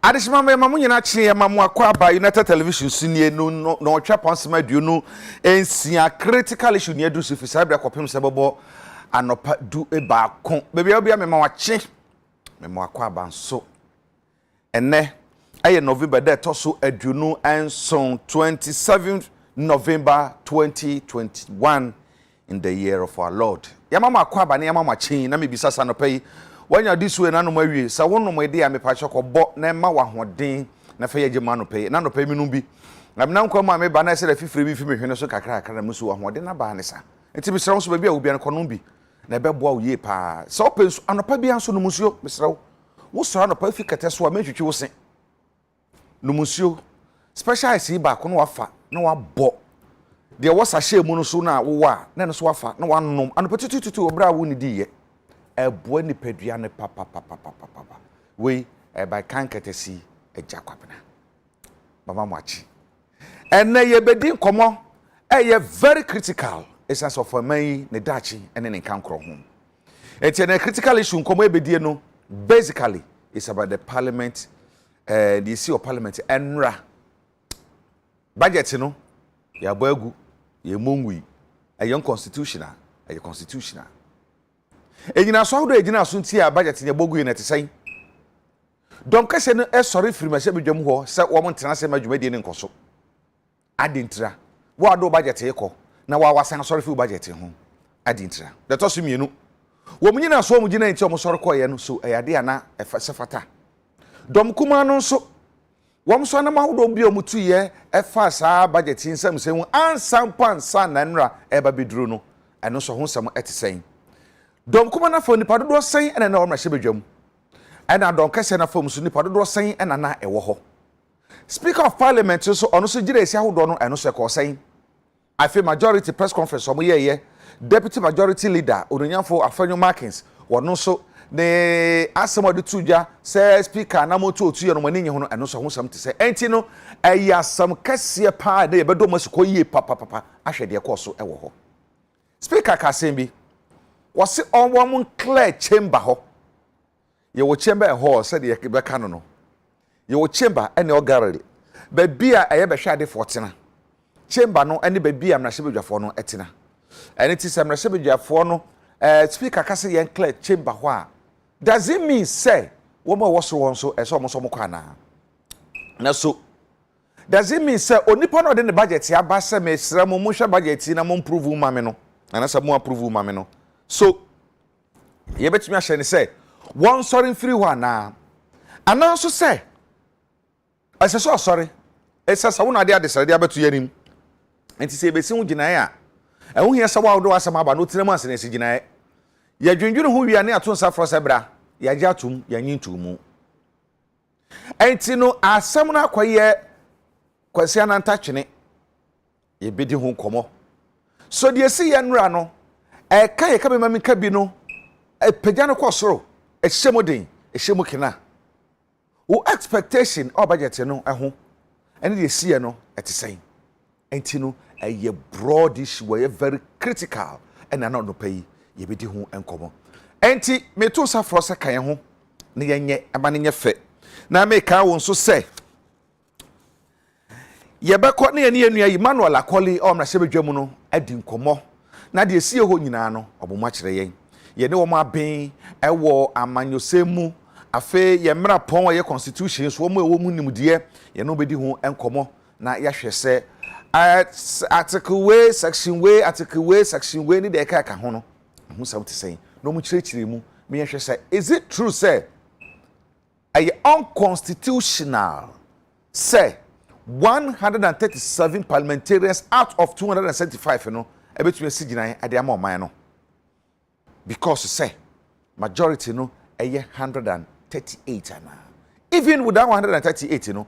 Adishima me mamu nyina kye mamu Kwaba United Television sunie no otwa ponsema duonu ensia critical issue ne adu so fi sabra kopem se bebo anopa du eba kon bebia obia me ma wakye me ma Kwaba nso ene aye November de toso aduonu enson 27th November 2021 in the year of our Lord. Yamama Kwaba ne yamama kye na me bisasa no pai wanya disu na no mawie sa wono mo ide ya me pa chokobọ na ma wa hoden na fa yegye ma no pay na no pay minu bi na me nan kwa ma me ba na se da fifire bi fi me hwene so kakra kakra musu wa hoden na ba ne sa enti bi srawo so ba bi a obi an kono bi na be boa oye pa sa opensu anopa bi anso no musuo me srawo wo sra anopa fi kete so a me twetwe wo se no musuo special isi ba kono wafa na wa bo de wo sa hye mu no so na wo wa na no so wafa na wa nom anopa tututu obra wo ni di ye ebo ni pedua ne papa we by kanketesi Agya Kwabena mama mwachi ene ye bedin komo ye very critical essence of man ne dachi ene ne kankro ho enti critical issue komo e bedie no basically it's about the parliament the issue of parliament enra budget no ya boagu ye monwi ayon constitutional aye constitutional enyina so hodo enyina so nti a budget ne bogu ne tesai don kase no e sorry free ma se bedwam ho se wo mo ntena se madwumadi ne nkoso adintra wo ado budget ekọ na wa wasan sorry free budget ho adintra the to so mienu wo mo nyina so mo gina nti o mo sorry koye no so eyade ana se fata dom kuma no so wo mo so na ma hodo bi o mo tuye e fa sa budget nsam se hu ansam pansa na nra e ba beduru no eno so ho sam etesen dom kuma na fo nipa dodo sen ena na omra hyebedwam ena dom kase na fo musu nipa dodo sen ena na ewo ho speaker of parliament so ono so gire esi ahodo no eno so ko sen afi majority press conference omo ye deputy majority leader onyanfo afanyo markins wono so ne asemode tuja say speaker na moto otu ye no mani nye ho no eno so ho sam te say enti no ayasam kase pa na ye bedo masiko yie papa ahwede ko so ewo ho speaker kasen bi wasi onwam clear chamber ho ye wo chamber ho said ye be kanu no ye wo chamber ene o gallery ba bia eye be hwade fortena chamber no ene ba bia mna hyebedwafo no etena ene ti sem na hyebedwafo no speaker kase ye clear chamber ho a does it mean say wo mo wo so won so eso mo so mo kwa na so does it mean say onipa no de ne budget ya ba se me sra mo hwe budget na mo improve ma me no ana sa mo approve ma me no so ye betimi ahye ne say one sorry free one na ana so say ase so sorry esa sa wona ade sare de abeto yanim enti se besi hu ginae a ehu hia sa wa do asama aba no tinam ase ne se ginae ya dwendwene hu wiane atonsa fro se bra ya gya atum ya nyintu mu enti no asam na kwaye kwasi ananta twene ye bedi hu komo so de esi ye nra no ka ye ka be mami ka bi no pagya no kwosoro ehyemoden ehyemokina wo expectation o budget no ho ene de sie no etesen enti no ye broad issue we very critical and na no pay ye bedi ho enkomo enti me to sa fro se kan ho ne yenye aba ne nye fe na me ka won so se ye be ko ne ye ne enua Emmanuel Akoli o mra hyebedwam no adi nkomo na de esie ho nyina no obomo akire yen ye ne wo ma ben ewo amanyosemu afe ye mra pon ye constitution so wo ewo mu nimde ye no bedi ho enkomo na ya hwese article way section way ni de ka ho no hu sam te sen no mu kirechire mu me hwese is it true say ay unconstitutional say 137 parliamentarians out of 275 no ebetumi sigina ade ama oman no because say majority no 138 ana even with that 138 no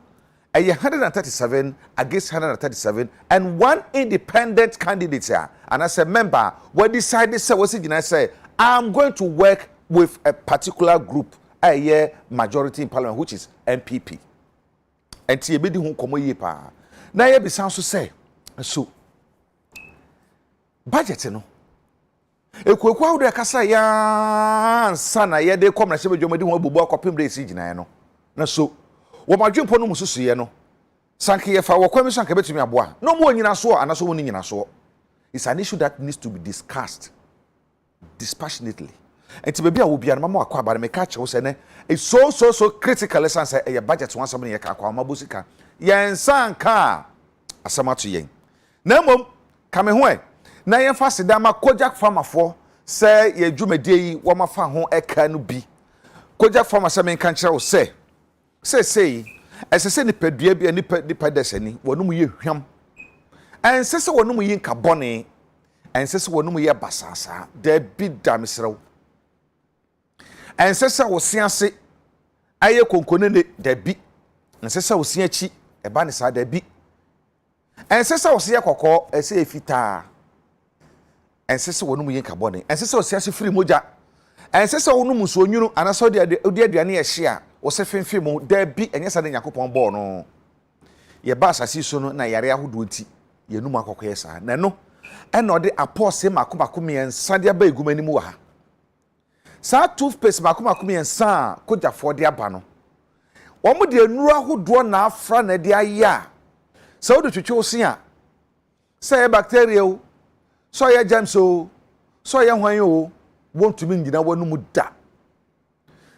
137 against 137 and one independent candidate here and as a member we decided say we sigina say I'm going to work with a particular group a majority in parliament which is MPP and tie bedi hu komo yi pa na ye bi san so say so budget no ekueku awdo ya kasa ya sana ye de kom na hyebedwomadi hu abubu akopem de si ginae no na so wo madwempo no mususuye no sanke ye fa wo kwame sanke betumi aboa no mo nyina so anaso wo nyina so. It's an issue that needs to be discussed dispassionately. And to be a will be an mama kwa but me catch us and it's so critical sense a budget once somebody ya kwa mabusika yen sanka asama to yen na mom kame ho e na yen fa seda ma kojak farmer for say ye dwumade yi wo ma fa ho eka no bi kojak farmer say men kan kire wo say esese ni padua bi ni padesani wonum ye hwam ensese wonum yi nka bone ensese wonum ye basasa da bi damsrew ensese wo siase aye konkonene da bi ensese wo siachi eba ne sa da bi ensese wo siya kokko ese efita ensese wonum yi nka bone ensese wo siase firi moja ensese wonum so onwunu anaso de aduane ye hye wo se fimfim da bi enye sa de yakopon ball no ye ba asase so no na yare ahodo nti yenum akokko yesa na no ena ode apose makomakom yensa de aba egumanimu wa ha sa toothpaste makomakom yensa kojafo de aba no omo de enuru ahodo na afra na de aya sa wo de twetwe osen a say bacteria o so ye germs o so ye hwan o wontumi ngina wanum da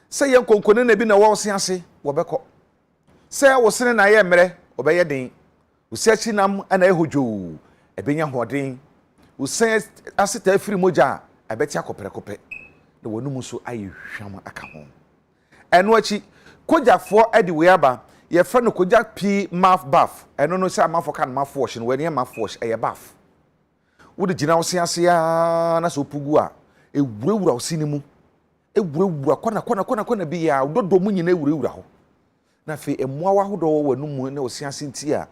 say ye konkone na bi na wo osen ase wo beko say wo sene na ye mere obeye den usiachi nam ana ehojo ebenya hoden usen aseta afiri moja abeti akopere na wonum so aye hwam aka ho eno achi kojafo edi we aba ye fra no koja p mouth bath eno no say amafo kan mouth wash no wani mouth wash eye bath wo de gina osen ase ya na so pugu a ewurawura osinimu ewurawura kona bi ya dodo mu nyina ewurawura ho na fe emmoa wa hodo wanum na osen ase nti a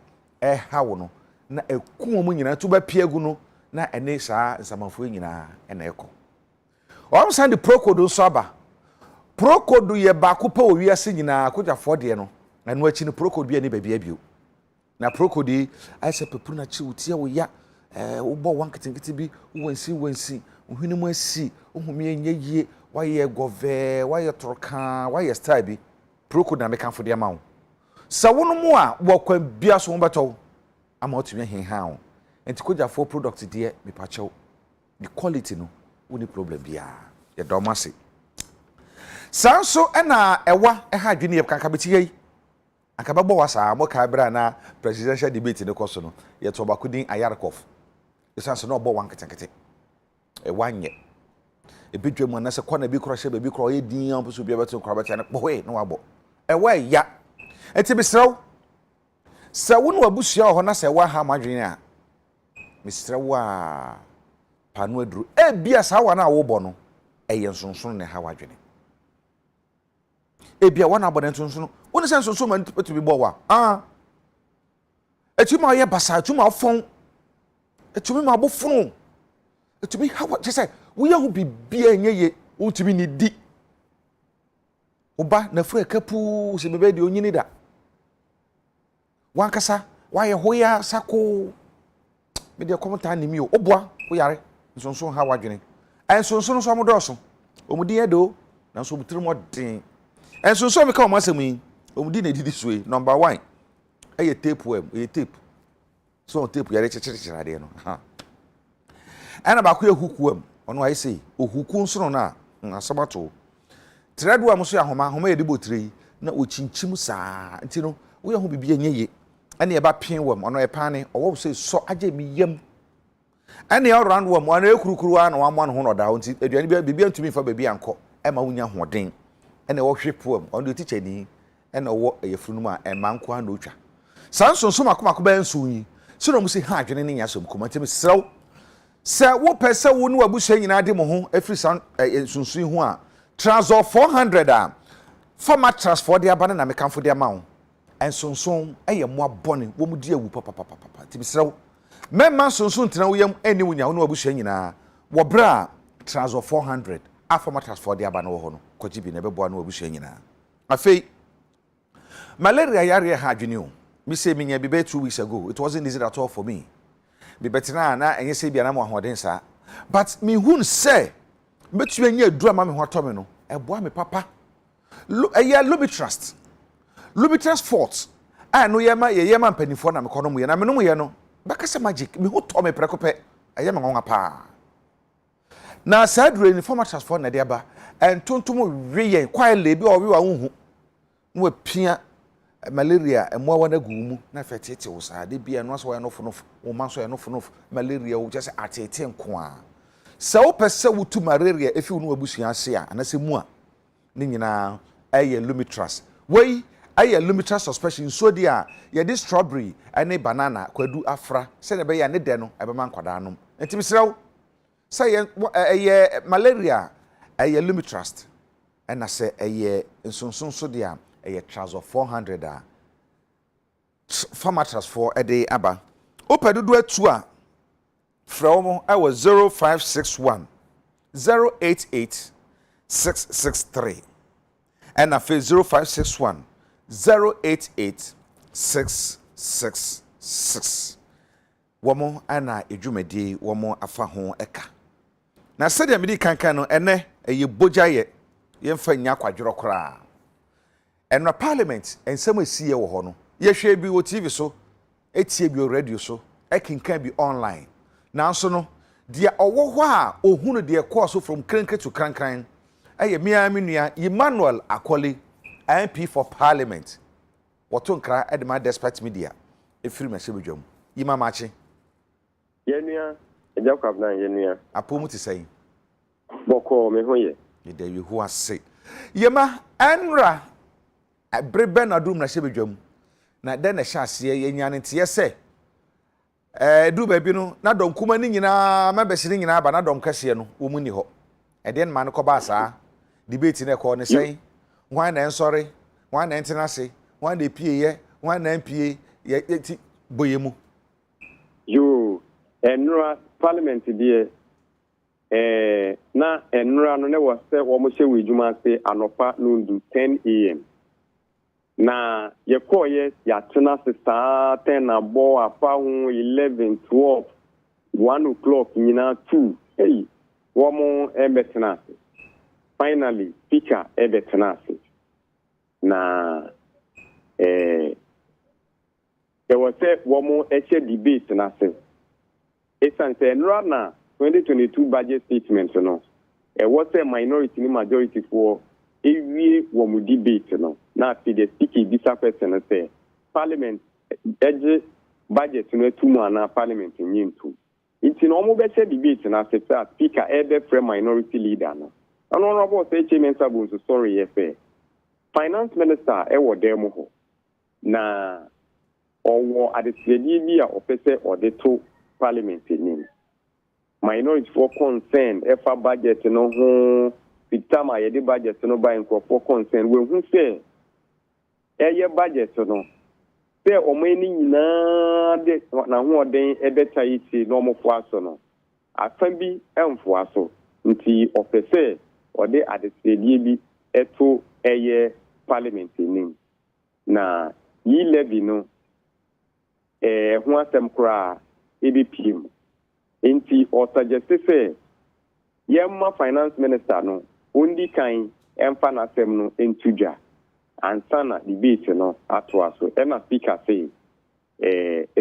ha wo no na eku mu nyina to ba piagu no na ene saa nsamafo nyina ena eko o send prokodo so aba prokodo ye ba ko pa owiase nyina kojafo de no eno achi no prokodo ye ne ba bia bio na prokodo ai se pepuru na chi utie wo ya wo bo wanketenkete bi wansi ohwinimu asi ohumi enye waye gove waye troka waye star bi prokodo na mekanfo de ma wo sa wonumu a wakwa bia so beto ama otumi hen ha enti kojafo product de me pachew the quality no woni problem bia ye domase sanso na ewa ha adwene ye kanka beti yi anka bebo wasa mo ka bra na presidential debate ne koso no ye to bakudin Ayarkov sanso no obo wanketenkete wanye ebedwemu na se kona bi kroshe be bi kro ye din ampuso bia beto kro beta ne bohe no wabo ewa ya enti bisrew se wonu abusua ho na se wa ha madwene a misrew a panu aduru bia sa wa na wo bo no eye nsonson ne ha wadwene bia wa na bo ne nsonson woni se nsonson man to bi bo wa etuma ye basa etuma ofon etumi ma bo funu etumi ha wa se wo ye ho bibia enye utumi ni di oba na fura kapu se bebe de onyini da wankasa waye hoya sako me de komenta animi o oboa wo yare nsonson ha wadwene ensonson so amodoso omudi edo na so butiri modin ensonson me ka o masem yi omudi na didi suwe number 1 eye tape wem eye tape so tape yare chichichira de no ha ana ba ko ehuku wem ono ayi sei ohuku nsono na asamato tredo am so ya homa yedi botire na ochinchim saa ntino wo ya ho bibia nyeye ane eba pin wam ono epane owo sei so age mi yam ane around wam ono ekurukuru ana wamo no ho no da nti aduane bibia ntumi fa bibia anko ema wonya hoden ane wo hwepo wam ono teacher ni ene wo yefunu ma ema anko ana otwa sansonso makoma ba nso yi so no mu se ha adwene ne nyasom komantem sew se wo pese wo ne wabusu nyina de mo ho afri san sunsun ho a transfer 400 a format transfer de abana na mekanfo de amawo ensonson eye mo abone wo mu di awu papa tibisrew memma sonson tena wo yam eni wunya wo ne wabusu nyina wo bra transfer 400 a format transfer de abana wo ho no kojibi na bebo na wabusu nyina afei malaria yare ha adwene o me say me nya bi 2 weeks ago it wasn't easy at all for me be betina na enye se bia na mo ahoden sa but me hun say betu anya adura ma me ho atome no eboa me papa eye lobi Lumitrust Fort no yema mpanifo na mekono mu ye na meno ye no baka se magic me ho to me prekope eye me ngonga pa na sadure ni former transfer na de aba entontom hweye kwai lebi owe wa hu no apia malaria emwa wana gumu na fetete wo sa de bia no so ya no fonof wo ma so ya no fonof malaria wo just atete nko a se wo pese wo tu malaria efi wo no abusua ase a na se mu a ni nyina eye Lumitrust wei eye Lumitrust suspension so dia ye de strawberry ane banana kwadu afra se ne be ya ne de no ebe man kwada nom enti misrew se ye malaria eye Lumitrust and I say eye nsonson so dia eye trouser 400 a formatras for a day aba opedudu atu a from I was 0561 088 663 and I feel 0561 088 666 womo ana edwumadi womo afa ho eka na sadia medi kankan no ene eye bojaye yemfa nya kwadworo kora enra parliament ensem asiye wo ho no yehwe bi wo tv so etie bi radio so ekinkan bi online nanso no dia owo ho a ohunu de course from kranke to krankran eye miamia Emmanuel Akoli MP for Parliament wotonkra edema despite media efiri mesebedwam yima machi yenua Agya Kwabena yenua apomu ti sai boko me hoye de wi ho ase yema enra abrebe na dum na sebedwam na de na hyase yenya ne tie se du ba bi no na dom kuma ni nyina mabesiri nyina ba na dom kase no wo mu ni ho de en man ko ba sa debate na ko ne sai wan na ensori wan na entenase wan na pieye wan na mpie ti boyemu yo enra parliament die na enra no ne wose wo mo hye wijuma se anopa nundu 10 am na ye koye ya tena se sa 10 abo afa hu 11 12 1 o'clock nyina 2 hey wo mo ebetena finally speaker ebetena na there was a woman debate na se it's an na 2022 budget statement no was a minority ni majority for every woman debate no na see the speaker this person say parliament edge budget no tumu na parliament nyintu it's no mo be debate na se speaker ebe free minority leader no honorable say chairman sabun so sorry yes finance minister ewo demo ho na owo adesedi bi a ofese odeto parliament ni minority for concern efa budget no ho pitama ye de budget no by for concern we hu say eye budget no say omani nyina de na ho oden ebeta yiti no mofo aso no afan bi emfo aso nti ofese ode adesedi bi eto eye parliament ni na yi levy no ho asem kura EBPM enti o suggest say yemma finance minister no ondi kan emfa na asem no entudwa ansana debate no atwaso na speaker say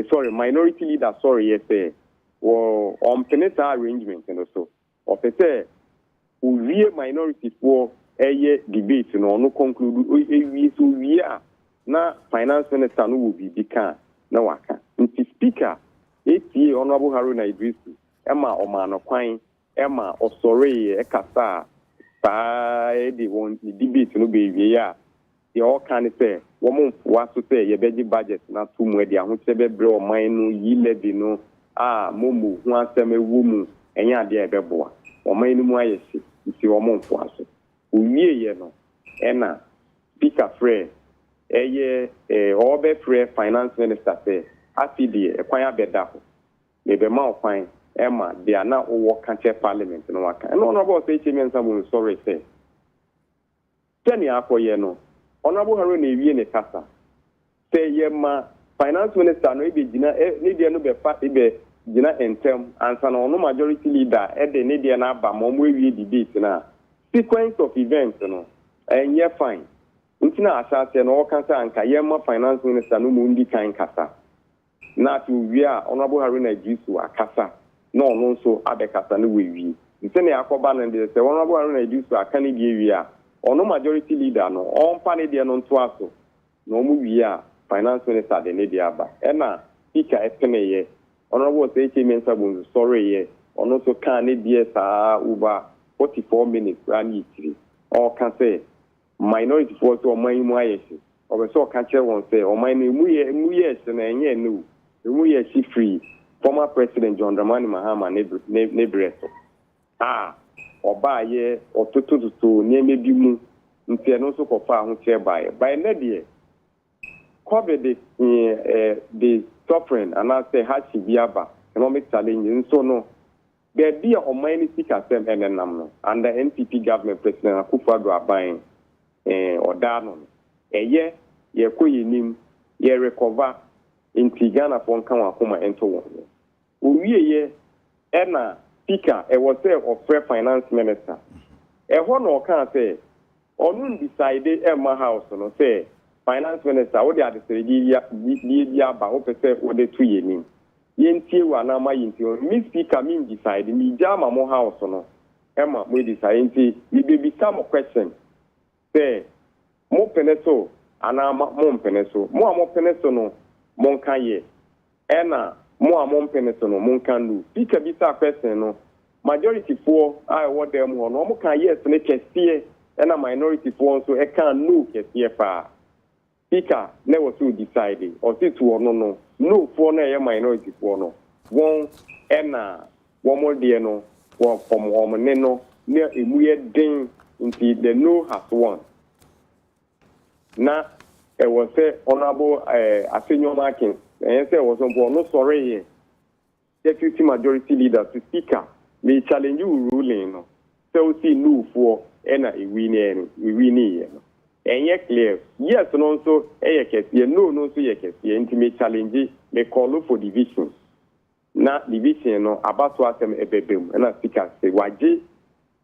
sorry minority leader sorry yes wo on peneta arrangement no so o say uwie minority for eye debate no no conclude ewie so wie a na finance minister no will be kan na waka nti speaker eti honorable Haruna Idrisu ema omano kwan ema osore ekasa pa edi won debate no be wie a ye all kan say wo mfwa so say ye beji budget na tumu edi ahotse bebre o man no yi levy no momu hu asem ewu mu enya ade ebeboa o man no mu ayesi nti wo mfwa so uwie ye no ena speaker free eye obe free finance minister say afidi ekwan abeda ho lebe ma okwan ema dia na owo kanche parliament no waka no honorable say chairman samu sorry say tani akoye no honorable haro na ewie ne kasa say ye ma finance minister no ebe gina ne dia no be fa ebe gina entem ansa na ono majority leader ede ne dia na aba mo ewie debate na sequence of events no enye fine Ntina asase no kasa anka yema finance minister no mu ndi kan kasa. Na to wi a honorable Haruna Ijisu akasa. No no nso abekasa no we. Ntene akoba no de se honorable Haruna Ijisu aka ne die wi a ono majority leader no on pa ne de no nto aso. No mu wi a finance minister de ne de aba. E na speaker epeneye. Honorable say Mensa Bunzu sorry ye. Ono so kan ne die saa over 44 minutes ran yitiri. O kan say minority force or my muayeshi. Or so can tell one say, or my muyesh and enye no. The muyeshi free. Former President John Dramani Mahama Nebreso. Or by ye, or to near maybe moon. Nti no so ko fa ho che by Nedia. COVID the suffering and I say hachi biaba economic challenge and so no. There be a many speakers and the NPP government President Akufo-Addo aban or Danon. A year, ye nim, ye recover in Tigana for Kamakuma and so on. We Enna speaker, a was there of Fair Finance Minister. A one or can say, on decided Emma House, no say, Finance Minister, what they are the Lydia Baopese or the 2 years. Yenti wa na ma yenti mi speaker mi decide mi jama mo house no Emma we decide nti mi be some question say mo peneso ana mo peneso mo peneso no mo kan ye ena mo peneso no mo kan do speaker bi sa question no majority for I what them no mo kan yes ne kese ena minority for so e kan no kese pa speaker never to decide or say to no for na minority for no one ena one more dear no one from one no near a weird thing into the no has won. Na it was say honorable senior marking and say was no sorry deputy majority leader to speaker may challenge you ruling no so see no for ena a winning no. And yet clear, yes, and also a no, so intimate challenge may call for division. Not division no about to ask them a baby, and I speak as say, Waji,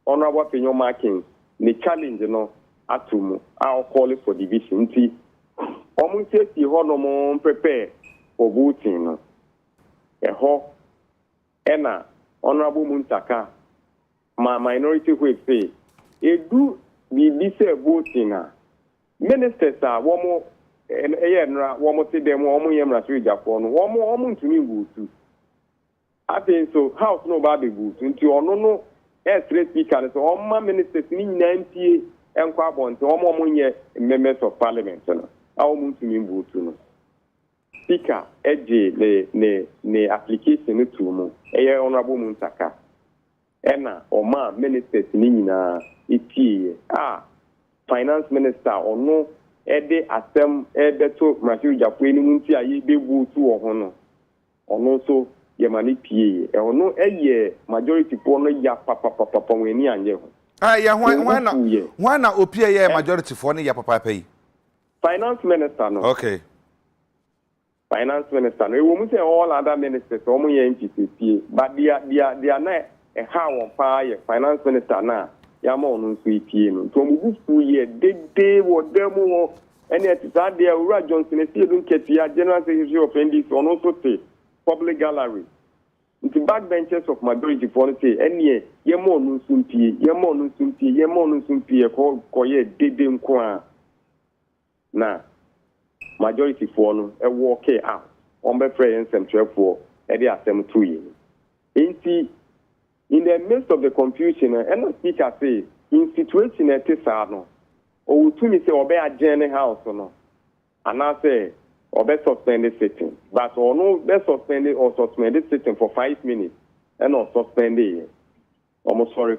honorable senior marking, the challenge no atumu, I'll call it for division. See, almost say, no prepare for voting. No. A ho, Enna, honorable Muntaka, my minority will say, it do be say voting. Ministers are one more one more them one more yamra to Japan, one more to me vote. I think so. House nobody vote into no as speaker, so all my ministers mean 90 and Kwabon, so all more members of parliament. I want to me vote. Speaker, EJ, ne application to mo, a honorable Muntaka. Enna or ma ministers nina iti finance minister or no ede asem ede to Matthew Japwe ni munti ayi be vote o no ono so ye mani pie e ono eye majority po no ya papa weni anye ho ya hwan na opie ye majority for no ya papa yi finance minister no okay finance minister no e wo mu say all other ministers o mu ye NPP but dia na e ha won pa ye finance minister na yama onu so ipie no to mu bufu ye dede wo demo ene atisa de Ura Johnson e sie dun ketia general secretary of NDC onu so te public gallery the backbenchers of majority policy ene yema onu so mpie ko ye dede nko a na majority for no e work out on be friends and for e dey asem 2 years enti in the midst of the confusion, and the speaker say, in situation at this no, or to me say, obey a journey house or no, and I say, obey suspended sitting, but or no, best suspended or suspended sitting for 5 minutes, and not suspended. Almost sorry,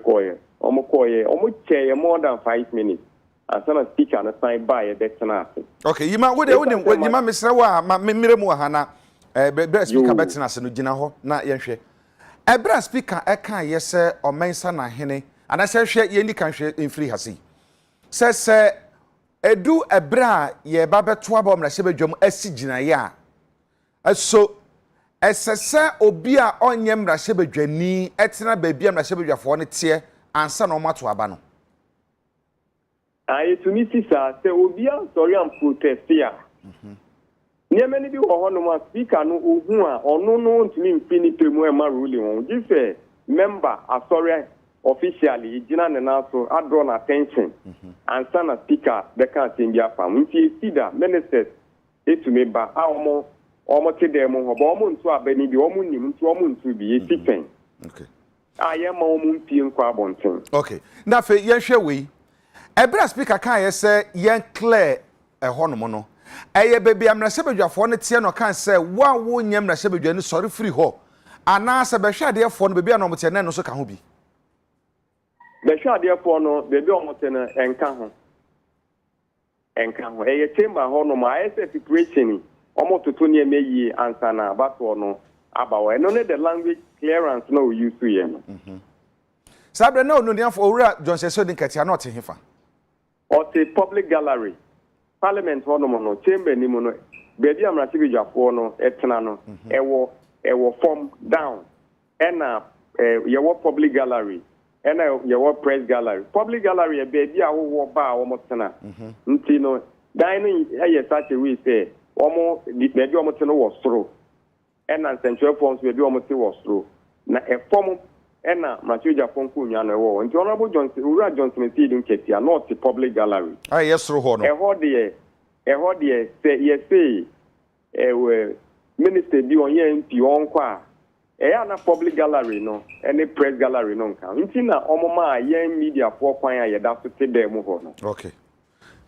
almost chair more than 5 minutes, and some speaker and a sign by a destination. Okay, you might what you might miss our Mirimu Hana, best speaker Bettinas and Ujinaho, not Yanshe. Ebra speaker eka yese omensa na hene anase hwe ye ni kan hwe infri hasi se edu ebra ye babeto aba omra shebedwam asigina ya so esese obi a onye mra shebedwani etena ba bia mra shebedwafo ne tie ansa na omato aba no I to me sister say obia sorry am protest here. Near many people on no speaker no ono no ntumi mfini pemu e ma ruling on. This member sorry officially Gina Nenaso had drawn attention and stand as speaker the can't in their farm. Nti see that ministers to me ba almost them or almost to a benny the woman to woman to be a sipping. Okay. I am almost in Kwabena. Okay. Now for yen share we. Ebra speaker kan say yen clear a honomono. Eye baby amna sebedwafo ne tie no kan say wa wo nyam na sebedwa ni sorry free ho. Ana se behwe ade fo no baby anom tie no so ka ho bi. Behwe ade fo no baby omote no enka ho. Eye chamber ho no ma ese situation omototo ne meyi ansa na bato no abawo no ne the language clearance no we use to ye no. Sabre no no dia fo owura John Seso din katia no te hefa. Or the public gallery. Parliament no chamber ni no baby am rasibi jafo no etena no ewo form down ena yewo public gallery ena yewo press gallery gallery e baby awo ba wo tena nti no dan no eye such a way say omo baby omo tena wo soro ena central forms baby omo te wo soro na e form ena rasibi jafo nku nya no ewo nti honorable Johnson see din ketia not the public gallery Yes ro ho no eho de say yes say minister bi onye MP onkwa na public gallery no any press gallery no nka nti na omoma yen media for kwan ya da so te dem ho no. Okay.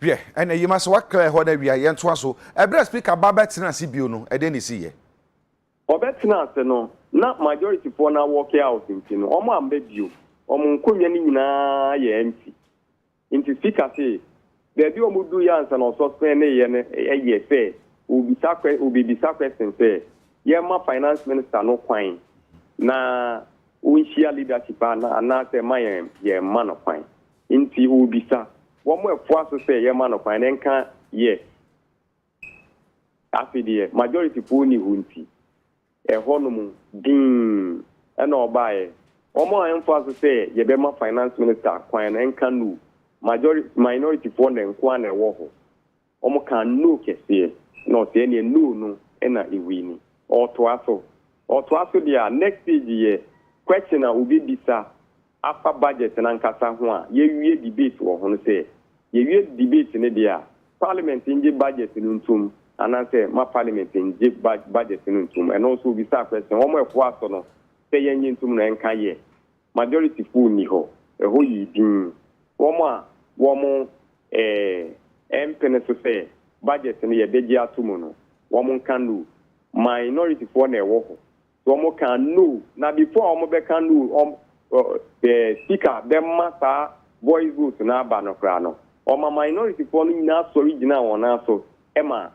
Yeah, and you must work ho na wi yen to so ebra speaker baba tina si bio no e de ni si ye obetina se no na majority for na work out nti no omo ambe bio omo nkonwa ni nyina ye MP nti speaker say there be omudu yansa no suspend ye ne ye say ubibisa question say ye ma finance minister no kwan na unshia leadership na say ma ye ma no kwan nti ubisa wo mo efo aso say ye ma no kwan nka ye afidie majority pu ni hunti honomu din na obaye wo mo enfo aso say ye be ma finance minister kwan nka nu minority for na nkwa na ewo ho omo kan no kese no say any no na iwini otoaso dia next stage ye question na obi bisa afa budget na nkasa ho a ye wie debate wo ho no say ye wie debate ne dia parliament nje budget no ntum ana say ma parliament nje budget no ntum and also bisa question omo efo aso no say ye nje ntum na nka ye majority full ni ho ho yi din womo empene so say budget no ye beji atumu no womo kan no minority for na ewo ho so womo kan no na before womo be kan no the speaker dem masa voice vote na aba no kra no womo minority for no na so original wona so ema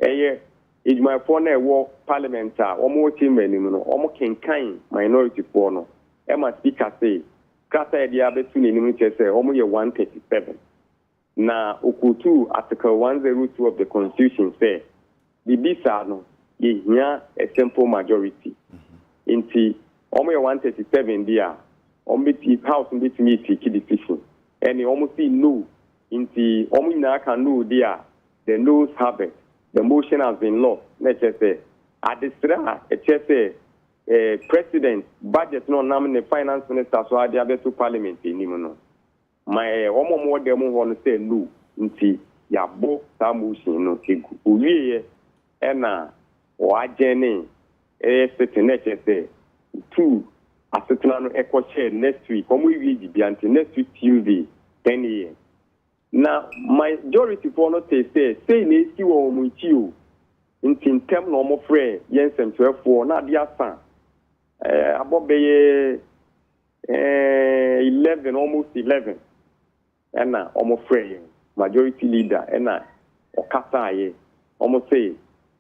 eye ejuma for na ewo parliament a womo chamber ni no womo kenkan minority for no ema speaker say kata e dia betu ni nimu chese omo ye 137 na okutu article 102 of the constitution say the bisa no ye hia a simple majority inti omo ye 137 dia omo ti house mbiti mi take decision and omo see no inti omo ina kan no dia the noes have it the motion has been lost na chese adisra e chese president budget no nominate finance minister so ade abeto parliament enimu no my omo dem ho no say no nti ya bo ta motion no egu owie e na o agene setene say two asetena no ekoche next week omo wie gibiante next week Tuesday 10 a.m. na majority for no say na esi wo mu chi o nti ntem no omo frɛ yensem 12 na dia san abobeye 11 almost 11 and almost free majority leader and okasa ye almost say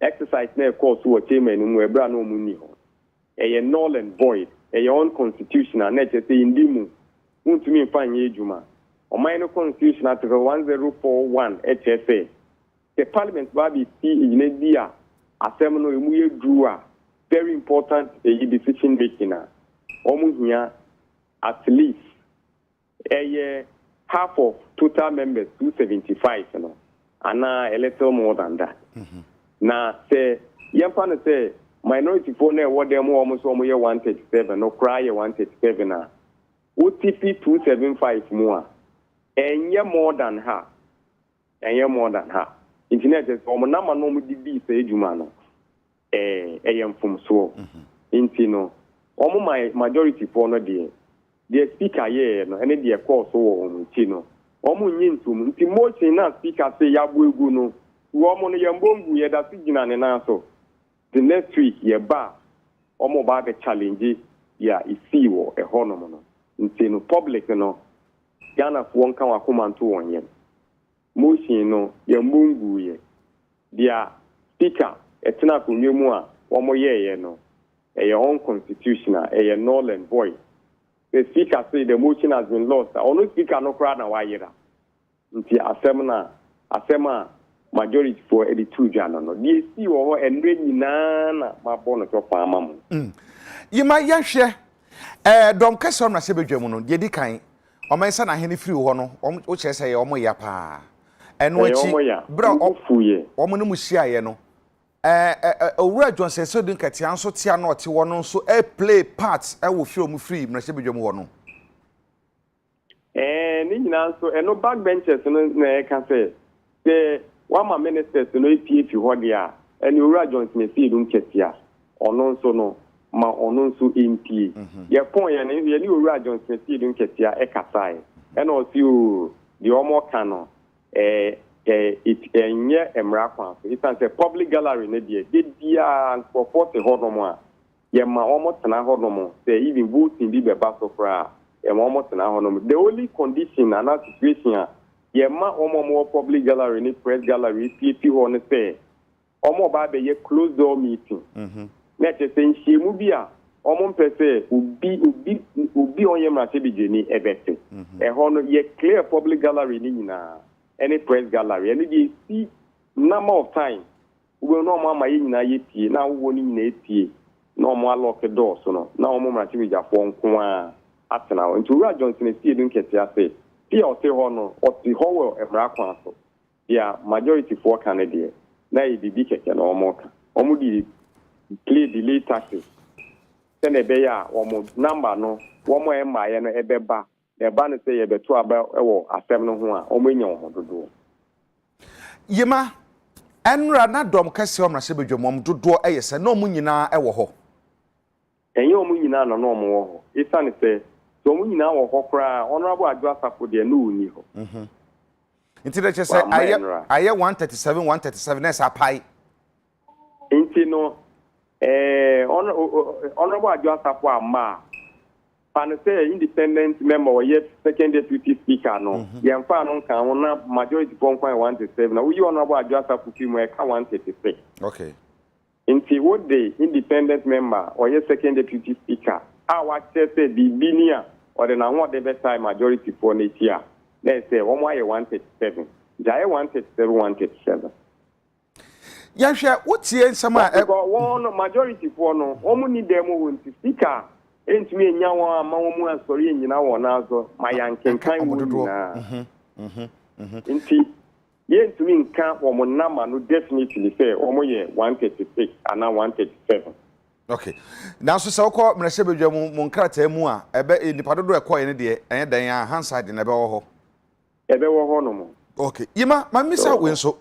exercise na course wo chairman mu ebra no mu ni ho e null and void e unconstitutional na che say indimu untumi mfanye ejuma o minor constitution article 1041 HSA the parliament ba bi see ine dia asem no emu ye dru a very important decision making omo hia at least half of total members 275 and a little more than that. Now say yampa say minority for na what them almost 137 no cry 137 na OTP 275 more and more than her internet is number no di say juma no from so intino my majority for no the speaker no any the course so intino nyintum nti motion na speaker say yabu egu no no yambongu ye da sigina ne na so the next week ye ba ba be challenge ya isi wo ehonom no intino public no Ghana for kan wakomanto wonye motion no yambongu ye dia speaker etina kunwemu a ye no unconstitutional null and void. The speaker say the motion has been lost. Ono speaker no crowd na wayera. Nti asema majority for 82 jana no. Die si wo enre nyina na mabo no to paama mu. Yima yahwe dom kase na se bedwam no de di kan. Omensa na hene firi ho no o kyerese ye omo ya pa. Eno achi bra ofuye. Omo no muhia ye no. Owura Johnson so din katia nso tia na ote wono nso play part wo fi omu free mra bedwam wono ni nyina nso eno backbenchers no na ka say one ma ministers no EPF ho dia eni Owura Johnson fi dun katia ono nso no ma ono nso MP ye pon ye ni Owura Johnson fi dun katia kasai eno si o di omo kan no enye emra kwan so it's a public gallery na dia and for 40 hodomo ye ma almost na hodomo say even voting bi be ba so fra e ma almost na hodomo the only condition and that situation ye ma more public gallery ni press gallery PP ho ne say ba be ye close door meeting na te say nhemu bi a pese ubi onye mra se bi jeni ebete ho no ye clear public gallery ni nyina any press gallery and you see number of time we will no mama yi nyina yetie na wo ni nyina etie no mo lock the door so no na wo mo mra chi jafo nko a atena wo nti Owura Johnson see dun ketia say ti o te ho no o ti ho we emra kwan so ya majority for Canada na e bibi keke na omo ka omo di play delay taxes sene be ya wo mo number no wo mo e ma ye no ebeba eba ne say ye beto aba ewo asem no ho a omenya ho dodo yema enra na dom kase omra se bedwom dodo eyese na omu nyina ewo ho enye omu nyina na omu wo ho isane say so omu nyina wo ho kra honorable Agya Safo de na oni ho nti de che say aye 137 na sa pai nti no honorable Agya Safo ama and say independent member or yet second deputy speaker no yemfa no kan wona majority pon kwan 137 na we honorable Agya Safo fi mo e ka 136 okay inti what the independent member or yet second deputy speaker our say bibinia or the na what the best time majority for next year let's say one more 137 jai 137 yahwe wotie nsama one majority for no omu ni dem wo nti speaker entumi enya won ama won mu asori nyina won nazo ma yankenkan wudu na nti ye ntumi nka won nama no definitely say omo ye 136 ana 137 okay now so sawko mrese bedwa mu nkrata mu a ebe nipa dodo ekoye ne de enye dan ya hanside na ebe wo ho no mo okay yima ma misa we nso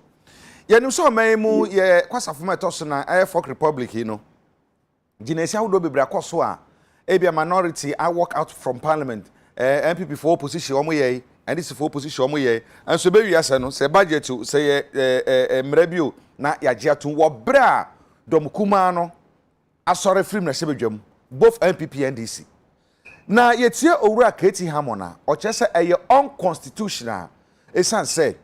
ye nim so man mu ye kwasafo ma etoso na air folk republic no ginesi ahodo bebre akoso a ebia minority I walk out from parliament MPP for opposition omo ye and this for opposition omo ye and so be wiase no say budget say mrebio na yagea to wo bra dom kuma no asore free na sebedwam both MPP and DC na yetie Owura Keti Hamona o chese eye unconstitutional esan say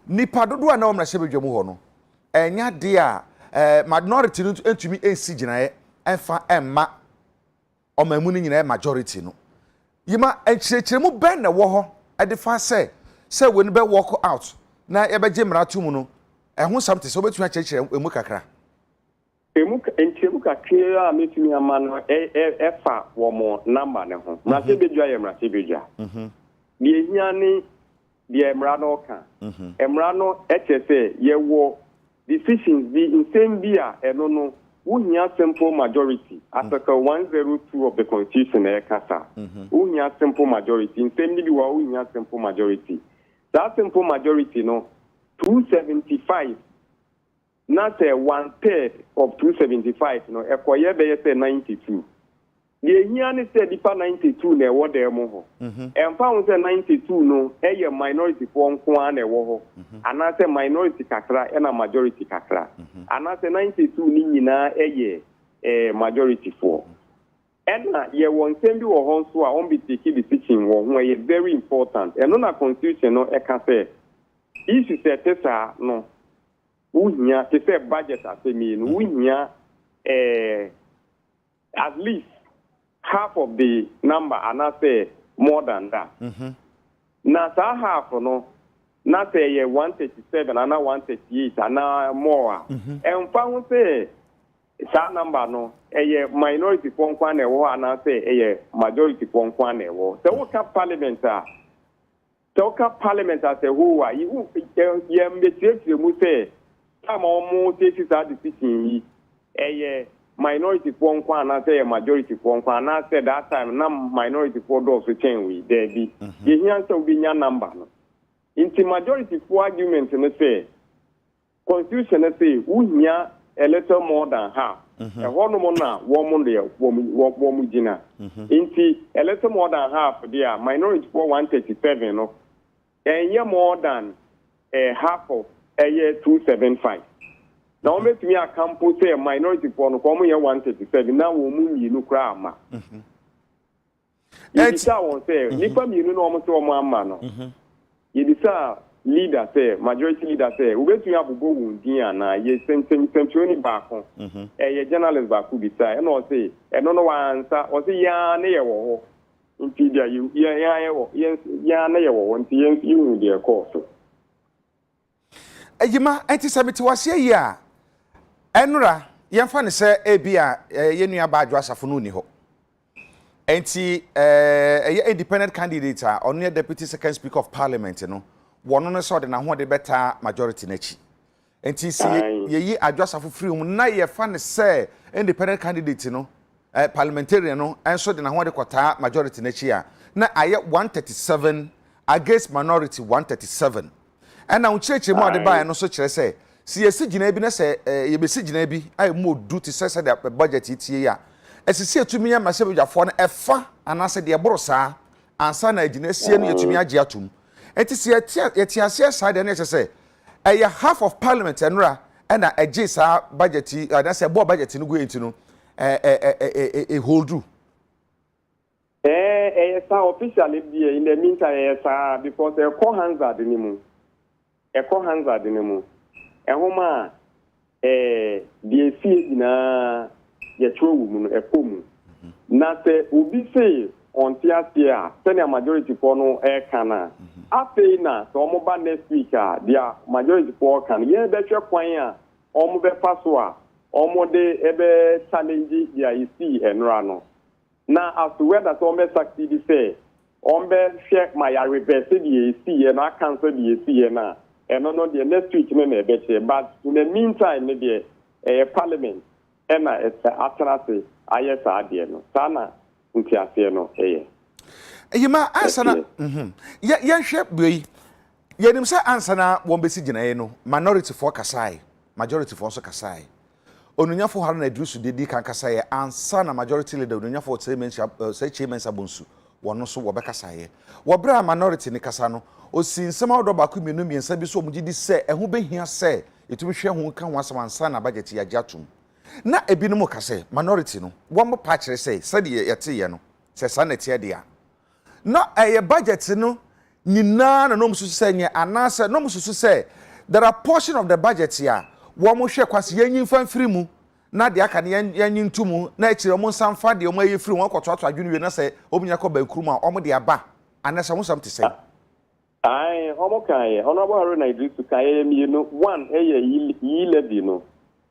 nipa dodo na omra sebedwam ho no enya de a minority no entumi ensi ginae enfa emma omamu ni nyina majority no yima enchirechiremu ben na wo ho edifa say we no be walk out na ye beje mrato mu no ehun something so betu achirechire emu kakra emu kakra metumi amano efa wo mo number ne ho na se bedwa ye mra se bedwa bi ehia ni the Emrano can. Emrano HSA, ye war decisions be in same beer, and no, Unia simple majority, Article 102 of the Constitution, Ekasa. Unia simple majority, in same be Unia simple majority. That simple majority, no, 275. Not a 1/3 of 275, no, a choir say 92. The Yan said if 92 ne what they moho. And found 92 no, a minority form Kwan a woho, and I say minority kakra and a majority kakra. And I say 92 nina a majority for. And ye won't send you a home so I won't be taking the teaching where very important. And on a constitution, no, I can say, if you say Tessa, no. Unya to say budget as I mean unya at least half of the number and I say more than that. Now half no not say 137 and 138 and more. And found say that number no a minority form kwane wo and I say a majority form kwane wo. So what parliament as a who are you say I'm almost taking that decision. A minority form and I say a majority form and I said that time some minority for those who change with there be the answer will be your number. Into majority for arguments and say constitution say we a little more than half. A hormona woman there woman jina. Into a little more than half there minority for 137 no and yeah more than a half of a year 275. Now, make me a campus say a minority for no common year 137. Now, woman, you look grandma. You decide say, Nipa, you know, almost all my man. You decide leader say, majority leader say, we wait to have a go with Diana, yes, century back on a journalist back who decide, and I'll say, and no one answer, or say, ya, near war. Indeed, you, yes, ya, near war, and you in their course. Ejima anti-Semitic was here. Enra, yamfa say ebia yenua ba adwasafo no ni ho. Enti independent candidate on the deputy second speaker of parliament no. Wono no so de na ho de beta majority na chi. Enti si yeyi adwasafo free mu na ye fa ne say independent candidate no parliamentarian no enso de na ho de kwata majority na chi a na aye 137 against minority 137. And now church mo ade ba no so kire say si yesi gina bi na say ye be si gina bi ay mo do to say the budget itie ya esisi atumi ya masebe dwafo no efa anase de boro saa ansa na gina sie no yatumi age atum enti si yeti ase side na say half of parliament enra na age saa budget na say bo budget no go enti no hold do officially in the meantime because they call hands at the name Echo hands at the name. Ehoma the see na ye true woman a poem. Na se ubi say on Tiasia, senior majority for no air canna. After na so moba next week their majority for can ye better kwanya omo be paswa omo de ebe challenge ya isi enrano. Na as to whether so me succeed say on be check my reverse the isi and I cancel the isi na. And no, the next week, but in the meantime, maybe a parliament, and it's after I yes, I did no. Sana, Untiasiano, eh. You ma answer na, yeah, shep be. Yenim say answer na won be sigina no. Minority for kasai, majority for so kasai. Onunya for haru na edusu de di kan kasai answer na majority leader onunya for say chairman sabonsu. Wono so wo be kasai. Wo bra minority ni kasa no. Osinsema odo ba ku mienu miensa bi so omugidi se ehu behia se etumi hwe hu kan wasam ansa na budget ya jatum na ebinom ka se minority no wo mo pa kire se sade yete ye no se sanete ye dia na budget no nyina na no mususu se nye anase no mususu se there are portion of the budget ya wo mo hwe kwase yanyin fanfiri mu na de aka ne yanyin tumu na ekire mo sanfa de o mo ayefiri won kotoato adwunu we na se obunya ko ba kuruma o mo de aba anase mo sam te se I homokai honorable Haruna Idrisu Kaye one levy no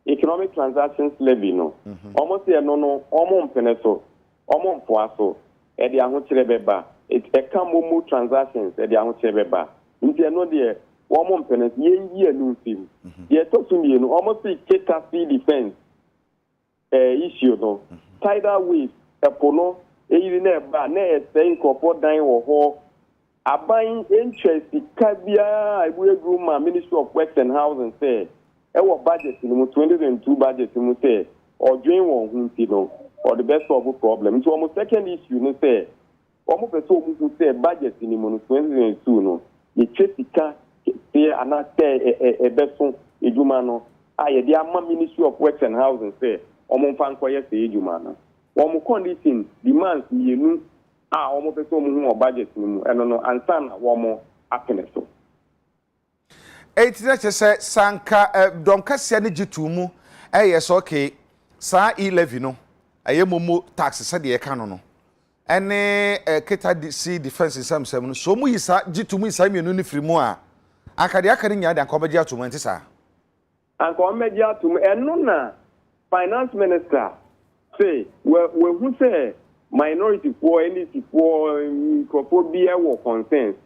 economic transactions levy no almost here no almost peneso almost poaso e de ahokyere beba it e come transactions e de ahokyere beba nti eno de one more penance ye no film ye to so ye no almost catastrophe defense issue no tidal wave epono eyiri na eba na esen kopo dan wo ho aban interest kabia ebu ma Ministry of Works and Housing say e wo budget ni mu 2022 budget mu say odwen won hu nti no or the best solve problem nti almost second issue no say almost person who say budget ni mu 2022 no ye chetika say anate beso ejuma no aye dia ma Ministry of Works and Housing say omo fa nkoye say ejuma no omo condition demands yenu omo person mu budget ni mu eno no ansa na omo apene so etina chese sanka donkasia ne gitumu yes okay sa e-levy no momo tax se de ka no ene keta si defense samsam no so mu yisa gitumu isa mienu ni frimu a akade akare nya de ankobeji atomo enti sa ankobeji atomo eno na finance minister say we hu say minority for NDC for propobia wo consent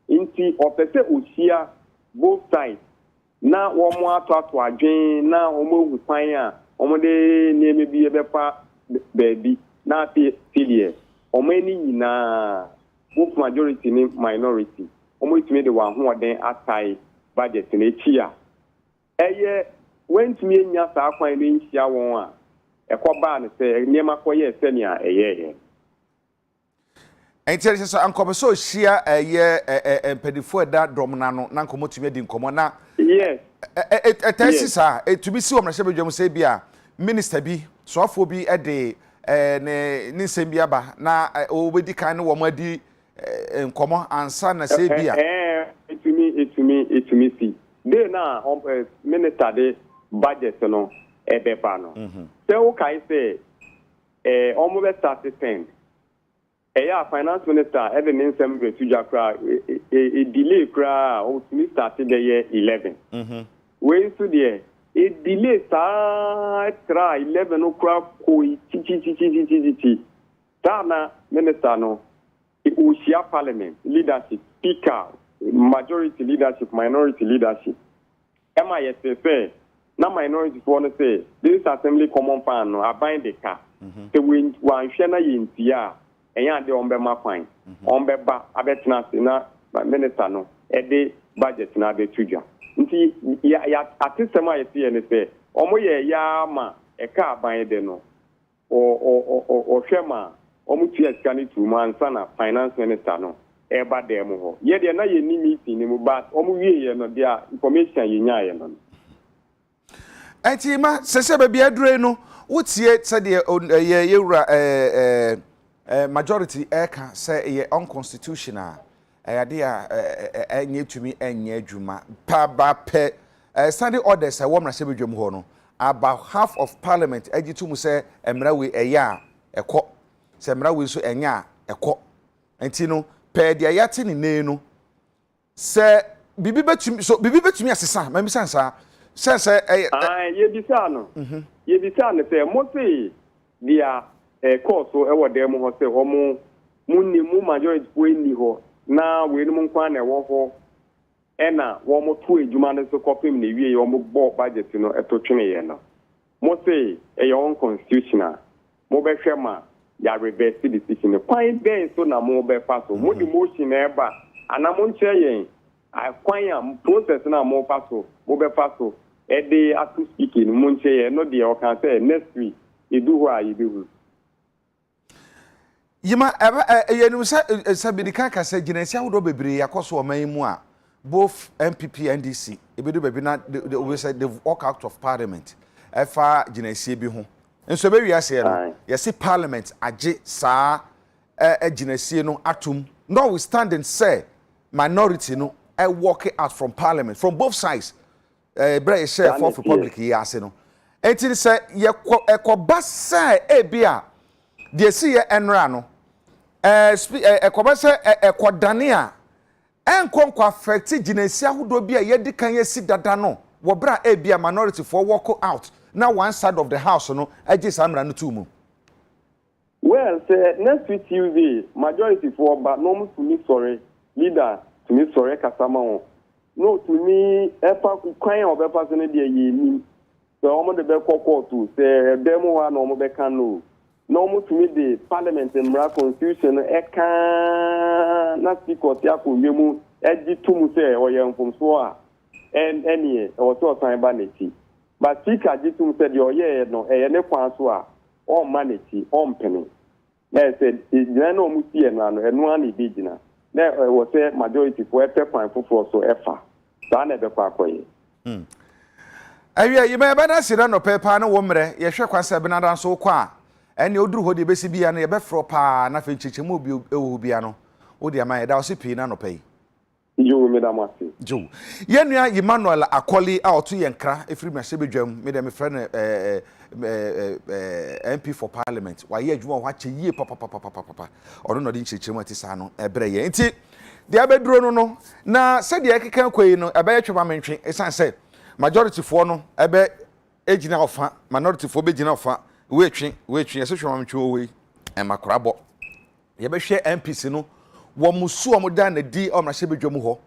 inti opese osia both sides na womo ato adwen na womo hu kwan a womo de nieme bi ebefa baby na filie womo ni nyina both majority ni minority womo itime de wa ho oden atai budget na echi a eye wentumi enya sa kwan ni nhia won a ekoba ne se niema koye se ni a eyeye enti so ankobeso hia empedifo da domna no na nkomotumi di nkomo na yes etesi sa etumi si omrahye bedwam se bia minister bi soafo bi de ne nsem aba na obedi kan no womadi nkomo ansa na se bia etumi si de na minister de budget no ebeba no se o kai se omo be start ten finance minister even in some way to jakra a delay kra o to start the year 11 when to there a delay try 11 okra ko ti na minister no o share parliament leadership speaker majority leadership minority leadership ema yese na minority for no say this assembly common fan no abind the car so when wan hwe na yentia enya de ombe ma fine ombe ba abetena na minister no de budget na betuja nti ya atisema yesi ne se omo ye ya ma eka aban de no o hwema omo tia skani tu mansa na finance minister no eba de mo ho ye de na ye ni meeting ni mu ba omo wie ye no dia information ye nya ye no enti ma sese ba bia dure no wotie se de ye wura majority eka say ye unconstitutional ayade a enye tumi enye adwuma pa ba pe standing orders wo mra se bedwam ho no about half of parliament agitum say emra we eya ekọ say emra we so enya ekọ enti no pe dia yate ni ne no say bibi betumi asesa ma mi sansa say ye bisa no ye bisa no say mo say dia course so ewo dem ho se homo munni mu majority po ni ho na we no nkwa na ewo ho ena wo mo to ejuma ne so kopim na wie wo mo bo budget no eto twene ye no mo say e your own constitutional mo be hwema ya reverse decision kwan ben so na mo be fa so mo di motion na eba ana mo nche yen kwan ya process na mo fa so mo be fa so e dey atu speaking mo nche yen no dey o kan say next week e do ho ayi be hu yima yenu sa bidika ka se ginansia wodo bebre yakoso oman mu a both MPP NDC ebedu bebi na we said they walk out of parliament efa ginansia bi ho enso be wiase no yesi parliament age sa ginansia no atum notwithstanding say minority no walk out from parliament from both sides bra share for republic yase no enti say ekoba say ebia de si ye enra no ekoba say ekodane a enkonkwa affect ginansia hodo bia ye di kan yesi dada no wo bra ebia minority for walk out na one side of the house no agi samra no tumu well say next week Tuesday majority for but no must sorry leader to me sorry kasama ho no to me efa kwan obefa so ne de ye ni so omo de be kokko to say dem ho na omo be kan no no omo to me the parliament mra constitution e kan na speaker ti akowemu eji tumu say oye mfomso a any or so time banity but speaker ji tumu say the oye no e ne kwan so a on manity on penny na said ina no omo tie no ano eno an e gina na wo say majority for e kwan foforo so efa sa na be kwa akoye Agya you may be na sira no pepa na wo mre ye hwe kwasa be na dan so kwa ene oduru ho de besi bia na ye be fro pa na fe chichemu obi ewo bia no wo de ama ye da o se pi na no pay you me da masi jo ye nua Emmanuel Akoli a oto ye nkra efiri me hye bedwam me de me frɛ no MP for Parliament wa ye adwuma ho ache yie papa ono no de chichemu atisa no ebre ye nti de abeduro no na se de ekeka kwei no ebe ye twema mentwe esan se majority for no ebe ejina ofa minority for be jina ofa we twe ese twema mentwe we makorabo ye be hwe MPC no wo musu o da na di o mrahye bedwam ho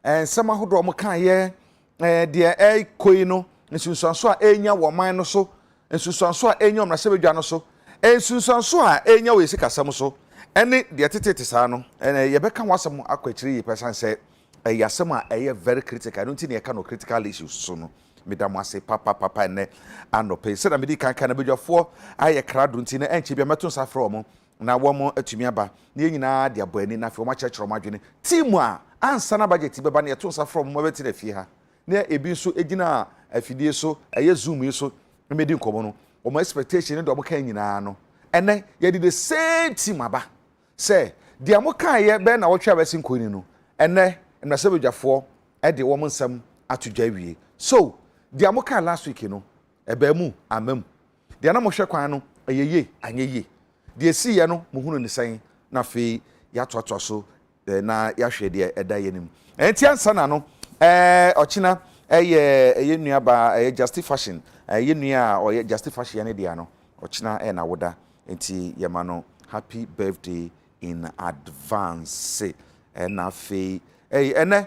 ensema hodo o kan ye de koi no nsunsuanso a enya wo man no so nsunsuanso a enya o mrahye bedwa no so nsunsuanso a enya we sikasam so ene de tetete saa no ye be kan wasam akwachiri person say yasem a very critical I don't think ye kan no critical issues so no medam ase papa ne anope se na medi kan na bedwafo aye krado nti na enche bia meto safro mo na wo mo atumi aba na nyina de abani na fe wo ma chechero madwene team a ansa na budget beba na yeto safro mo beti na fie ha na ebi so egina afidie so zoom so medi nkomo no o mo expectation ne do mo kan nyina no ene ye di the same team aba say dia mo kan ye be na wo twa besi nkoni no ene na se bedwafo de wo mo nsam atodwa wie so dia mo kan last week no eba mu amam dia na mo hwe kwan no ayeye anyeye dia si ye no mo hunu ne san na fe ya toato so na ya hwe de eda ye nim enti ansa na no ochina ye nua ba Justy Fashion ye nua o ye Justy Fashion ne dia no ochina na woda enti ye ma no happy birthday in advance na fe ene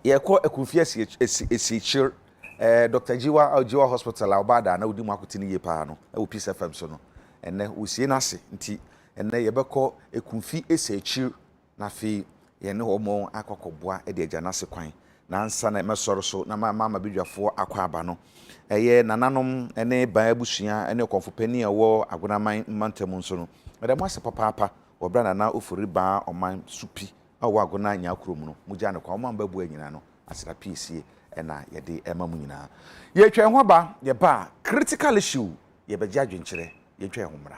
ye ko akunfie esi Dr. Jiwa Hospital Obada na odi mu akotini ye pa no e wo Peace FM so no ene wosie na se nti ene ye beko ekunfi esi na fe ye ne ho mo akokobua e de agya na se kwan na ansa na mesoro so na mama bidwafo akwa aba no eye nananom ene ban abusua ene konfo pani awo agonaman mantam nso no ede mo ase papa obra na ofori ba oman supi awo agona nya akrom no mugya ne kwa oman babu anyina no asira piesie ena ye de ema mu nyina ye twen ho ba ye ba critical issue ye be gya dwenkyere ye twen ho mra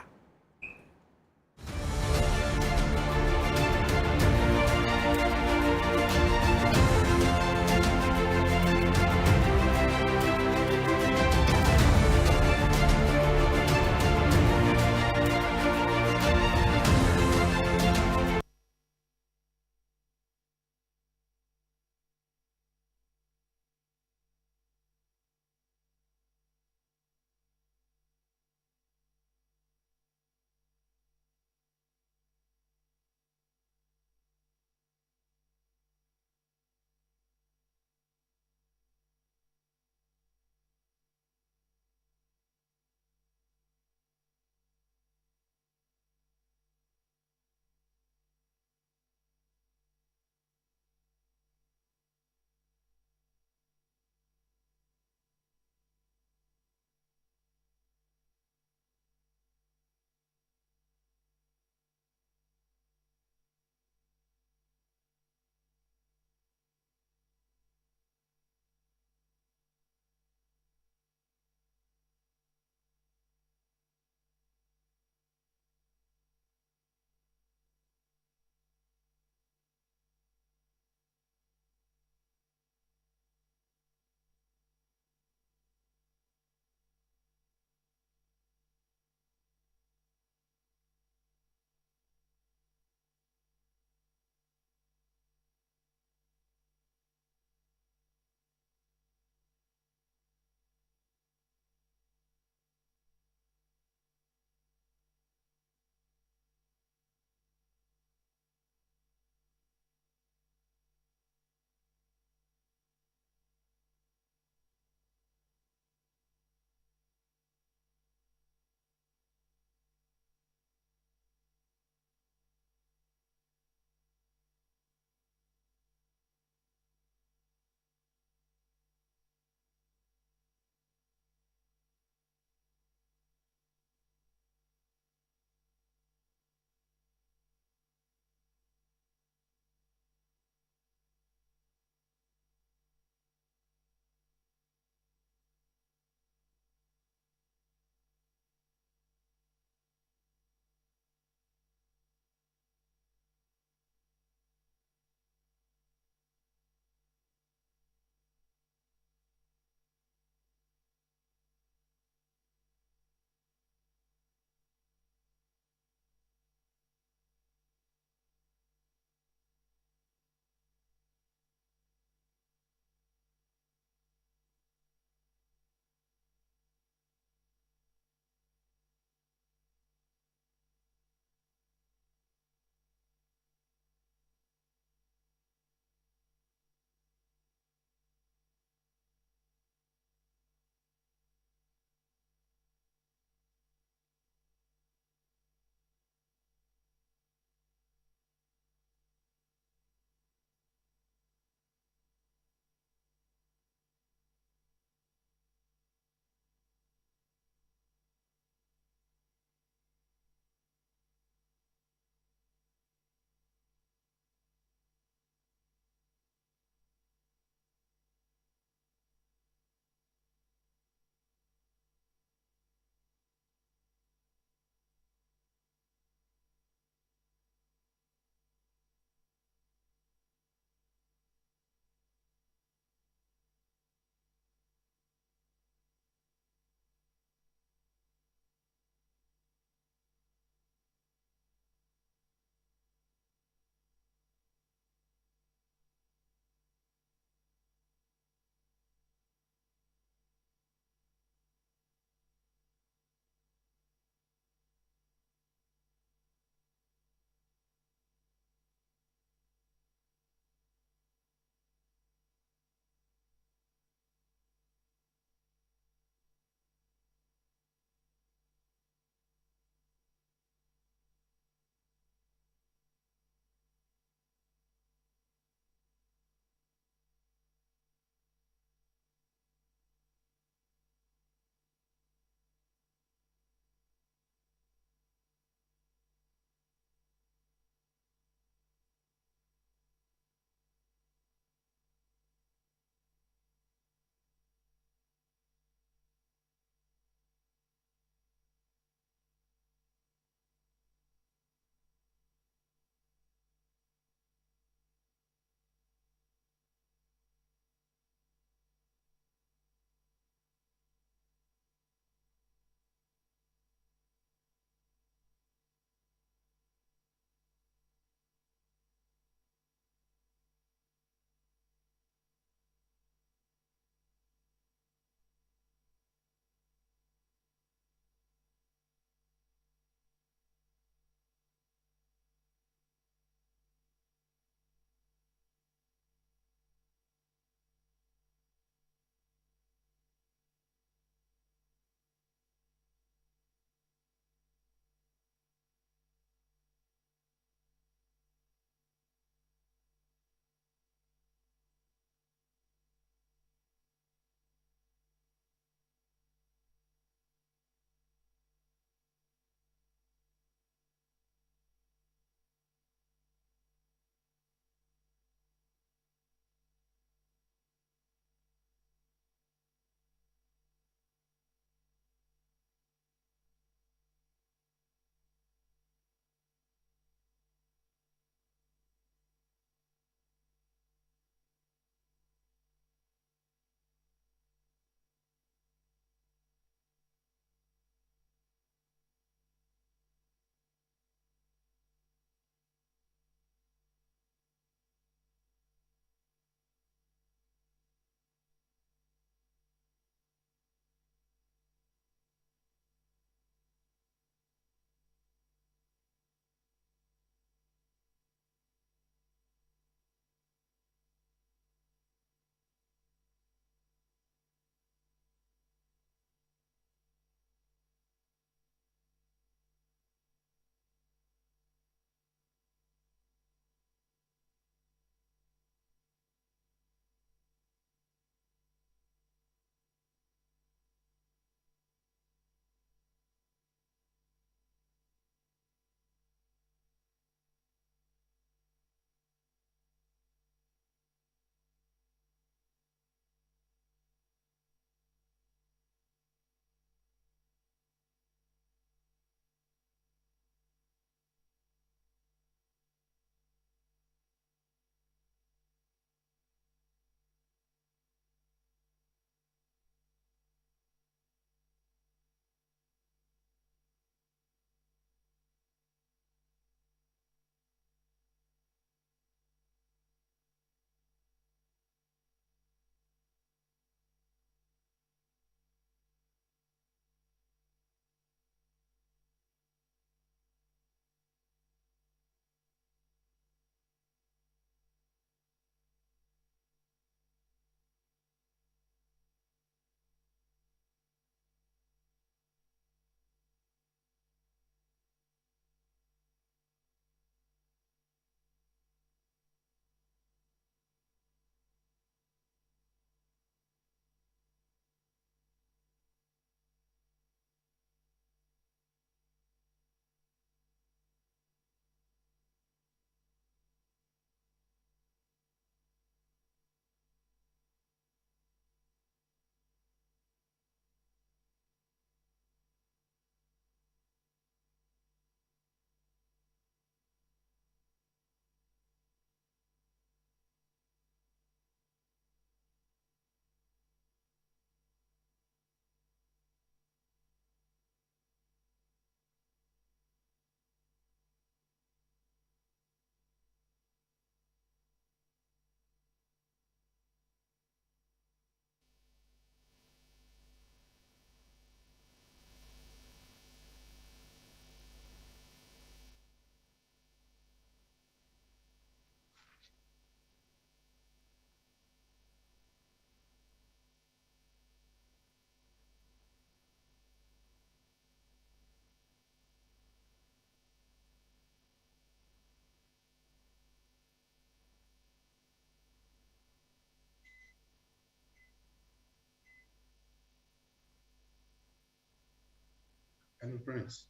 Hello, Prince.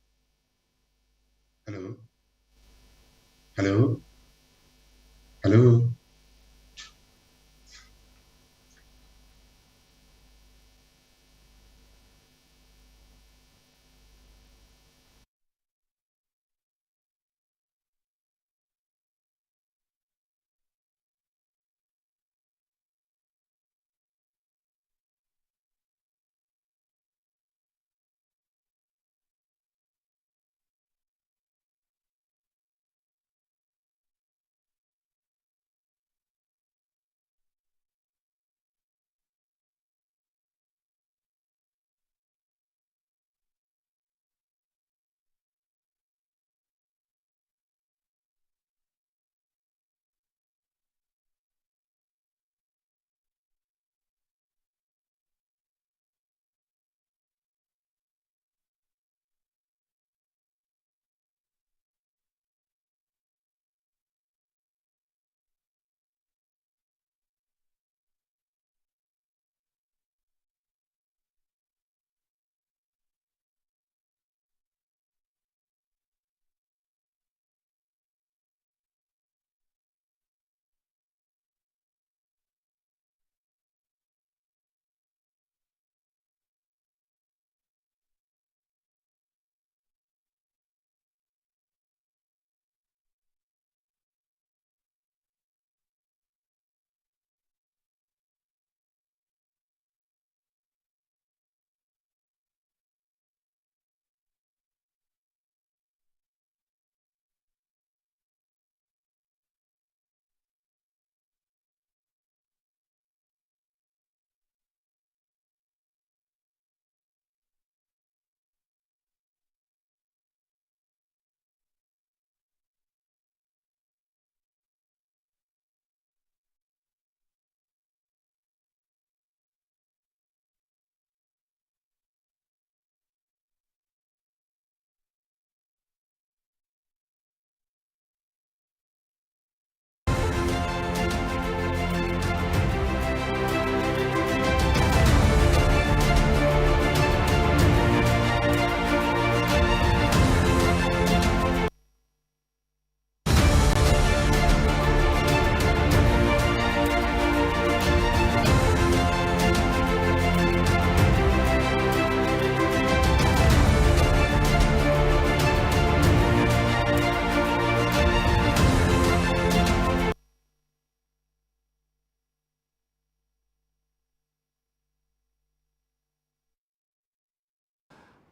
Hello. Hello. Hello.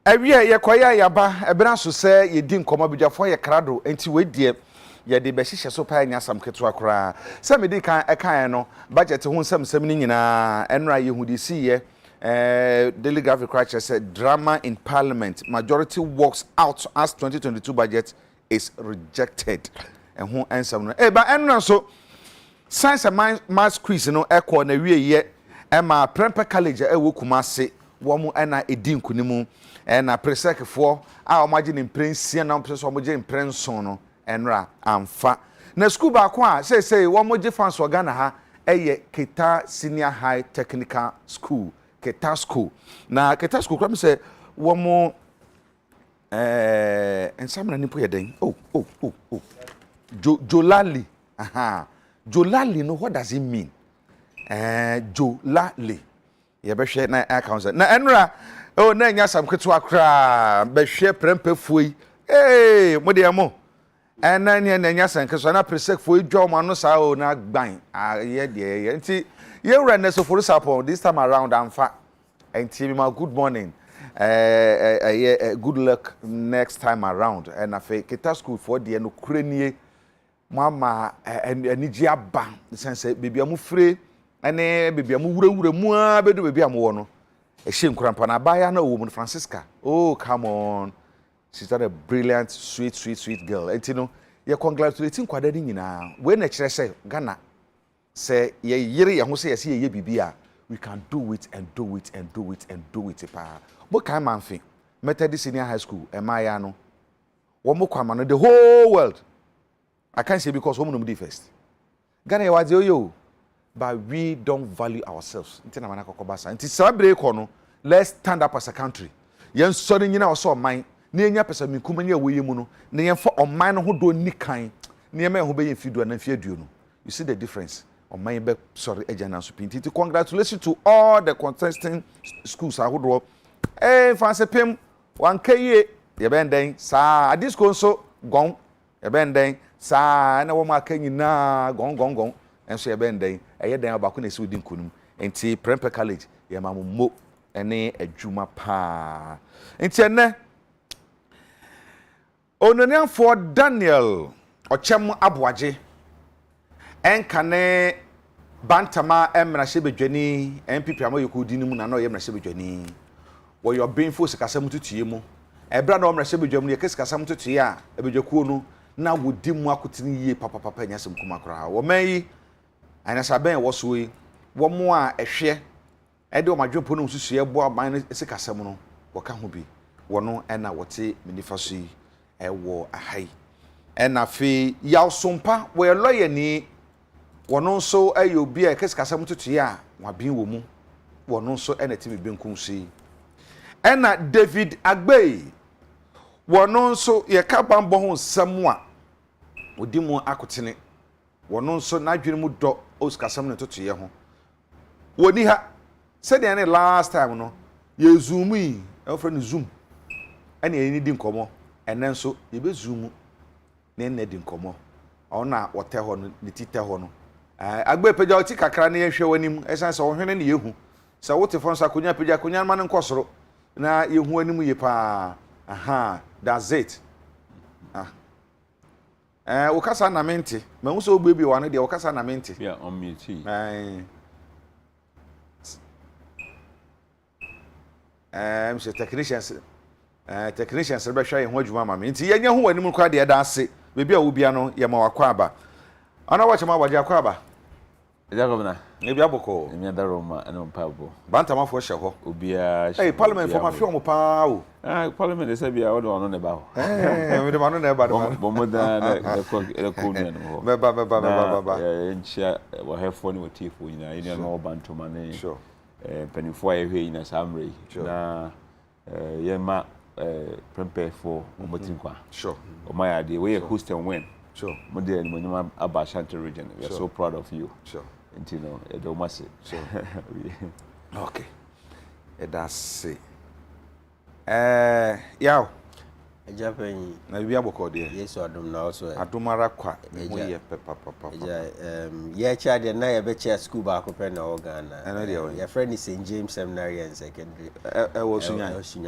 Agya yekoya yaba ebena so se yedi nkoma bidwafo ye krado enti wedie ye de behihye so pa nya sam keto akora se medi kan ekan no budget ho nsam ni nyina enra ye hudi si ye daily graphic crutch said drama in parliament majority walks out as 2022 budget is rejected and ho ensam no ba enra so science and maths quiz no ekọ na wie ye ema prempe college ewo kumase wo mu ena edi nkunimu na presekfo a omaje ne mprensia na mpese omaje mprenson no enra amfa na school ba ko a say wo moje fans Ghana ha eye Keta Senior High Technical School Keta School na Keta School kwa me say wo mo ensamna nipo ye den Jolali aha Jolali no what does it mean Jolali ye be hwe na account na enra na nya sam keto akra be hwe prempe foi mo de mo na nya sam keso na presek foi dwom ano sa o na gban ye de ye nti ye wura na so for support this time around amfa enti me ma good morning good luck next time around and afa Keta School for de no kuranie mama anigi aba sense bibia mu free ene bibia mu wura mu a bedo bibia mu wo no ehye nkurampa na baya na wo mu Francisca oh come on she's a brilliant sweet girl enti no ye congratulate nkwada ni nyina we na kire say Ghana say ye yire ye ho say ye ye bibia we can do it and do it and do it and do it pa bo kan manfi Methodist Senior High School emaya no wo mo kwama no the whole world I can't say because women do first. Ghana was yo, but we don't value ourselves. Let's stand up as a country. Yen sorry, you know, so mine. na yɛnya pesa mi kuma nya woyɛ mu no na yɛmfa ɔman no ho do ni kan na yɛma ho bɛyɛ mfidu na mfiadu no you see the difference ɔman bɛ sorry agya na so pinti congratulations to all the contesting schools ahodoɔ fancy pim wanka yie yɛbɛn dɛn saa adisco nso gɔn yɛbɛn dɛn saa na wɔn aka nyinaa gɔn nso yɛbɛn dɛn ɛyɛ dɛn abako na esi odi nkunum nti prempe college yɛma mo ɛne adwuma paa nti ɛnɛ ononiafoɔ Daniel ɔkyɛm aboagye ɛnka ne bantama mmarahyɛ badwani MPP amoyɛkɔ di no mu na na ɔyɛ mmarahyɛ badwani wɔyɛ ɔbɛnfo sikasɛm tutuye mu ɛbra na ɔmmarahyɛ badwam no yɛkɛ sikasɛm tutuye a ɛbadwakuo no na wodi mu akotene yie papapapa nya sɛm kuma koraa wɔman yi anasabɛn wɔ so yi wɔn a ɛhwɛ ɛde wɔn adwempo no nsusue ɛbɔ aban no sikasɛm no wɔka ho bi wɔno ɛna wɔte menifa so yi ɛwɔ ahai ɛna fe yawsompa wɔyɛ lawyer ni wɔno nso ɛyɛ obi a ɛkɛ sikasɛm tutuye a wabin wɔ mu wɔno nso ɛna timi benkum so yi ɛna David Agbey wɔno nso yɛka bambɔ ho nsɛm a odi mu akotene wɔno nso n'adwene mu dɔ osikasɛm no totoyɛ ho wɔni ha sɛdeɛ ne last time no yɛ zoom yi ɛfrɛ no zoom ɛna yɛni di nkɔmɔ ɛnɛ nso yɛbɛ zoom na ɛna di nkɔmɔ ɔna wɔtɛ hɔ no ne ti tɛ hɔ no Agbey pagya ɔti kakra na yɛhwɛ w'anim ɛsan sɛ ɔhwene ne yɛhu sɛ wote fɔ nso akonya pagya akonya ma ne nkɔ soro na yɛhu anim yɛ paa aha that's it wokasa na mente mahu sɛ wobɛbi wɔ no deɛ wokasa na mente yeah on mute sɛ technicians bɛhwɛ yɛn ho adwuma ma me nti yɛnyɛ ho w'anim kora deɛ ɛda ase baabi a wobia no yɛma wakɔ aba ɔna wɔkyɛ ma wagye akɔ aba Kwabena ebi aboko emi adaroma ana mpabo bantamafo hye hɔ obia parliament for mafio mo paa o parliament dey say bia wo no ne ba ho me de mano na ba de bomo da na ko no ho ba enchia wo hefo ne wotifo nyina ene no bantoma ne sure penifo ahwe nyina samre na yema prepare for omotinkwa sure o my idea we host and win sure model ni monima Ashanti region we are so proud of you sure you know edo mase sure okay that's it yaw Japan na bibia boko de yes adum na also adumara kwa mo ye papa yeah cha de na ye be cha school ba ko pe na Ghana your friend is St James Seminary and Secondary was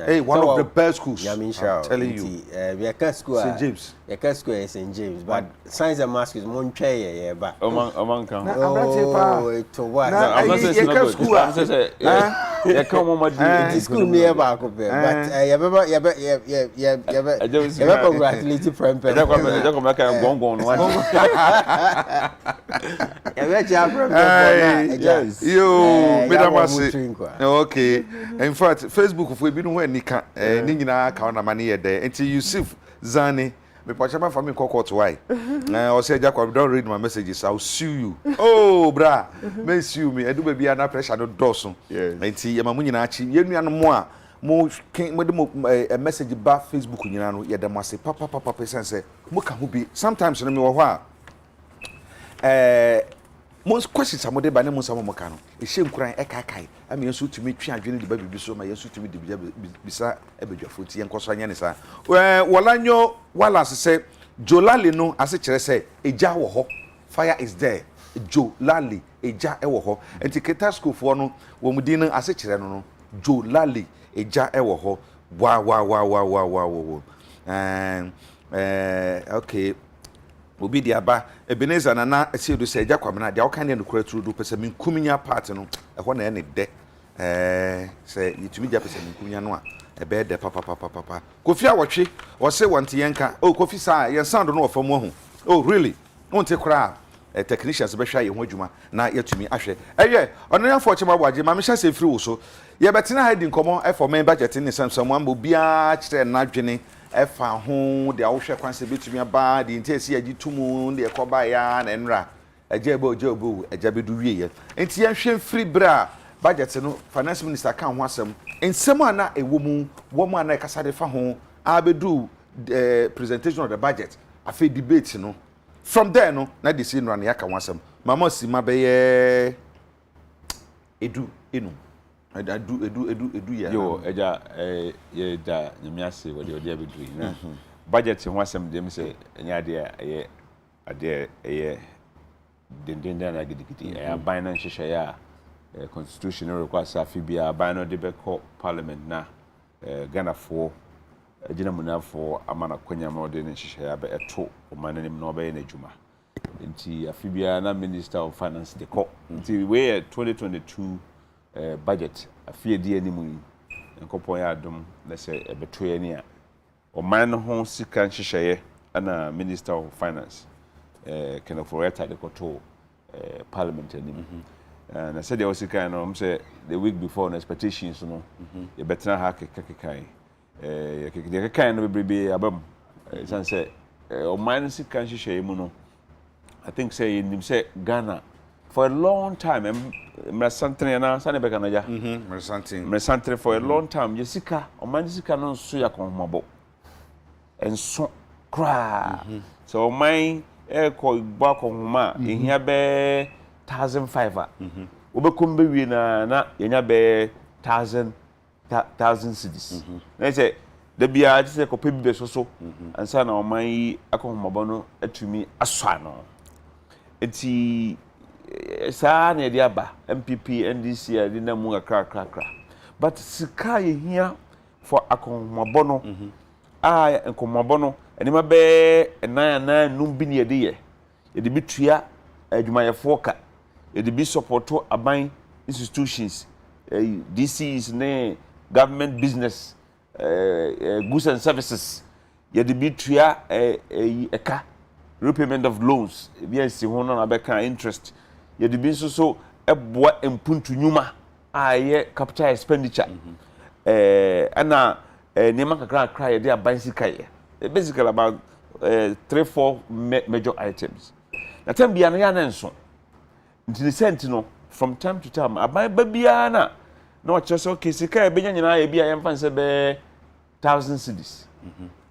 hey one of the best schools I'm telling you we can school St James your can school is St James but science and maths is mon twa ye ba oman kan oh to what I'm not saying school I'm saying you come on the school near ba ko pe but yeah, congratulate friend. Come like a gong one. Yes. Yo, okay. In fact, Facebook if we been when nika ni nyina ka na mane ye there. Until Yusuf Zani me pachama for me kokot why. O say Jacob don't read my messages. I'll sue you. Oh, bra. Me sue me. Edu baby na pressure no doso. Yes. Until ye mamu nyina achi. Ye nua no mo a mo a message ba Facebook nyina no ye dem ase papa sense mo ka ho bi sometimes no me wo ho a mo questions amode ba ne mo samo mo ka no e hye nkuran e kai am yesu tumi twi adwene de ba bibi so ma yesu tumi de bisa ebedwafo ti yen koso anya ne sa wolanyo wala se jolali no ase kire se eja wo ho fire is there jolali eja e wo ho antiketa school fo no wo mudin no ase kire no jolali eja ewo ho wa okay obi dia ba Ebenezer na asiedu se eja Kwabena dia wokan ne nokura turu pese minkuminya part no eho na ne de se yitumi ja pese minkuminya no a ebe de papa Kofi awotwe wo se wonte yenka oh Kofi sa ye sound no ofam ho oh really wonte kura technicians be hwa ye ho adwuma na yatumi ahwe ono yan fo chema boaje ma me hya se firi wo so ye betena ha di nkomo e for main budget ni samsam amba bia kire na dwene e fa ho de awhwe kwanse betumi aba de ntesi agi tumu de ekoba ya na enra agya obo agya bedu wie ye enti yan hwe firi bra budget no finance minister kan ho asem ensem ana ewo mu wo mu ana ekasa de fa ho abedu presentation of the budget afi debate no from there no na dey see no na yaka wansam mama sima be edu enu edu ya yo eja ye da nyamiase wo de abedu na budget ho asem dem say enya de ade den na gidigidi aban na nhwehwe ya constitution requires afi bia aban no de be call parliament na Ghana for agina munafo amana kwanya ma de nhwehwe ya be eto omanenim na obeye na adwuma nti afi bia na minister of finance de call nti we 2022 budget afi edi animu yi nkopon ya adom na se ebeto ye ni a oman ho sika nhwehwe ana minister of finance kind of reta de koto parliament anim na said there was a kind of say the week before the expectations no you better ha kekai the kind of baby abam san say o minus kan hihye mu no I think say in say Ghana for a long time me something na san be kana ja me something for a long time yesika o minus kan no so ya konmabo enso kra so my ko gba ko huma ehia be 1,500 obekom be wie na yenya be 1,000 cedis na say da bia ti say ko pe bi so ansa na oman akohumabo no atumi aswa no enti sa na dia ba MPP NDC adi na mu kra but sika yehia for akohumabo no akohumabo no enima be na num bi ne ye de bitua adwumayefo ka de bi supporto aban institutions DCs ne government business goods and services de bitua eka repayment of loans bi si ho na be kan interest de bi so eboa empuntu nyuma aye capital expenditure ana nema kakra de aban sika ye basically about 3-4 major items. Na time bia no ya na nso. Nti sent no from time to time aban ba bia na o chese okay sika e benya nyina ya bia yemfa nse be 1,000 cedis.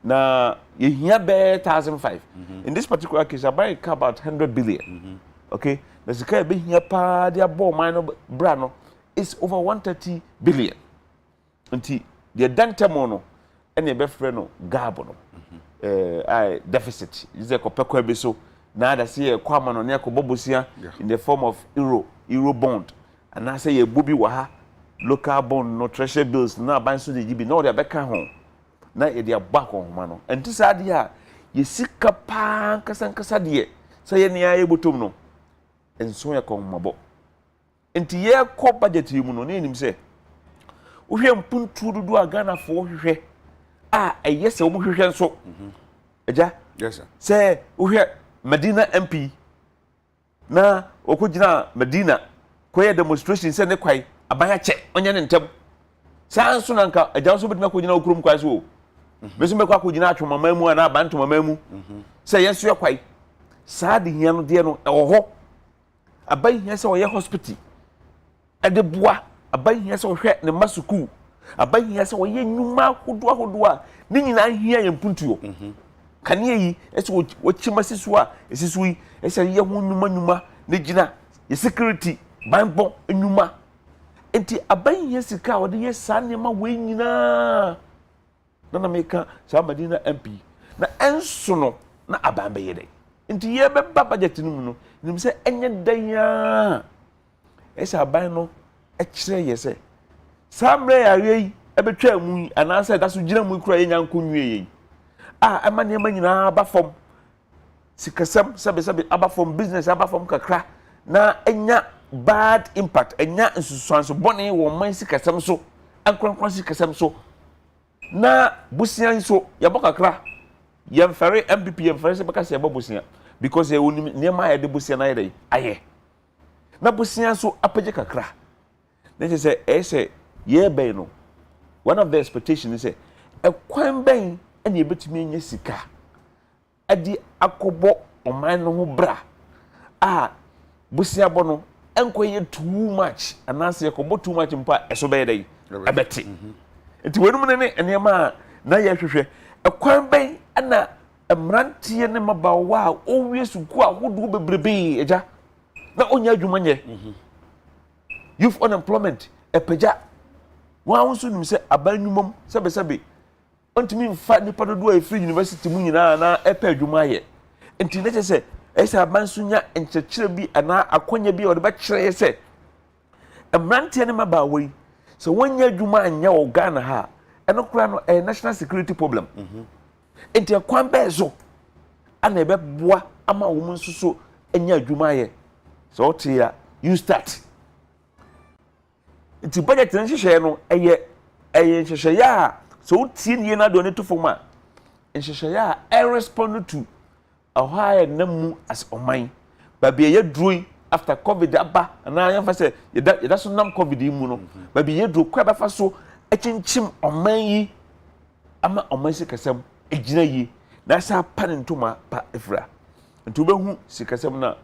Na ye hia be 1,500. In this particular case aban ka about 100 billion. Okay? Na sika e be hia pa dia bo man no bra no is over 130 billion. Nti the dantamo no ene be frɛ no gab no deficit is a kopekwa be so na da say kwama no ne kobobosia in the form of euro bond and na say ye bobi wa ha local bond no treasury bills na ban so de gibi na o de beka ho na e de abak ho ma no enti sa de a ye sika pa nkasa de say ye ne aye botom no enso ye ko mabo enti ye ko budget yi mu no ne nim say wo hwe mpuntu dudu a Ghana fo hwehwe yes, we will so. Agya, yes, sir. Say, we have Medina MP. Na, okujina Medina. Kwa demonstration say ne kwai abaya che onye ne ntem. Sa nso na nka agya nso betima kujina okurum kwai so. Beso mekwa kujina atwoma mamu na abanto mamu. Say yeso ye kwai. Sa de hia no de no ewo ho. Abai hia say oye hospital. Ade boa, abai hia say ohwe ne masuku. Aban hia se woye nyuma hodo a ni nyina hia ye mpuntuo kane yi ese wo chimasi so a ese so yi ese ye ho nyuma ne gina ye security banbon nyuma enti aban hia sika wo de ye sanema we nyina na meka sa Medina MP na enso no na aban be ye dai enti ye be budget no mu no nim se enye dan ya ese aban no e kire ye se samre ya rei ebetwa mu ananse da so gina mu kura ye nyanko nwie yi amane nyina aba fom sikasam sabe aba fom business aba fom kakra na enya bad impact enya nsusuanso bone wo man sikasam so ankronkron sikasam so na busian so ya bokakra yemfere MPP yemfere se baka se busian because e woni niema ya de busian na yedai aye na busian so apaje kakra na say ese ye be no one of the expectations is say e kwan ben ene ebetumi enya sika adi akobo oman no ho bra busia bo no enkoye too much anase yakobo too much mpa eso be dai abeti enti wenum ne enema na ye hwehwe ekwan ben ana emrantie ne mabawa a owie suku a hodo bebrebe eja na onya adwuma nye youth unemployment epeja wa wonso nim se abannwumom sebe ontimi mfa nipa dodo a free university mu nyina na epe adwuma ye enti ne se esa abanso nya enkyekere bi ana akonya bi o de ba kyerɛ se emrantie ne mabawa yi so wonya adwuma anya wo Ghana ha eno kura no national security problem enti akwan bezo ana ebeboa ama wo nso so anya adwuma ye so otia you start enti budget na hyehyɛ no ɛyɛ hyehyɛ ya so otie nie na do ne to foma hyehyɛ ya respond to a higher namu as oman baby ye drawing after covid aba na yan fa say yeda so nam covid mu no baby ye draw kwa ba fa so ekyinkyim oman yi ama oman sikasam ejina yi na sa panentuma pa efra nti obehu sikasam na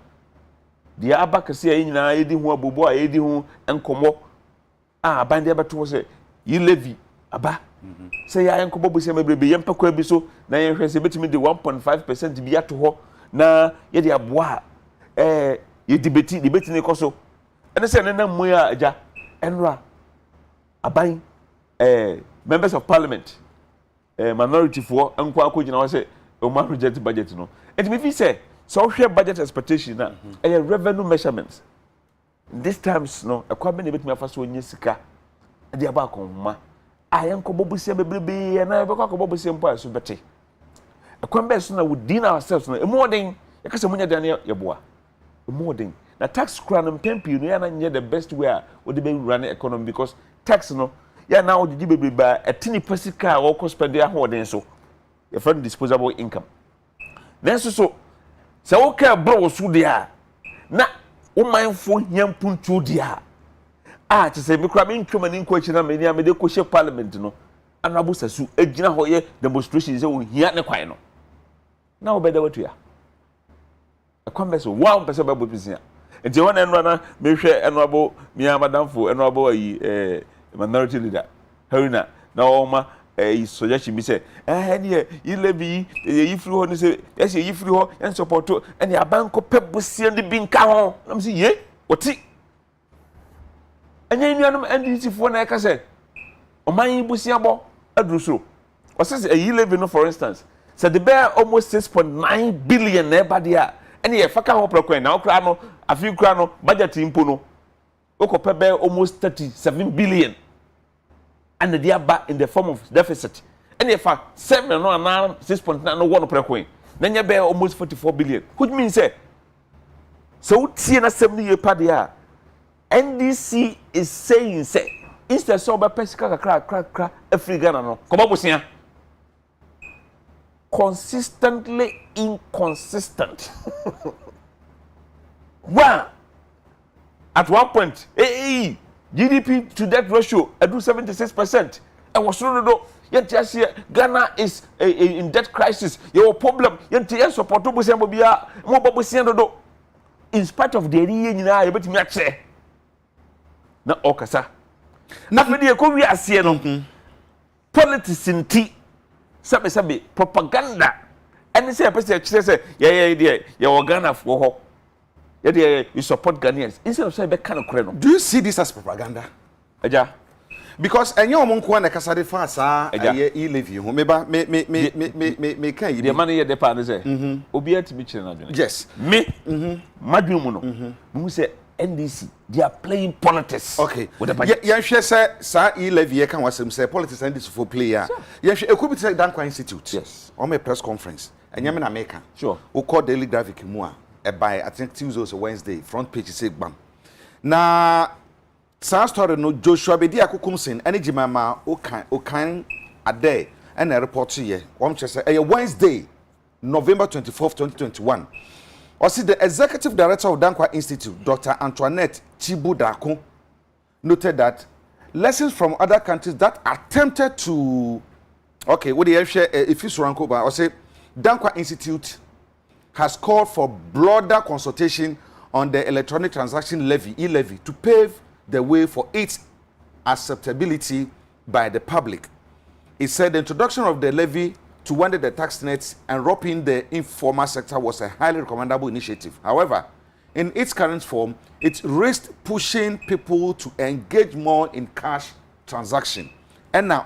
dia aba kase ya nyina yedi hu abobo a yedi hu enkomo a bande abeto se yi levy aba say ya enkobo bo se mebrebe yempakwa bi so na yen hwese betimi de 1.5% bi ato ho na yedi aboa ye debate ne koso ene se ne namu ya aja enra aban members of parliament minority for enko akogina wo se o ma reject budget no and me fi say so hwe budget expectation na revenue measurements this times no Kwabena betumi afa so onye sika de aba konma ayenko bobusia bebrebe na be kwa bobusia mpo aso bete Kwabena so na within ourselves no emoden yakase munya dan yeboa emoden na tax kra no mpempi no ya na nye the best way we dey run economy because tax no ya na odidi bebrebe etini pasika wo ko spend ya hoden so your friend disposable income then so se wo ka bro so dia na wo manfo hiampuntu dia te se me kra me ntwoma ni nko achi na me ni amede ko she parliament no anabo sasu agina ho ye demonstration se wo hia ne kwan no na wo beda watu ya Kwabena so wow pese ba bopisia enti wona enro na me hwe enro mi amadamfo enro abo ayi minority leader harina na wo ma suggestion bi say ne yi levy yi free ho ne say yes yi free ho en support and ya banko pebusia ne bi nka ho na me say ye woti anya nuanom NDC fo na ka say oman busia bo adurusuro o say yi levy no for instance say the bear almost 6.9 billion na ba dia and ye faka ho prokwan na okra no afi kra no budget impo no okope bear almost 37 billion and the aba in the form of deficit and if 7 no and 6.9 no one preko then you bear almost 44 billion which means say so tie na 70 year pa dia NDC is saying say instead so be pesika kra Africa no komabosia consistently inconsistent wow at one point GDP to debt ratio at 76%. And was no do. Ghana is in debt crisis. Your problem. Support to Bobia, more Bobusiano. In spite of the area, you bet me at say. Na okasa. Na me dey ko wi ase no. Politics in tea. Sabe propaganda. And say person say yeah Ghana for ho. You support Ghanaians instead of saying be kind of creno. Do you see this as propaganda? Agya. Because enye omonko na kasa de fa sa aye levy ho me kan yi. The money here dey pa no say. Obi atimi kire na dwene. Yes. Me. Madwene mu no. Mu say NDC they are playing politics. Okay. With the budget. Yan hwe say sa levy ye kan wasem say politics NDC for play ya. Yan hwe ekubi say Dankwa Institute. Yes. On my press conference. Enye me na make. Sure. We call daily graphic mu a by I think Tuesday or Wednesday front page say bam. Na sa story no Joshua Bedi Akokumsin ene jimama okan ade and a report here. One say Wednesday November 24th 2021. Also the executive director of Dankwa Institute Dr. Antoinette Chibudako noted that lessons from other countries that attempted to what the share if you ranko ba or say Dankwa Institute has called for broader consultation on the electronic transaction levy, e-levy, to pave the way for its acceptability by the public. It said the introduction of the levy to widen the tax nets and rope in the informal sector was a highly recommendable initiative. However, in its current form, it risked pushing people to engage more in cash transaction. And now,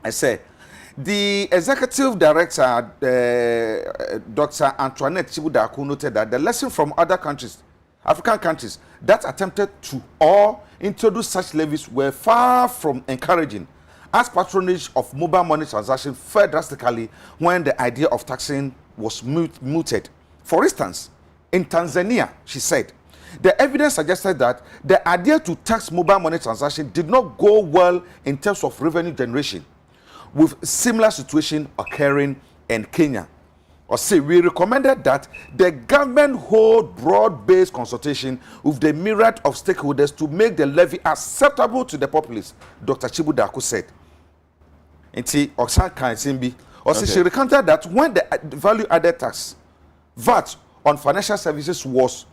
I say, the executive director, Dr. Antoinette Chibudaku, noted that the lesson from other countries, African countries, that attempted to or introduce such levies were far from encouraging, as patronage of mobile money transaction fell drastically when the idea of taxing was mooted. For instance, in Tanzania, she said, the evidence suggested that the idea to tax mobile money transaction did not go well in terms of revenue generation, with similar situation occurring in Kenya. Or say, we recommended that the government hold broad-based consultation with the myriad of stakeholders to make the levy acceptable to the populace, Dr. Chibudaku said. And she recounted that when the value-added tax, VAT, on financial services was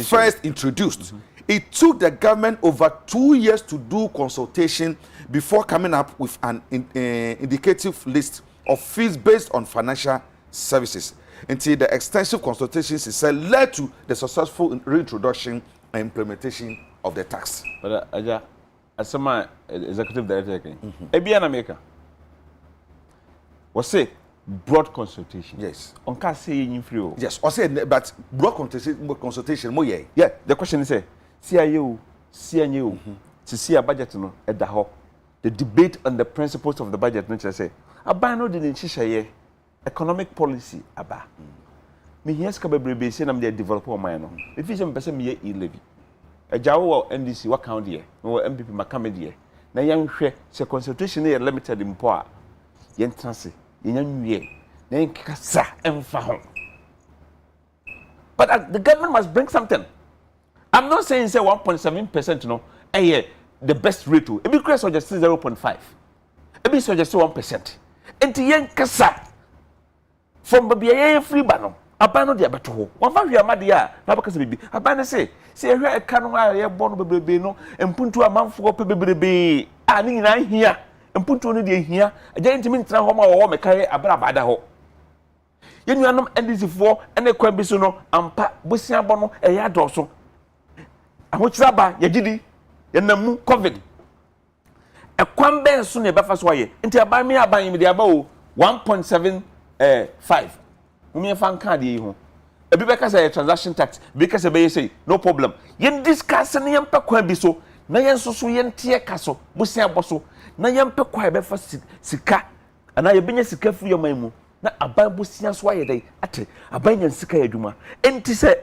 first introduced, it took the government over 2 years to do consultation before coming up with an indicative list of fees based on financial services. Until the extensive consultations, he said, led to the successful reintroduction and implementation of the tax. But Agya, as my executive director, Agya America was say broad consultation. Yes. On can say in free. Yes. Or say, but broad consultation, more yeah. The question is, CIO, to see a budget no at the hall. The debate on the principles of the budget, not just say, a ban didn't share economic policy aba. Me here's Kababri saying I'm the developer mine. If you some person me levy. A Jawa NDC what county here, no MPP Macamedy. Na young share se consultation here limited in power. Yen transi, yen ye, then kasa emfa. But the government must bring something. I'm not saying say 1.7%, no. The best rate to. It be crazy suggest 0.5. It be suggest 1%. And the yen kasa from baby free bano. Abano dia beto. One fa hia madia na baka se bibi. Abano say hwe e ka no a ye bɔ no bebrebe no mpuntu amanfo pe bebrebe. A ni nyina hia. Mpuntu no de hia. Agya ntimi ntra ho ma wo mekae abrabada ho. Ye nuanom NDC fo ene kwa bi so no ampa bosia bɔ no e ya dɔso. Ahokyira ba ye gidi ye namu covid. E kwan ben so ne befa so aye. Nti aban me aban me de aba o 1.75. Mumia fan card ye ho. Ebi beka say transaction tax, because be say no problem. Yen discuss na yen pekwa bi so, na yen so yen tie ka so, bosia boso, na yen pekwa be fa sika. Ana ye benya sika fu yoman mu. Na aban bosia so aye dai ate, aban yen sika adwuma. Enti say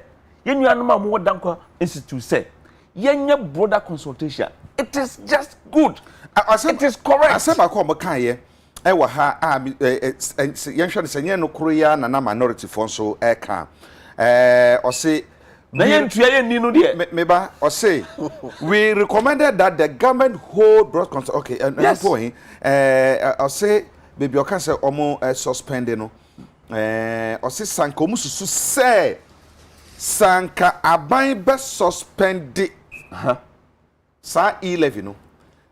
yen nuanom am wo dankwa institute say, yen nya broader consultation. It is just good. It is correct. Asema ko mo kan ye. Ewa ha yenhwe se nye no koro ya na minority fo so eka o say na yentua ye ni no de meba o say we recommended that the government hold broad consult. Okay, yes. O say baby o kan say omo suspend no o say sanka omu susu say sanka aban be suspend sa E11 no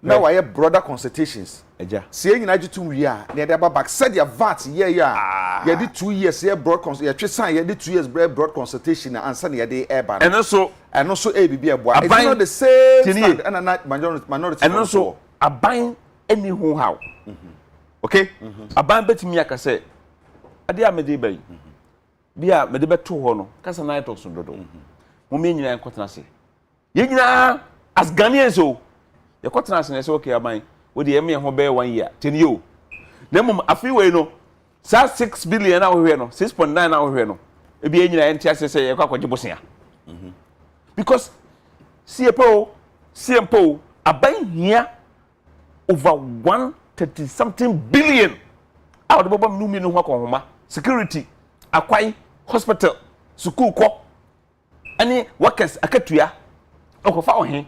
na why broader consultations. Agya see nyina gitum wi a na dey back said your VAT ye did 2 years here broad consult ye twe san ye did 2 years broad consultation and answer na ye dey eba and also ABB ebo it's not the same standard and minority and also aban any who how okay aban betimi aka say ade a mede bai bia mede beto ho no kasa na ito so dodo mo me nyina enkotena se ye nyina as Ghanaians o ye kotena se na say okay aban we dey me ho be 1 year 10 yo na mum afi we no sa 6 billion na wo hwe no 6.9 na wo hwe no e bi enyina enti ase say ye kwa kwaje bosia because CMPO aban here over 130 something billion out of bobam no mi no ho akon security akwai hospital school ko ani workers akatua okofa ohe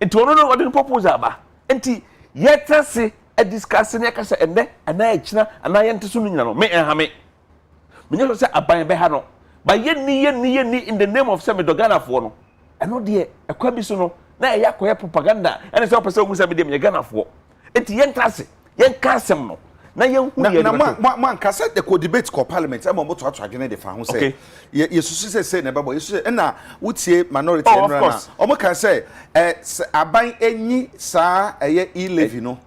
enti ono no what the proposal ba enti yetase a discussing yakasa ende ana echina ana yenteso no nyina no me enhame menye so aban be ha no ba yenni in the name of some Ghana for no eno de ekwa bi so no na yakoya propaganda ene se opese omu se be de me Ghana for enti yentase yenkasem no na yen hu ye na man ka say the debate ko parliament am mo to atwagene de fa ho say yesusu say na babo yesusu na wutie minority enra na omo kan say aban enyi sa e-levy no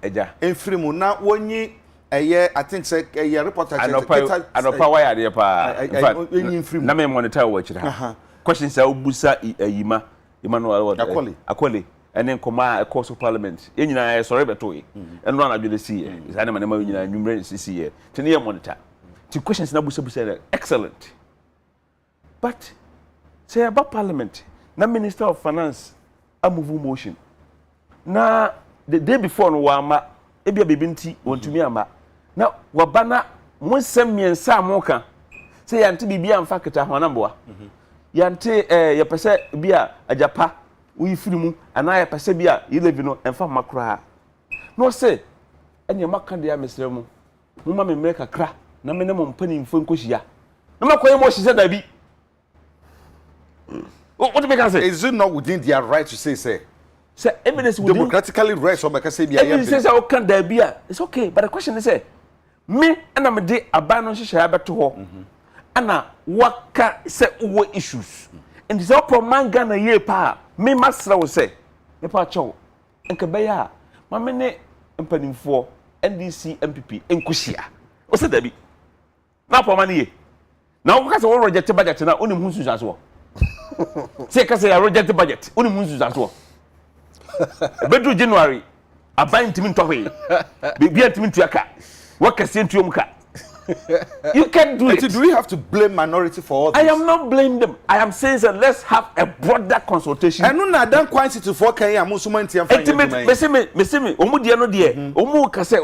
enfiri mu na wonyi I think say reporter anopa why dey pa enyi enfiri mu na me monitor wo chira question say obusa ayima Emmanuel Akwali and then koma course of parliament enyina sorry beto e enro na dwele see e say na ma nyina nwumre see e tene ye monitor the questions na busa excellent but say about parliament na minister of finance a move motion na the day before no wa ma ebia bebinti wontumi ama na wabana monsem miensa amoka say yante bibia amfa keta ho na mboa yante ye pese bia ajapa uyifiri mu ana ye pese bia e-levy no emfa makra no say enye maka de amesre mu mumma me mre kakra na me ne mo mpani mfo nkohia na makoye mo hise da bi what do you say? Is it not within their right to say evidence within democratically right so make say bia evidence says I can there be it's okay but the question is me and am de aban no hye abeto ho ana waka say wo issues and this all man Ghana ye pa me masra wo say me pa chow enka be ya ma me ne mpanimfo NDC MPP enkuhia o say da bi na po man ye na wo ka say wo reject budget na onim hu susu aso say ka say ya reject budget onim hu susu aso bedu January aban ntimi ntɔhwe bibia ntimi ntuaka wakase ntuom ka you can do it. Do we have to blame minority for all this? I am not blaming them. I am saying that let's have a broader consultation. And no dan quantity for kan ya muso man tiam fa. Me say me omu de no de omu kase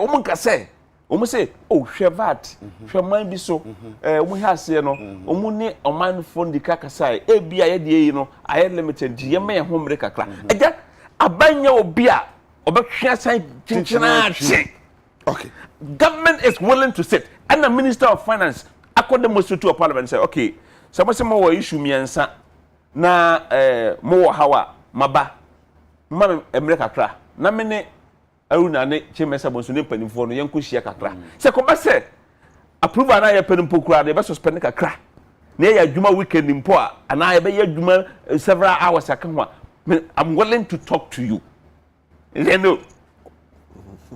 omu say oh hwevat hweman bi so omu hase no omu ne oman fondi kakasai e bia ye de yi no aye limited ye me ho mre kakra eja abanya obi a obehwe san chinchina chi. Okay. Government is willing to sit and the Minister of Finance according to a parliament say okay some say mo issue miensa na mo hawa maba ma emre kakra na me ne aruna ne chemesa bonso ne panimfo no yenko hia kakra say ko ba say approval na ye panimpo kura de be suspend kakra na ye adwuma weekend impo a na ye be ye adwuma several hours aka ho I'm willing to talk to you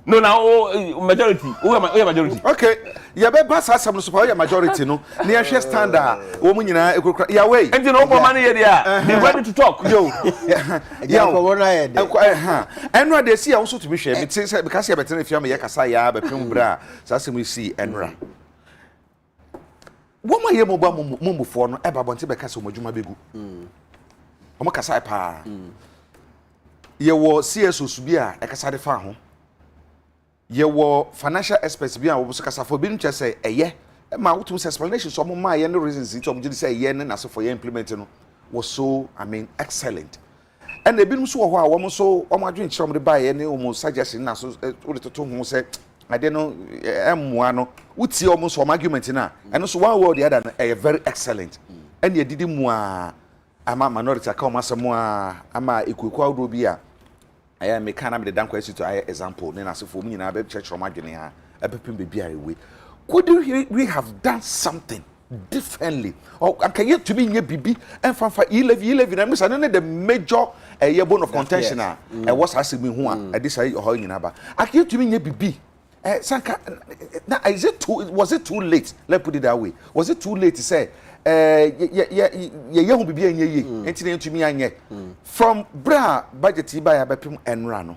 no now majority we majority okay ya be pass asam no so we majority no na ye hwe standard wo mu nyina ekukura ya wey enti no bo man ye dia be ready to talk yo ya Kwabena ye de enra de si ya wo so to be hwe me say because ya betere fia me ye kasa ya be pem bra sa asem si enra wo ma ye mo ba mo fo no e ba bonte be kasa mo djuma begu o mo kasa pa ye wo CSO su bi a e kasa de fa ho ye wo financial experts bi a wo so kasa fo bi nche say eye ma wo to explanation so mo ma ye no reasons it to say ye na so for ye implement no was so excellent and e bi no so wo ho a wo mo so o mo adwen kire mo de ba ye ne o mo suggestion na so wo de to ho say ade no emmoa no wuti o mo so argument na and so one word the other no very excellent and ye didi mu a ama minority aka o masemo a ama ekuku awdo bi a aya me kana me de dan kwesi to aya example ne na so fo mu nyina be church ma dwene ha ebepem be bia ewe could we have done something differently or can you to be nye bibi and from e-levy na me say no the major bone of contention was asking me who a this say ho nyina ba can you to be nye bibi sanka now was it too late let's put it that way was it too late to say ye hu bibi anye yi enti na ntumi anye from bra budget ba ya bepem enra no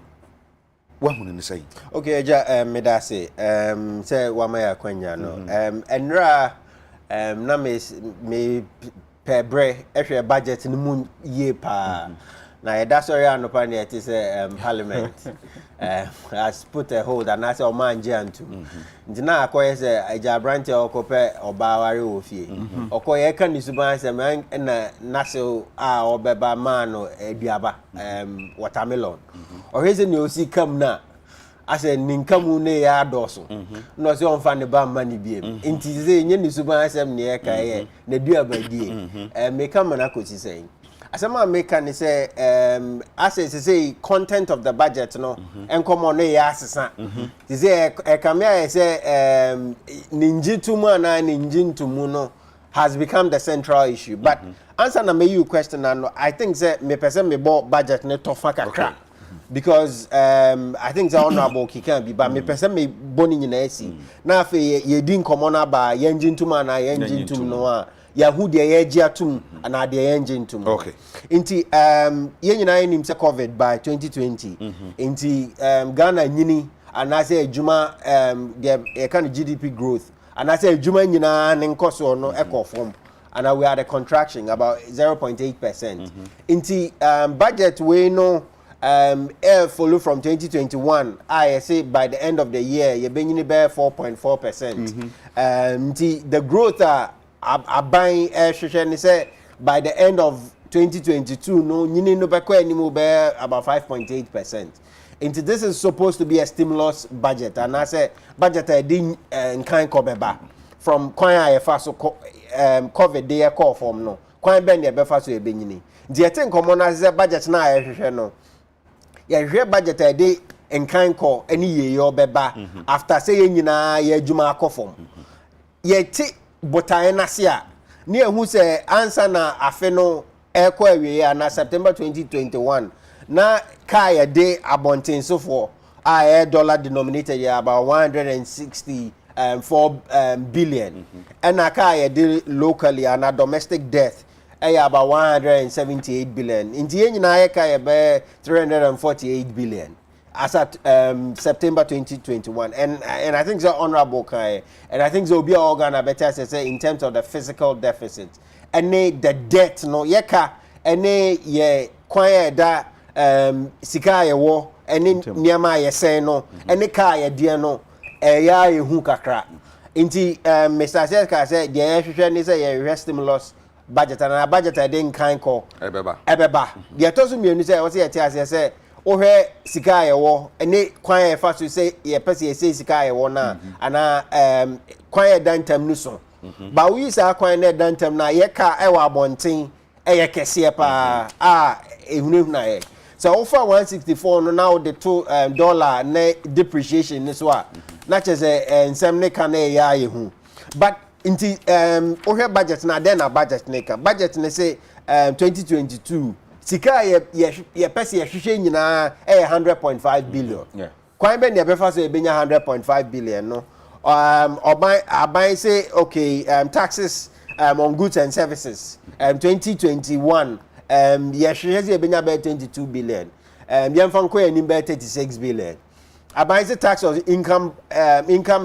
wa hu ne say okay Agya me da say say wa ma ya kwanya no enra na me pebre ehwe budget no mu ye pa na that sorry anopa ne it is parliament has put a hold and I say o man giant nti na akoye say Agya branch okope obaware ofie okoye ka ni suban say na naso a obeba man no aduaba watermelon o heze ni osi kam na ase ninkamu ne ya doso no se on fa ne ba mani biem nti ze nye ni suban asem ne e ka ye na duaba die me kam na ko si say asema make can say as I say content of the budget no enkomo no ya asesa say kamia say ninjitumu na ninjintumu no has become the central issue but answer na me you question and I think say me person me budget ne tofa kakra because I think the honorable can be but me person me boni nyina esi na afa ye din komo na ba yenjintumu na yenjintumu no a yahu de ye atum and de engine tum okay inti ye nyina nim se covid by 2020 inti Ghana nyini and I say adwuma the kind of GDP growth and I say adwuma nyina ne nkoso no form and we had a contraction about 0.8%. Inti budget we no follow from 2021 I say by the end of the year you be nyini be 4.4%. The growth buying hwehwe say by the end of 2022 no nyini no be kwa animu be about 5.8%. Into this is supposed to be a stimulus budget and I say budget didn't kind kobeba from kwan ayefa so covid dey call from no kwan ben dey be fa so e benyini the thing common as budget na hwehwe no ye hwe budget dey kind call any ye yo beba after say ye nyina ye adwuma akofom ye ti botae na se a ne ehu se answer na afe no ekọ awie na September 2021 na kai de abonten so for dollar denominated ya about 164 billion and kai de locally and domestic debt about 178 billion in the nyina kai be 348 billion as at September 2021 and I think so honorable kai and I think so be organ better say in terms of the physical deficit and the debt no yeka and ye kwaya da sika ye wo and niama ye say no and ka ye de no ya ye hu kakra inti Mr. Seka say the hwehwe ni say ye stimulus budget and budget dey kan ko ebeba the tosu mienu say o say ye tia say ohwe sika ye wo ene kwan ye fa so say ye pese ye say sika ye wo na ana kwan ye dantam nu so ba wi sa kwan na dantam na ye ka e wa abonten e ye kese pa ehunu na ye so offer 164 no now the $2 na depreciation ni so a na chese ensem ne ka na ya ye hu but inti ohwe budget na den na budget ne ka budget ne say 2022 sika ye pese ye hwehwe nyina 100.5 billion kwan be ne be fa so e benya 100.5 billion no oban say okay taxes on goods and services 2021 ye hwehwe e benya be 22 billion ye mfa nko ani be 36 billion aban say tax on income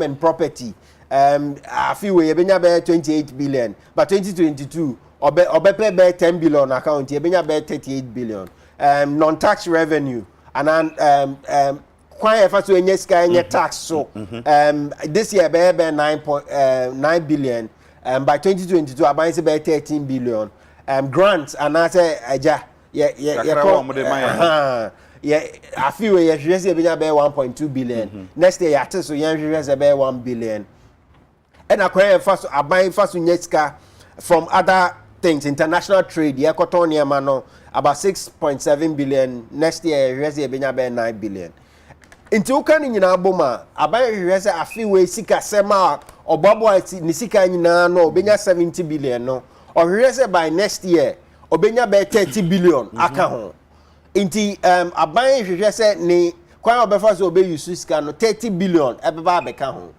and property afiwe ye benya be 28 billion but 2022 obepe be 10 billion account ye benya be 38 billion non-tax revenue and kwan ye fa so enye sky enye tax so this year be 9 billion by 2022 aban say be 13 billion grants and I say Agya ye afiwe ye hwese ye benya be 1.2 billion next year yate so ye hwese be 1 billion and akwan ye fa so aban fa so enye sika from other things international trade ye kotonia no about 6.7 billion next year hwese benya be 9 billion into ukan nyina boma aban hwese afiwe sika sema obabo ni sika nyina no benya 70 billion no or hwese by next year obenya be 30 billion aka ho inti aban hwese ni kwan obefa so obe use sika no 30 billion ebeba abeka ho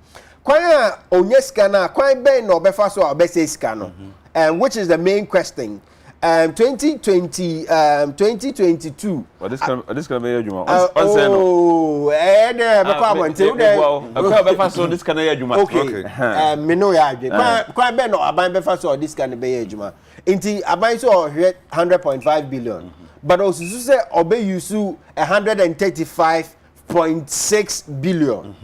kwan onye sika na kwan ben no obefa so obese sika no which is the main question 2022 this can be adwuma be fa so this can be adwuma okay me know ya adwe kwa be no aban be fa so this can be adwuma inti aban so 100.5 billion but also say obe use 135.6 billion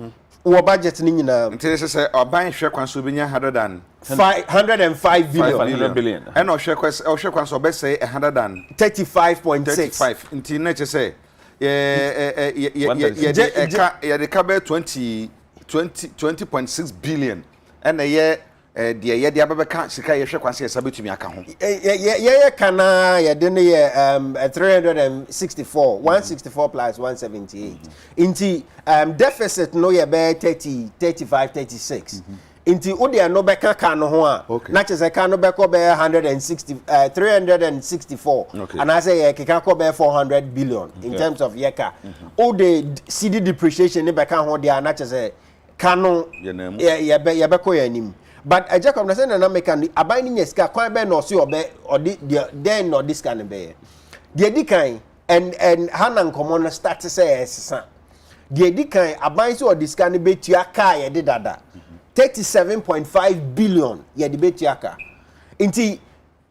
wo budget ni nyina nti say aban hwe kwan so benya 105 billion and hwe kwan so be say 135.6 nti na che say ye de ka be 20.6 billion and ye de ye de ababeka sika ye hwe kwanse yesa betumi aka ho ye kana ye de ne ye 364 164 plus 178 inti deficit no ye be 30 35 36 inti ode no beka ka no ho a na chese ka no beko be 160 364 and I say ye keka ko be 400 billion in terms of yeka ode CD depreciation ne beka ho de na chese ka no ye be ko yanim. But I just come to say na make an abiding yeska kwan be no so obe odi then no this can be the dikan and hanan common start to say esesa the dikan abiding so this can be tuaka ye de dada 37.5 billion ye de betuaka inti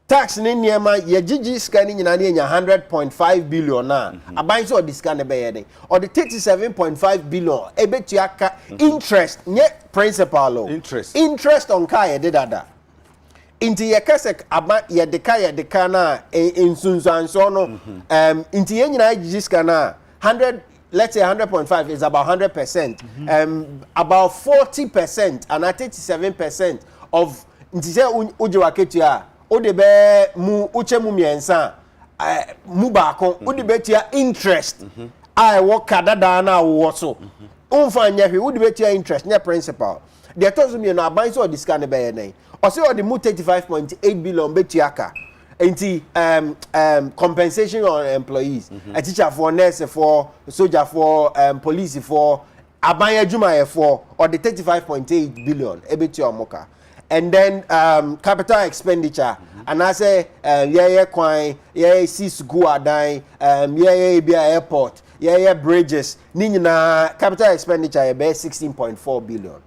tax ni niema ye gigi scan nyina na nya 100.5 billion na abiding so this can be ye or the 37.5 billion e betuaka interest nye principal interest on car ye dada inti ye kesek aba ye de ka na insunsanso no inti ye nyina gigi scan na 100 let's say 100.5 is about 100%. About 40% and 37% of inti se uje waketua ode be mu uche mu miensa mu baako ode betua interest I work dada na wo so unfa nya hwe ode betua interest nya principal the tozo me na ban so discount be ye nan o se ode mu 35.8 billion betua ka enti compensation on employees a teacher for nurse for soldier for police for aban adwuma for or the 35.8 billion ebetua moka and then capital expenditure and I say kwan see school adan bia airport bridges ni nyina capital expenditure be 16.4 billion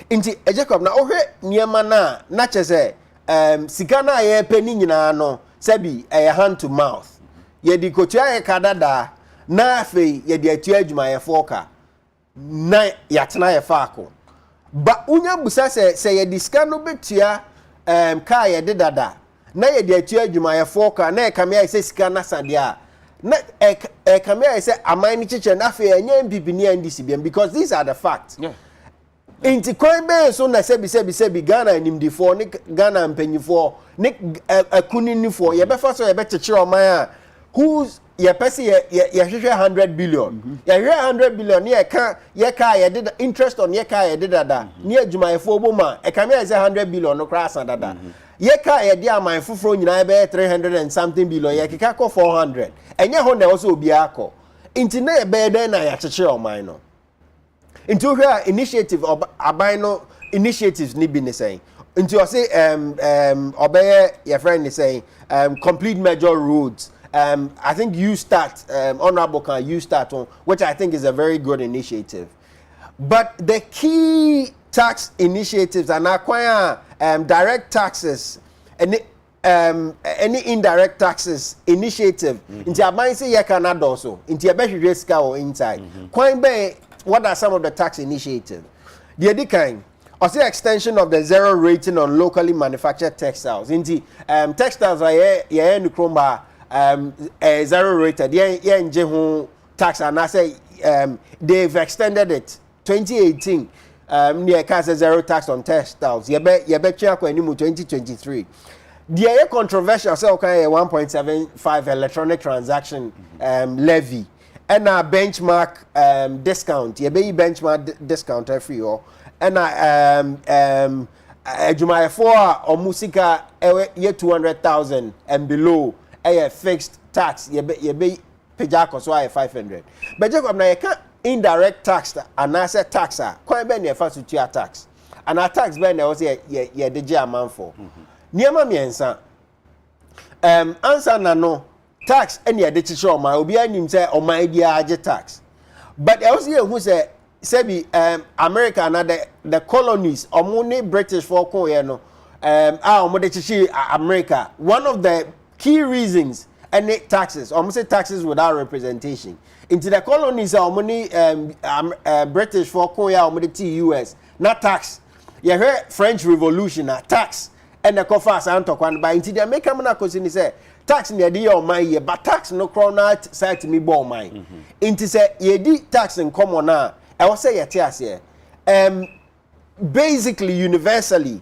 inti Jacob na ohwe niema na chese sika na ye peni nyina no sebi hand to mouth ye di kotua ye kadada na afi ye di atua adwuma ye foka na yatena ye faako ba unya busa se ye di sika no betua ka ye de dada na ye di atua adwuma ye foka na e kamia ye sika na sadia na e kamia ye se aman ni chiche na afi enye mbibini andisi biam because these are the facts. Yeah. Inti kwan be so na sebi Ghana nimdifo ne Ghana mpanyifo ne akuninifo ye befa so ye betechire oman a who's ye pese ye hwehwe 100 billion ye hwehwe 100 billion ye ka ye did interest on ye ka ye did dada ne adwumayefo oboma e ka me say 100 billion no kra san dada ye ka ye di aman foforo nyina be 300 and something billion ye keka ko 400 enye ho na wo so obi akọ inti na ye be den na ya chechire oman no into here initiative of abino initiatives ni be saying into say obey your friend is saying complete major roads I think you start honorable can you start on which I think is a very good initiative but the key tax initiatives are not quite direct taxes and any indirect taxes initiative into abine say you cannot also into your best risk or inside quite be. What are some of the tax initiatives? The kind or say extension of the zero rating on locally manufactured textiles. Indeed, textiles are in Kromba zero rated. Yeah, tax and I say they've extended it 2018. Near cast zero tax on textiles. You bet check when you 2023. The controversial say okay 1.75 electronic transaction levy. And a benchmark discount. You pay benchmark discount every year. And Jumaya for or Musika year 200,000 and below a fixed tax. You pay Pejako so I 500. But Jacob na you can't indirect tax and asset taxer. Quite many first to your tax. And our tax ben was the German for. Niema miensa. Answer na no. Tax any a teacher my obi anim say o my dia tax but I also hear who say be America and the colonies omuni British for ko here no America one of the key reasons any taxes almost say taxes without representation into the colonies omuni British for ko here omuni US not tax you hear French Revolution tax and the coffers antokwan by into the America na cosini say tax near the year my year, but tax no crown side me ball mine. Into say ye di tax in common now. I will say yes here. Basically, universally,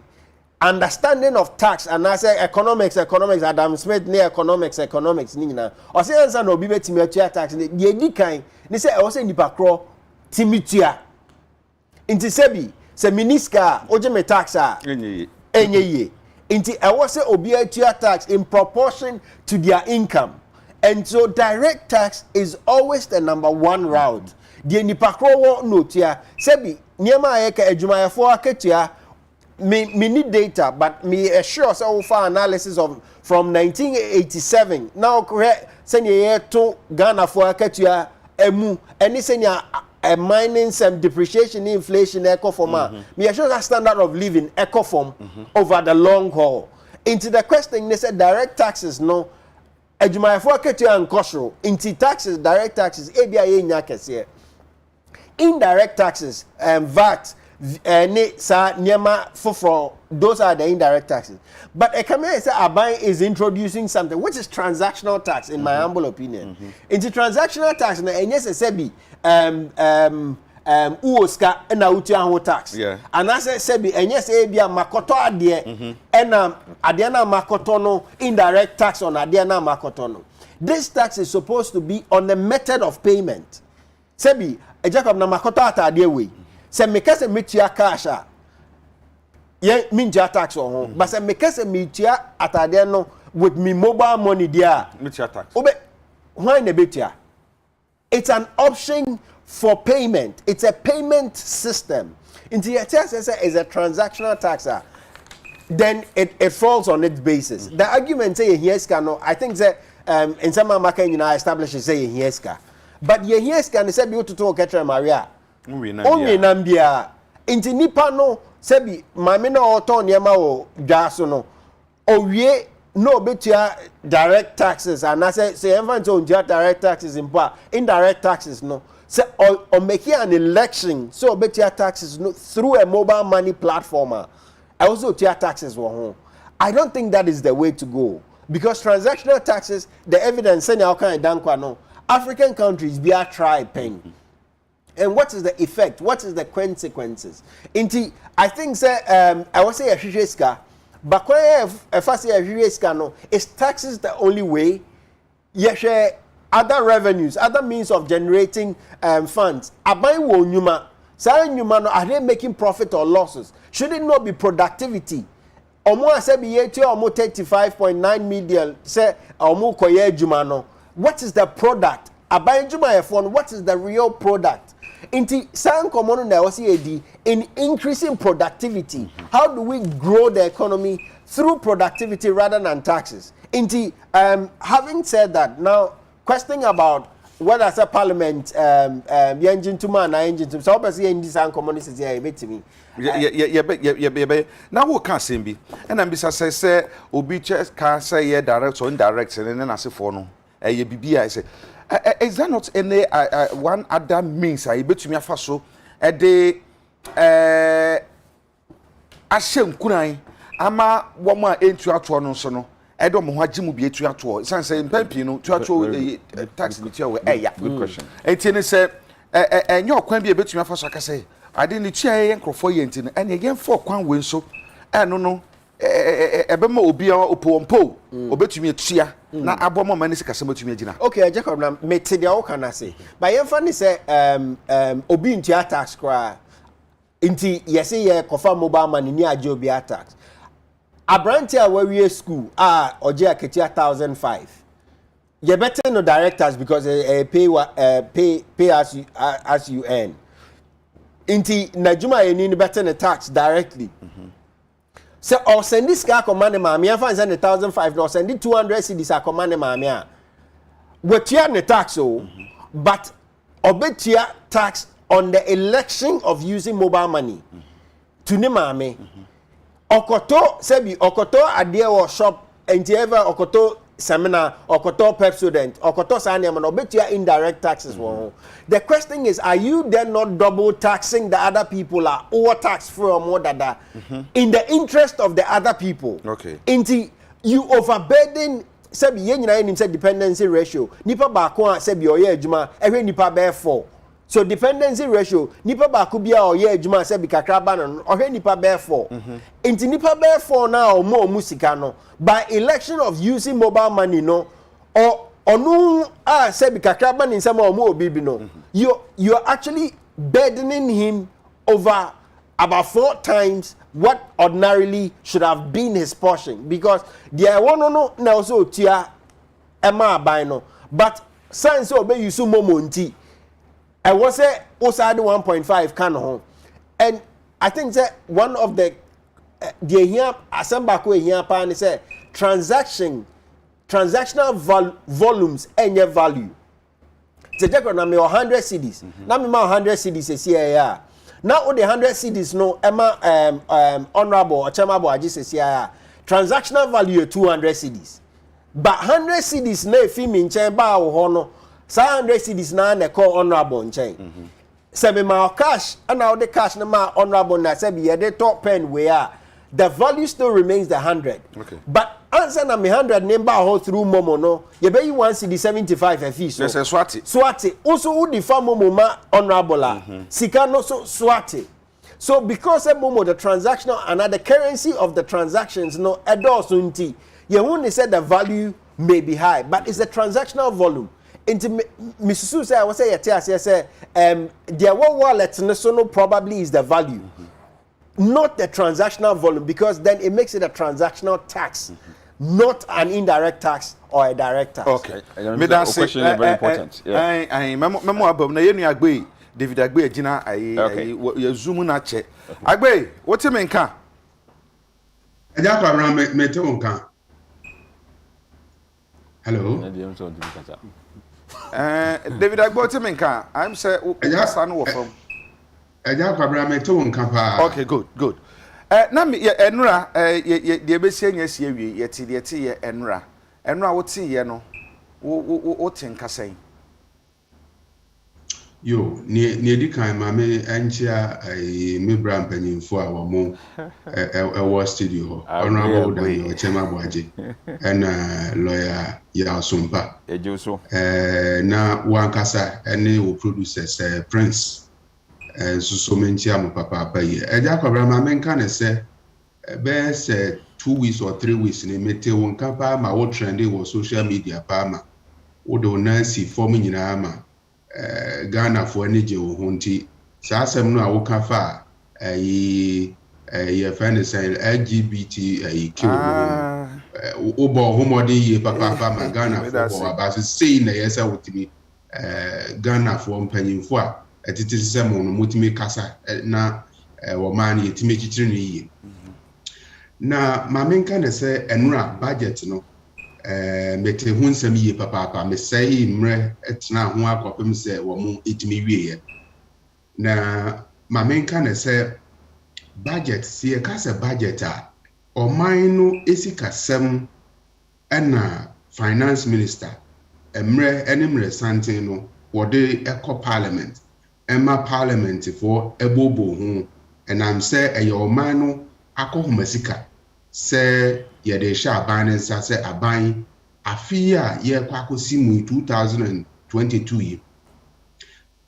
understanding of tax and I say economics Adam Smith near economics ni nyina o say answer no obi betimi atua tax ni de di kan ni say o say nipa kro timitua inti sebi se miniska oje me tax a enye ye inti e wo say obi atua tax in proportion to their income, and so direct tax is always the number one route. De nipa kro wo no tua sebi niema ayeka adwumayefo akatua me need data, but me assure so far analysis of from 1987 now correct send ye to Ghana for akatua emu any senya mining some depreciation inflation eco form me assure that standard of living eco form over the long haul. Into the question they said direct taxes no adwuma for akatua nkosro into taxes direct taxes ebia ye nya kese indirect taxes VAT Nyama for those are the indirect taxes. But a Kamea say Abai is introducing something which is transactional tax, in my humble opinion. Into transactional tax, and yes, a sebi uoska and a tax. Yeah. And I say sebi and yes, abia makoto adie and adiana makotono indirect tax on adiana makotono. This tax is supposed to be on the method of payment. Sebi a Jacob na makoto ata adie way. Se mekase metia cash a ye minja tax on home but se mekase metia atade no with me mobile money there metia tax obe why na betia. It's an option for payment. It's a payment system. Into your tax is a transactional tax, then it falls on its basis. The argument say yes no, I think that in some market you know establishes say yes ka, but yes can say be to talk Maria. Only Nambia. Inti nipa no sebi mame na oto niema o dwaso no owie no betia direct taxes and I say everyone on direct taxes in indirect taxes no say or make an election so betia taxes no through a mobile money platform I also tia taxes were home. I don't think that is the way to go because transactional taxes the evidence say how kind dankwa no African countries be a try paying. And what is the effect? What is the consequences? Inti, I think say I will say a hwehweska, but if I say a hwehweska no, is taxes the only way? Yes, other revenues, other means of generating funds. Abai wo nyuma, say nyuma no, are they making profit or losses? Should it not be productivity? Omo asebi yeti omo 35.9 million say omo koye juma no. What is the product? Abai juma efon, what is the real product? Inti san common na OCAD in increasing productivity. How do we grow the economy through productivity rather than taxes? Inti having said that, now questioning about whether as a parliament engine to man engine to so obviously in this communities is here betimi. Yeah. Now what can say be? And I'm bisa say obi can say direct or indirect and then as for no. I say is that not any one other means I bet me afa so de ahyem kunan ama wo ma entu ato no so no e do mo ho agimu bi etu ato san say mpampi no tu ato tax ni tua we ya good question enti ne say enye okwan bi e bet me afa so aka say ade ni tua ye nkrofo ye enti no ene ye mfo okwan we nso no ebema obi opompo obetumi atua na abomo mani sikasem atumi agina. Okay, Jacob na mete dia o kana say but ye fa ni say obi ntua tax kra nti yesi ye kofa mobile money ni age obi tax abranti a we school oje aketi 1005 ye better no directors because pay as you earn nti najuma ye ni better no tax directly. So or send this guy command mammy, I find 1,005 or send it 200 cedis a command mammy. What you the tax but obetia tax on the election of using mobile money to ne mammy. Okoto sebi okoto adie or shop and ever okoto seminar okoto pep student okoto saniam and obetia indirect taxes. The question is, are you then not double taxing the other people are overtaxed for more than that in the interest of the other people? Okay. Inti you overburden sebi ye nyina nim say dependency ratio nipa ba ko a sebi oye adwuma ehwe nipa be 4 So dependency ratio nipa ba ko bia o ye adwuma se bi kakra ba no ohwe nipa be 4 enti nipa be 4 na o mo sika no by election of using mobile money no or onu se bi kakra ba ni nsema o mo obi bi no you're actually burdening him over about 4 times what ordinarily should have been his portion because there one no na also tia ema aban no but since obey use momo nti I was say outside 1.5 can home and I think that one of the here assemble ko here pa ni say transactional volumes and your value the take na me 100 cedis na me ma 100 cedis e here now the 100 cedis no ema honorable or chamabo agi se here transactional value 200 cedis but 100 cedis na efi mi nchen ba wo no 100 cedis na call honorable nchen say me ma cash and now the cash na ma honorable na say be the top pen where the value still remains the 100 okay. But answer na me 100 number ho through momo no you be 1 cedi 75 a fee so yes swati also who the farm momo ma honorable sika no so swati so because momo the transactional and the currency of the transactions no edoso nti you only said the value may be high but it's the transactional volume into Mrs. say I was say their wallet no probably is the value not the transactional volume because then it makes it a transactional tax not an indirect tax or a direct tax. Okay. Me that question is very important. Yeah. I memo abom na yenu agbe David agbe agina ye zoom na che. Agbe, what you mean ka? Agya Kwabena me te wonka. Hello. David agbe what you mean ka? I'm say Asa no wo from. Agya Kwabena me te wonka pa. Okay, good. Na me enura de besie nya sie wie ye ti ye enura wo ti ye no wo ti nkasen Yo ne di kan ma me enchia me bra mpanyimfo a wo mo e studio ho honorable Dan Ochema Boaje and lawyer ya Sumpa ejuso na wankasa ene wo producers Prince so mentia mo papa ye Agya Kwabena ma men kan say be say 2 weeks or 3 weeks ni mete won kan pa ma wo trending wo social media pa ma wo do na si form nyina ma Ghana for energy wo honti sa asem no a wo ka fa ye fan say LGBT kill wo bo homode ye papa ma Ghana for about say na yes a wotimi Ghana for mpanyimfo a etiti semo no mutimi kasa na wo man yetimi chichiri no yi na mamenka na se enura budget no mete hu nsam yi papa me sei mre etena ho akopem se wo mu etimi wieye na mamenka na se budget sie kasa budget a oman no esikasem na finance minister emre enemre santen no wode eco parliament Emma Parliament for ebobo hu enam say oman no akohumasika say ye de sha aban nsa say aban afia ye kwakosi mu 2022 ye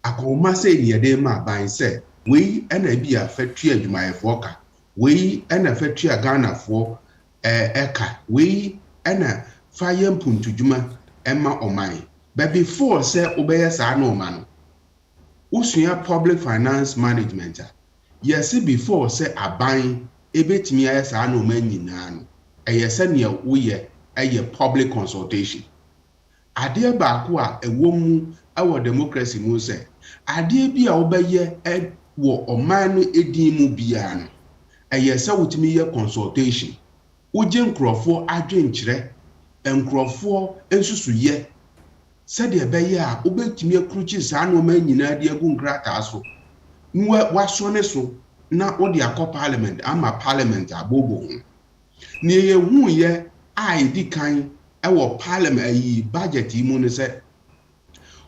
akoma say ye de ma aban say we na bia fatwa adwumayefo ka we na fatwa Ghana fo eka we na fire mpuntudwuma emma oman but before say obeye sa na oman Usunya public finance management yes before say aban ebetimi ayesa na oman nyina no eyese ne wo ye public consultation ade ba ko a ewo mu awo democracy mu say ade bi a obeye wo oman no edin mu bia no eyese wotimi ye consultation uje nkrofo adwenkyere nkrofo ensusu ye said the Baya, Ubetimi Cruci Sano Manina, the Agungrata so. Wasone so, not what the Acco Parliament, I'm a Parliament, a bobo. Near who ye, I decline our Parliament, a budget, Imune said.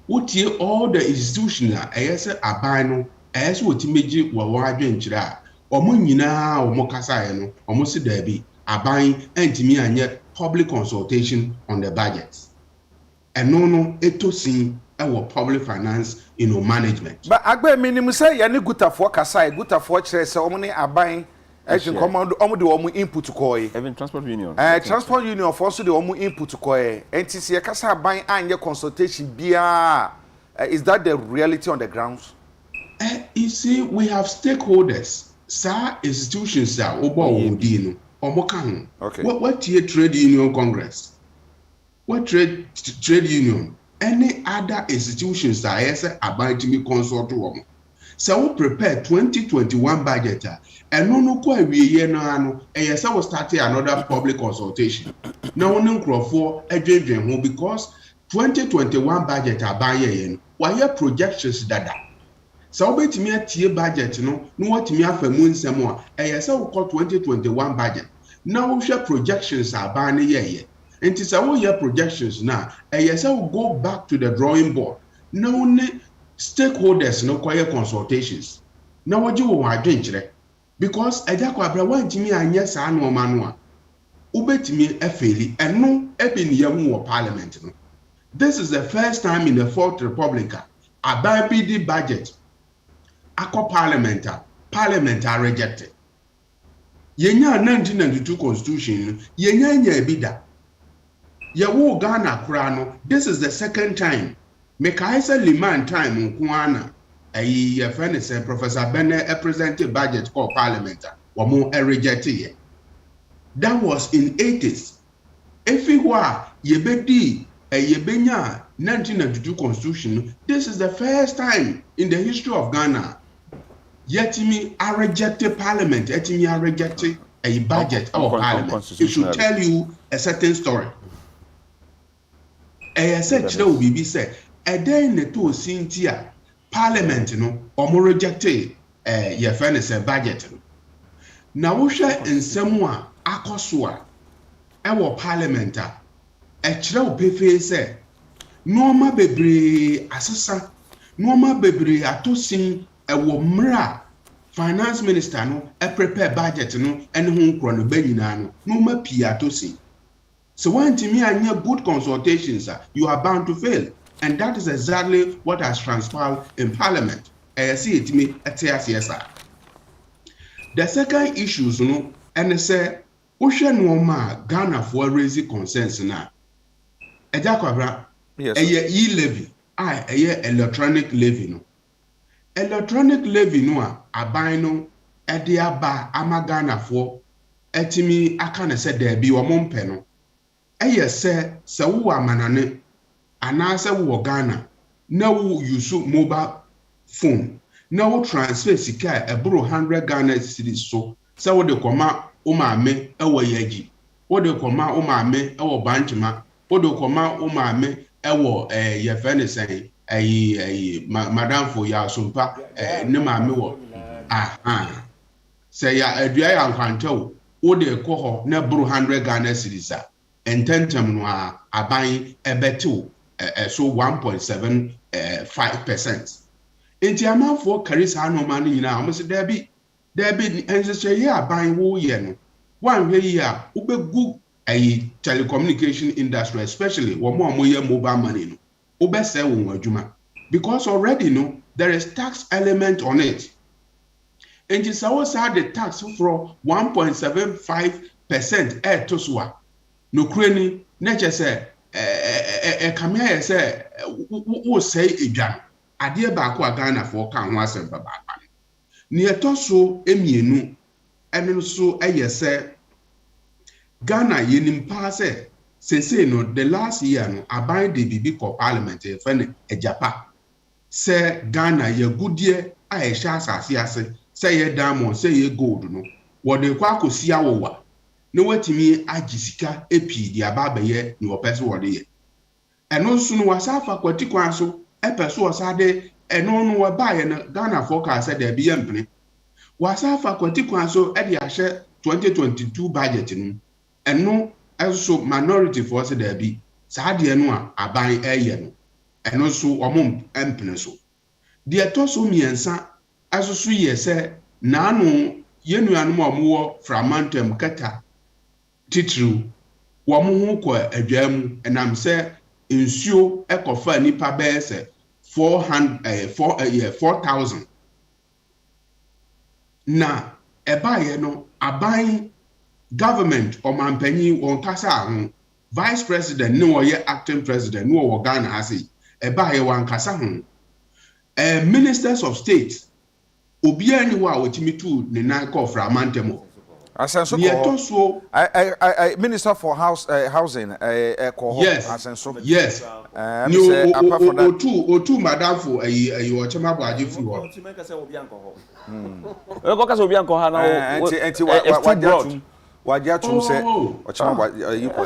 What ye all the institutional, as a bino, as what image were wide venture, or Munina or Mocasano, or Mosi Derby, a buying and to me and yet public consultation on the budgets. And no etosin our public finance management. But Agya minimum say yani gutafoɔ kasa gutafoɔ kyerɛ sɛ ɔmo ne aban ɛgye nkɔmɔ ɔmo de ɔmo input kɔɛ. Even transport union. Transport union for so de ɔmo input kɔɛ. Enti sɛ kasa aban anye consultation biya. Is that the reality on the grounds? You see, we have stakeholders. Sa institutions are obo odino. Okay. What here trade union congress? What trade union? Any other institutions that yes about to me consult to so we prepare 2021 budget and no kwa we no yes I will start another public consultation. Now no for a because 2021 budget abaye why projections dada. So we to me a budget no what me afa mu nsem a yes I will call 2021 budget. Now we share projections abane ye. And it's our year projections now. Yes, I will go back to the drawing board. Now, only stakeholders no quiet consultations. Now, what you want to because Agya Kwabena want me and yes, I know manua. Ubet me a fairly and no ebin yamu parliament. This is the first time in the Fourth Republic. A BD budget. Aqua parliament are rejected. Yenya 1992 constitution, yenya bida. Yawo Ghana Kurano, this is the second time. Mekaisa Liman time Nkwana, a friend said Professor Benne a presented budget called Parliament, or more rejected. That was in 80s. If you were Yebedi, a Yebenya 1992 constitution, this is the first time in the history of Ghana. Yet me I rejected Parliament, yet me I rejected a budget of Parliament. It should tell you a certain story. Said will be said a day in the two Cynthia Parliament or rejected your friend is a budget. Now we share in someone akosua our parliamenta a chrow pefe say Norma bebre assessa Norma bebre atosin a womra finance minister no a prepare budget no and home chrono benina no ma pia atosin. So when to me and your good consultations, you are bound to fail. And that is exactly what has transpired in Parliament. I see it me at CSR. The second issues, and they say, Ocean Woma, Ghana for raising concerns now. Agya Kwabena, a e-levy, a electronic levy. No. Electronic levy, no, a bino, a diaba, ama Ghana for, etimi, I can't say there be a mom penal. Say wo amanane anase wo Ghana na wo use mobile phone na wo transfer sika ebro 100 Ghana cedis so say wo de koma o maame ewo yaji wo de koma o maame ewo banchima wo de koma o maame ewo ye fene say madam for ya sompa ne maame wo say ya adua ya nkwantew wo de ko ho na bro 100 Ghana cedis and tentam no aban ebeto so 1.75%. Enti amanfo karisa no man nyina amse David ensese ye aban wo ye no wan hwe yi a ubegu telecommunication industry especially wo mo ye mobile money no ubese wo adwuma because already no there is tax element on it. Enti sawo sa the tax for 1.75% to so no kreni nature say kamia say wo say edwan ade ba ko Ghana for kan ho asem baba ne eto so emienu eno so say Ghana yenim pa say no the last year no aban de bibi ko parliament e fe ne ejapa say Ghana ye gudie a e sha asase ase say ye diamond say ye gold no wo de kwa akosi awowa no watimi agisika epi di ababaye ni opese wode ye eno so no wasafa kwati kwan so epeso osade eno no wabaye na Ghana forecast de bi yempene wasafa kwati kwan so e de ahye 2022 budget no eno eso minority force de bi saade no a aban eye no eno so omom empene so de etoso miensa aso so ye se na no yenuanom omo framantem kata titru wo mo ho ko adwam enam se nsuo ekofa nipa bɛyɛ sɛ 4,000 na ɛbaayɛ no aban government ɔmanpanyin wɔn kasa ho vice president ne wɔyɛ acting president ne wɔwɔ Ghana ha sei ɛbaayɛ wɔn kasa ho ministers of state obiara ni hɔ a wɔtumi tu ne nan kɔ framantɛm Asenso Minister for Housing yes Asenso yes otu madam for ochema boaje fi ho Wajatum say ochema yipo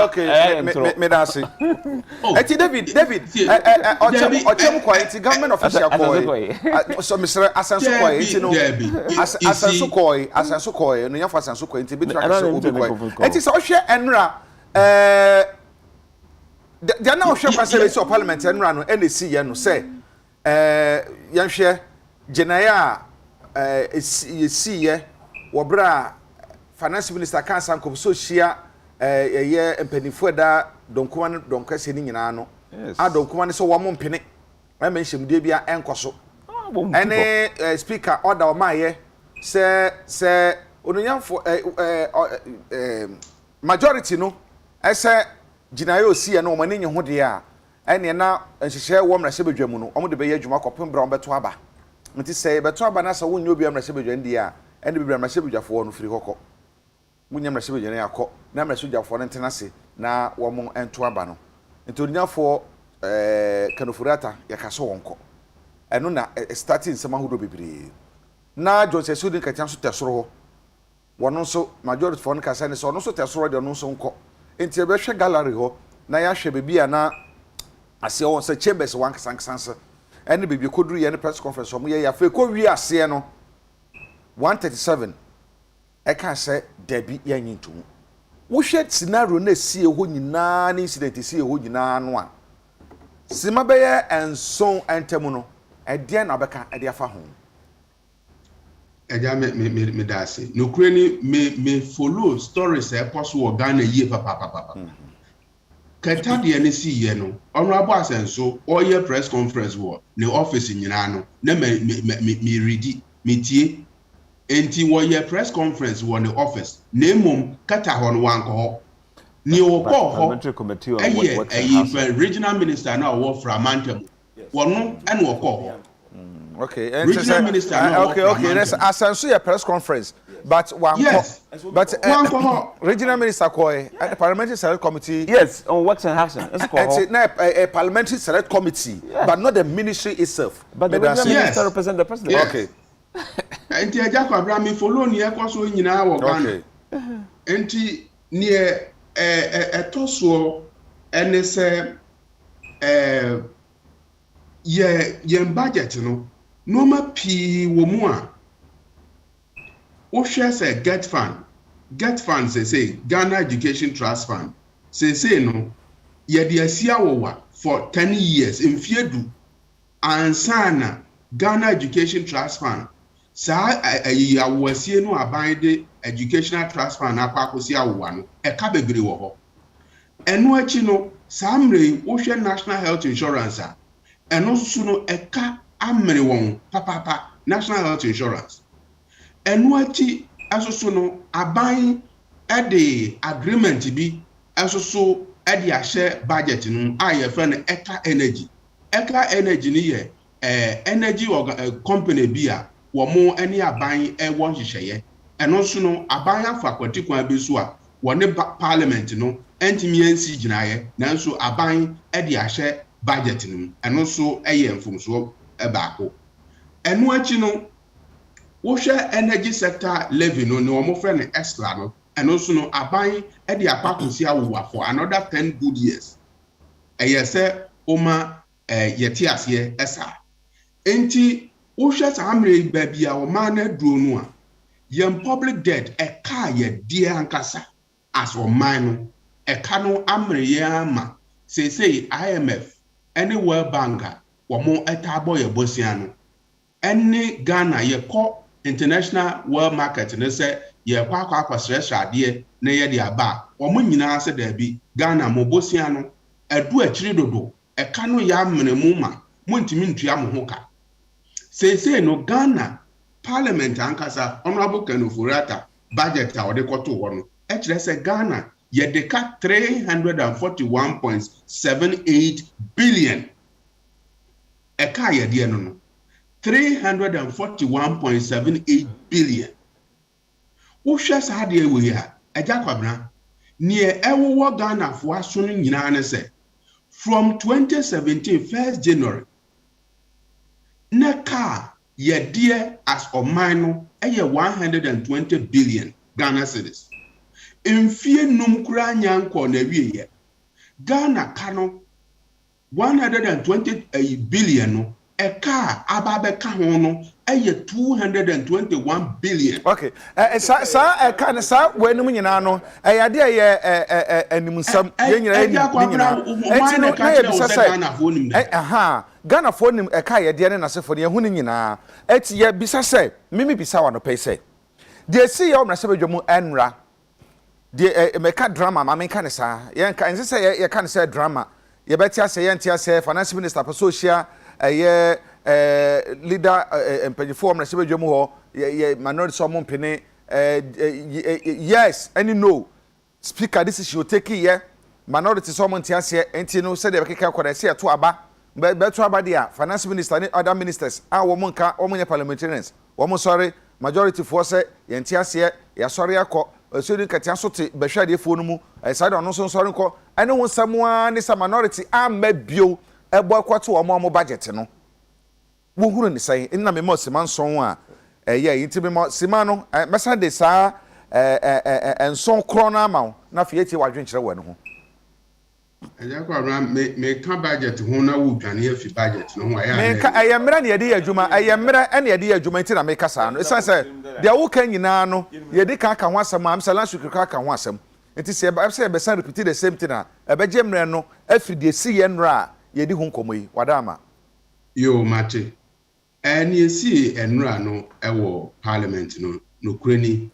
okay me da say enti David ochem kwa enti government official boy so Mr. Asenso kwa enti no Asenso koi no yafa Asenso koi enti bitu aka so obi koi enti so hwe enra dia na hwe kwase so parliament enra no NC ye no say yanhwe jenaya esi ye wobra finance minister kan sanko so hia ye empanifo da donkoma no donkase ni nyina no a donkoma ne so wo mo mpene ma menhyemde bia enkoso ene speaker order o maye se onyanfo majority no ese ginaye osi ye no mo ne nye ho de a ene na nhyehyɛ wo mra se bedwamu no omo de be ye adwuma kopem bra ombeto aba nti sɛ beto aba na sɛ wonyo bia mra se bedwa ndi a ene bibra mra se bedwafo no firi hokɔ wonya mra se bedwa ne akɔ na mra se bedwafo no ntena se na wo mo ento aba no nti onyafo kanofurata yakaso wonko eno na starting nsema hodo bebre na Joseph Sudin katia so tesoro ho wono so majority for no kasa ne so ono so tesoro de ono so nko nti e be hwe gallery ho na ya hwe bebia na ase won se chambers wan kasankasanse ene bebia koduru ye ne press conference omo ye ya fe ko wi ase no 137 e ka se debi ya nyintu wo hwe scenario na sie ho nyina na incident sie ho nyina no a sima be ye enson entemu no ede na beka ede afa ho eja me da se no kure ni me follow stories e poso wo Ghana yie papa keta de ne si ye no honorable Asenso oye press conference wo ne office nyina no na me ready me tie enti wo ye press conference wo ne office na mom keta ho no wan ko ni wo ko ho regional minister na wo from Mantam wono ene wo ko ho okay and okay let's Asenso your press conference but one yes. But regional minister koi at the parliamentary select committee yes on works and housing it's a parliamentary select committee but not the ministry itself but the regional minister represent the president okay enti Agya Kwabena me follow ni ekoso nyina wo Ghana enti ni etoso ene se ye budget no ma pi wo mu a wo hwe se get fund say Ghana Education Trust Fund say no ye de asia wo for 10 years mfiedu ansana Ghana Education Trust Fund sa awasie no aban de Educational Trust Fund akwakosi awowa no e ka bebre wo ho eno achi no samre wo hwe National Health Insurance a eno susu no e ka amre won papa National Health Insurance eno achi asoso no aban e de agreement bi asoso e de ahye budget no aye fe no Eka Energy ni ye energy company bi a wo mo ani aban e wo hyehyeye eno so no aban afa kwatikwan bi so a wo ne parliament no entimi ansi ginaye nanso aban e de ahye budget no eno so eye mfumso e baako eno achi no wo hwe energy sector levy no ne wo mo fe ne extra no eno so no aban e de apakosi awowa for another 10 good years eye se oma yeti ase esa enti wo hwe samre babia wo ma na duro no a yem public debt e ka ye die ankasa as o man no e ka no amre ye ama say IMF any World Bank wo mo etabo ye bosia no any Ghana ye ko international world market ne say ye kwa akɔsrɛsrɛ adeɛ na yɛ de aba ɔmo nyinaa sɛ daabi Ghana mobosia no edu akyiri dodo ɛka no ya amene mu ma montimi ntua mo ho ka sese no Ghana Parliament ankasa Honorable Kenufurata budget a ɔde kɔto hɔ no ɛkyerɛ sɛ Ghana yɛde ka 341.78 billion ɛka yɛdeɛ no 341.78 billion wohwɛ saa deɛ wɔ yi a Agya Kwabena neɛ ɛwowɔ Ghana fo aso no nyinaa ne sɛ from 2017 1st January na kaa yɛdeɛ as ɔman no ɛyɛ 120 billion Ghana cedis mfie num kura nyankɔ na wieyɛ Ghana ka no 120 billion no eka ababeka ho no eye 221 billion. Okay. Sa eka ne sa wenum nyina no eyade ye animsam ye nyina nyina eti no na ye bisa say aha Ghana fo nim eka ye de ne nasefo ne hu ne nyina eti ye bisa say mimi bisa wa no pɛ say de si ye omra se badwamu enra de meka drama ma menka ne sa ye nka ense say ye ka ne say drama ye betia say ye ntia say finance minister for social leader empanyfo na sebe dwemu ho ye minority so mo mpene yes any no speaker this is your take here minority so mo ntiase enti no se de bekeka kwada se to aba beto aba dia finance minister and other ministers a wo mo nka wo mo parliamentarians wo mo sorry majority for say ye ntiase ya sorry akọ so ni katia so te behwade fo no mu side on so sorry nko ene ho samoa ne sa minority amabio ebo akwato wo budget no wo huru ni sai na me mo sima nson a ye yinti me mo sima no mesa de sa enson kro na ma na fe yeti wadwen kire wani ho Agya Kwabena me ka budget ho na wo dwane afi budget no ho aya me ka ayemra ne yede adwuma ayemra ene yede adwuma nti na me kasa no esa se de wo kan nyina no yede ka ho asem am sala sukirika ka ho asem nti se be san repeat the same thing na ebeje mre no afi de si ye nra yedi hu nkomoyi wadama yo mate eni esi enra no ewo parliament no kurani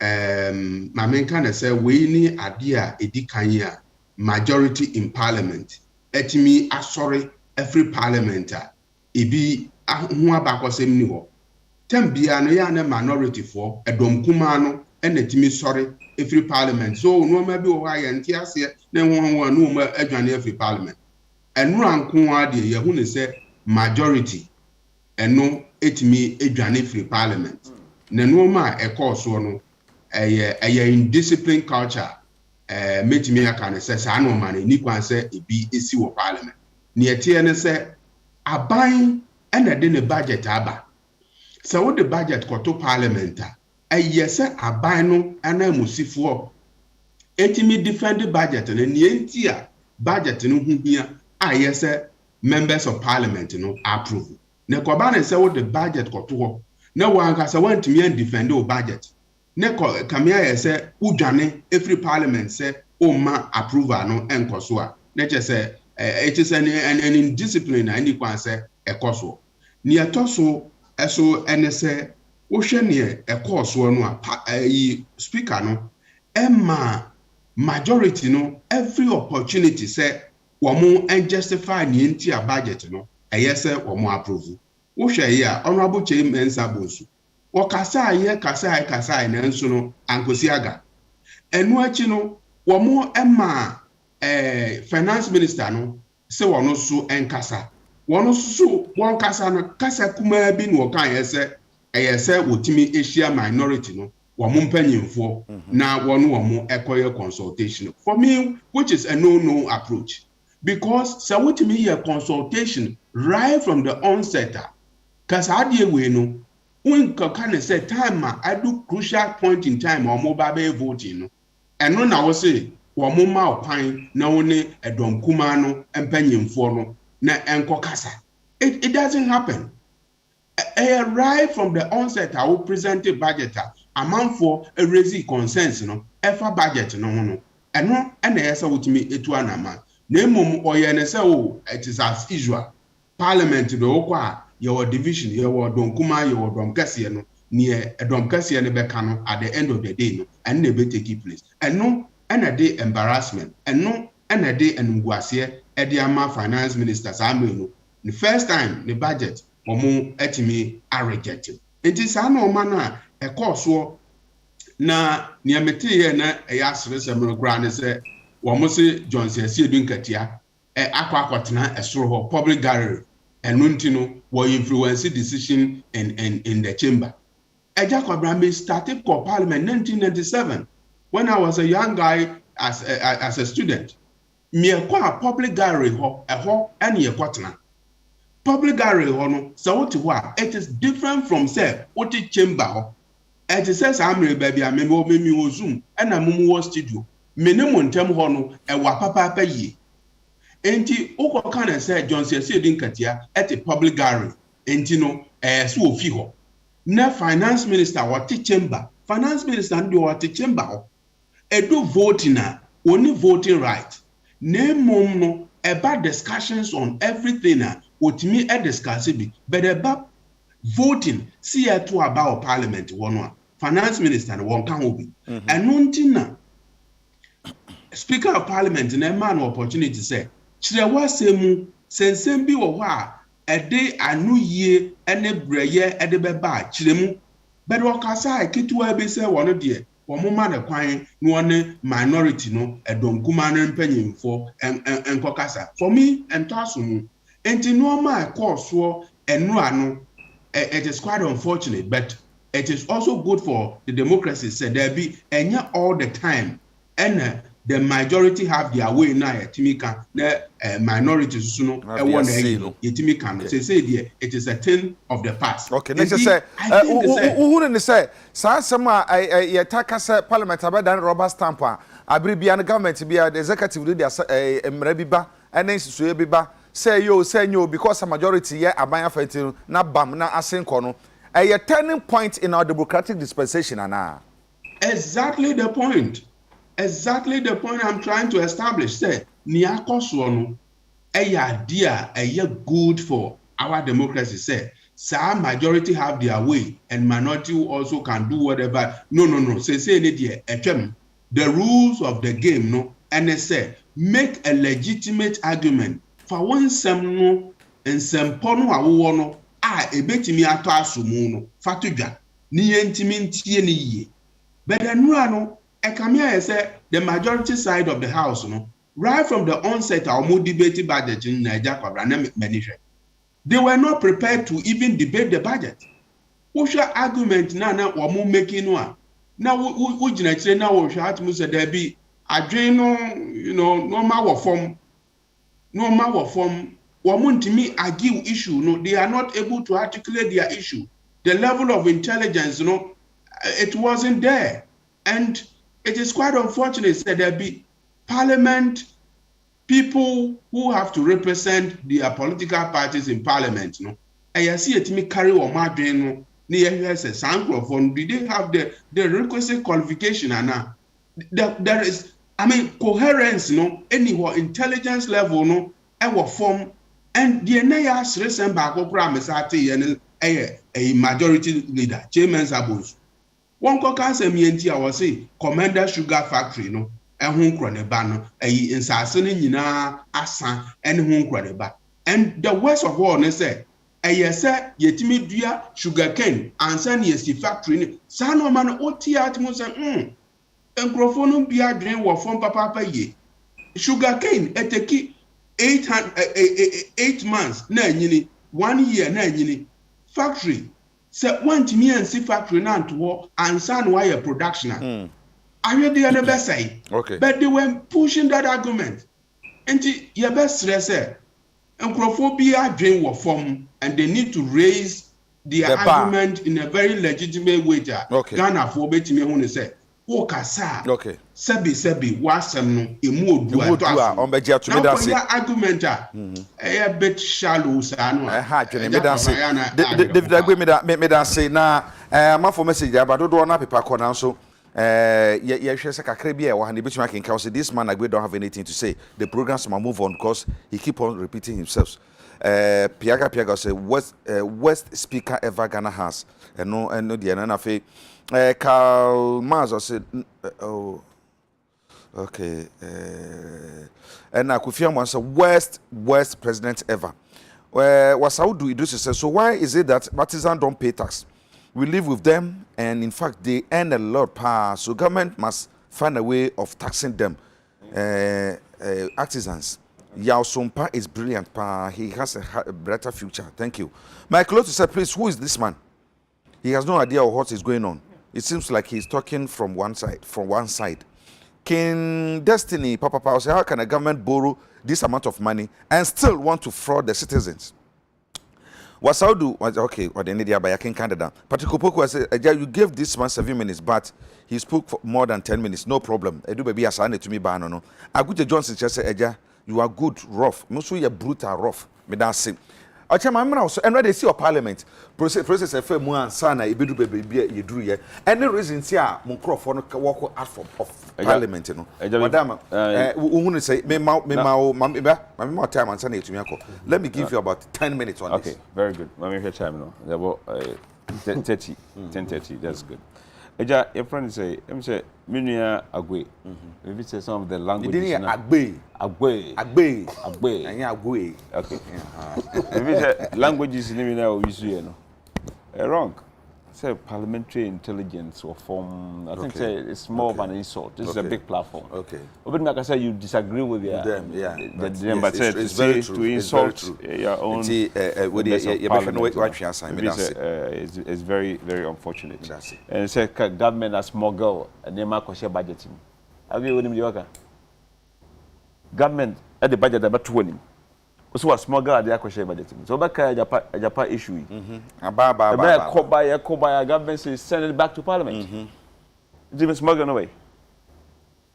ma menka na say we ni ade a edikan a majority in parliament etimi asori every parliamenter ebi hu abakosem ni ho tambia no ya na minority for edom kuma no enetimi sori every parliament so no ma bi wo ha ye ntiase na ho no ma adwane every parliament enura nko ade ye hu ne say majority eno etimi edwane free parliament na no ma ekoso no eye indiscipline culture metimi aka ne say sa no ma ni kwan say ebi esi wo parliament ne etie ne say aban ena de ne budget aba so wo the budget koto parliament eye say aban no ana musifo etimi defend the budget na ne enti a budget no hu bia aye say members of parliament no approve ne Kwabena say wo the budget koto ho na wanka say wantimi and defend the budget ne kamia say udwane every parliament say o ma approval no enkoso a ne che say it is an indiscipline and kwan say ekoso ne etoso eso ene say wo hwe ne ekoso no a speaker no emma majority no every opportunity say womo and justify ni enti a budget no say womo approve wo hwe ya honorable chairman Sabonsu wo kasa na nso no ankosi aga enu achi no womo emma finance minister no se wono so enkasa wono so won kasa no kasa kuma bi no kan say wotimi Asia minority no womo mpanyimfo na womo ekoye consultation for me which is a no approach because so wotimi here consultation right from the onset cause adie we no when can say time I do crucial point in time or mobile voting no eno na wo say wo mo ma okwan na wo ne edom kuma no empanyimfo no na enko kasa it doesn't happen right from the onset I will present a budget amount for a raise consensus no efa budget no no eno na yesa wotimi etu anama na emom oye ne say oh it is as usual parliament do kwa your division your don kuma your don kase no near a dom kasiya ne beka no at the end of the day no and ne be take place and no and a day embarrassment and no and a day and ngwase e de ama finance minister Samuel no the first time the budget omo etimi are rejected it is an omana e course na niamete ye na e asere semro gra ne se omo se Johnson Asiedu Nkatia akwakotena esoro ho public gallery enunti no wo influence decision in the chamber. Agya Kwabena started for parliament 1997 when I was a young guy as a student. Me a public gallery ho any kwatena. Public gallery ho no so what it is different from say what chamber ho. It says I'm baby I me Zoom and I mumu studio. Me ne montem ho no e wa papa yi. Enti uko kan say Johnson Asiedu Nkatia at a public gallery. Enti no so ofi ho. Na finance minister what chamber. Finance minister ndi what chamber. Edo voting na only voting right. Name mom no about discussions on everything na otimi e discuss bi. But about voting see to about parliament one. Finance minister no won kan obi. Enunti na speaker of parliament na man opportunity say chirewa semu sensem bi wo ho a ede anu yie ene breye ede beba chiremu but wakasa eketua be say wono de womo ma ne kwan no one minority no edonkuma ne mpanyimfo enkokasa for me entaso enti no ma course enu ano it is quite unfortunate but it is also good for the democracy said there be enya all the time and the majority have their way now timika minorities so no e won timika say there it is a thing of the past. Okay, let's just say who didn't say some ye taka say parliament abadan rubber stamp abribia na government bia the executive do their emra biba and nsusu biba say yo say no because a majority ye aban afetin na bam na asenko no a turning point in our democratic dispensation ana. Exactly the point. Exactly the point I'm trying to establish. Say, niakoso no, good for our democracy. Say, some majority have their way, and minority also can do whatever. No. Say, the rules of the game, no, and they say, make a legitimate argument for one some no and some pono awo no. Ebetimi ato asumu no fatuja ni yentimi ntie ni ye but enura no ekamia say the majority side of the house no right from the onset our debate budget in Agya Kwabena manage they were not prepared to even debate the budget usha argument na wo mo making no na wo gina kire na wo hwa atmu say there be adwen no normal wo form Wamuntimi argue issue, no, they are not able to articulate their issue. The level of intelligence, it wasn't there. And it is quite unfortunate that there be parliament people who have to represent their political parties in parliament, I see it me carry or madden near say did they have the requisite qualification and there is coherence, anywhere intelligence level, our form. And the Naya Sresen Bako Pramesati and a majority leader, Chairman Sabos. One caucus and I was say, Commander Sugar Factory, and home cronebano, a insassin Asa, and home croneba. And the worst of all, they say, a yes, yetimi dia sugar cane, and send yes, the factory, Sano man, Oti Atmos and Grophonum Bia drain were from Papa ye. Sugar cane, at a key. 8 months na nyini 1 year na nyini factory say want me and see factory na to ansa no wire production are they the best say okay but they were pushing that argument and your best stress encrophobia drain were form and they need to raise the argument in a very legitimate way Ghana for betime hu say okay sebi wasem no emu odu ato on be gia to me that say argument a bit shallow sa no dwene me that say David agbe me that say na ma for message about do na paper corner so ye hwe se kakra bia wa na betuma can say this man Agbe don't have anything to say the programs must move on because he keep on repeating himself Piaga say worst speaker ever Ghana has. No the na Karl Marx said oh okay and Akufo-Addo was the worst president ever. Wasaudu Idris says, so why is it that artisans don't pay tax? We live with them, and in fact, they earn a lot per. So government must find a way of taxing them. Artisans. Yao Sompa is brilliant. Pa. He has a brighter future. Thank you. My close said, please, who is this man? He has no idea of what is going on. It seems like he's talking from one side. King Destiny, Papa Power, say, how can a government borrow this amount of money and still want to fraud the citizens? Wasaudu, okay, or the India by a king candidate. Patrick Poku said, you gave this man 7 minutes, but he spoke for more than 10 minutes. No problem. Edu baby assigned it to me, but no. Agya Johnson just said, Agya, you are good, rough. Most you are brutal, rough. Me that's it. Achema amra also and they see your parliament process efe mu ansa na ebedu bebe ye duru ye any reason see a mo crofo no work out of parliament no madam uhunu say me time ansa na etumi akọ. Let me give you about 10 minutes on this. Okay, very good. Let me time no about 10:30. That's good. Agya, your friend say Minia Agwe. Maybe say some of the languages. Agbe. Okay. Maybe say languages in Minia we use you know. Wrong. Say parliamentary intelligence or form. I think say it's more of an insult. This is a big platform. Okay. But like I said, you disagree with them. Yeah. But it's very true. To insult your own. It's very, very unfortunate. And say government has smuggled and they make a budget. Have you heard him? Government at the budget about 20. So a smuggle at the aqua budget. So back a Japan issue. Koba government says send it back to parliament. It's even smuggling away.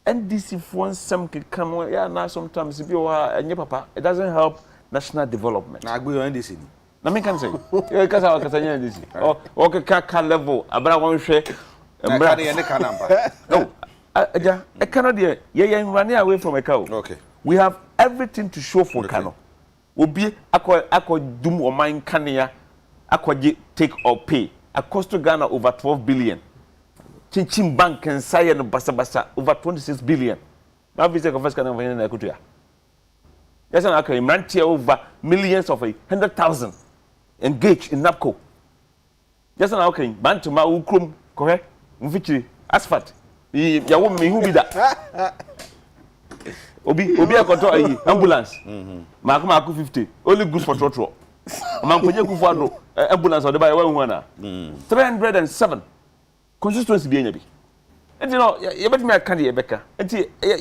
And this if one some can come now sometimes if you are and your papa, it doesn't help national development. I agree on this. Na me can say. Because I can this. Oh, okay, level. Abra one share. No. A Canadian, running away from a cow. Okay. We have everything to show for Kano. Obi akwa dum o man Kania akwa take or pay. A cost to Ghana over 12 billion. Chinchim Bank and Sayan Basa over 26 billion. Now visit confess Ghana in the country. Yes, and I can rent over millions of 100,000 engaged in NAPCO. Yes, and okay, man to my ukrum, correct? Mfichi asphalt. Ya woman who be that. Obi a control ambulance. Makuma 50. Only good for trotro. Man kunye kufuado ambulance or the buy one 307 constituency be nyabi. And you know, you bet me I can't Rebecca. And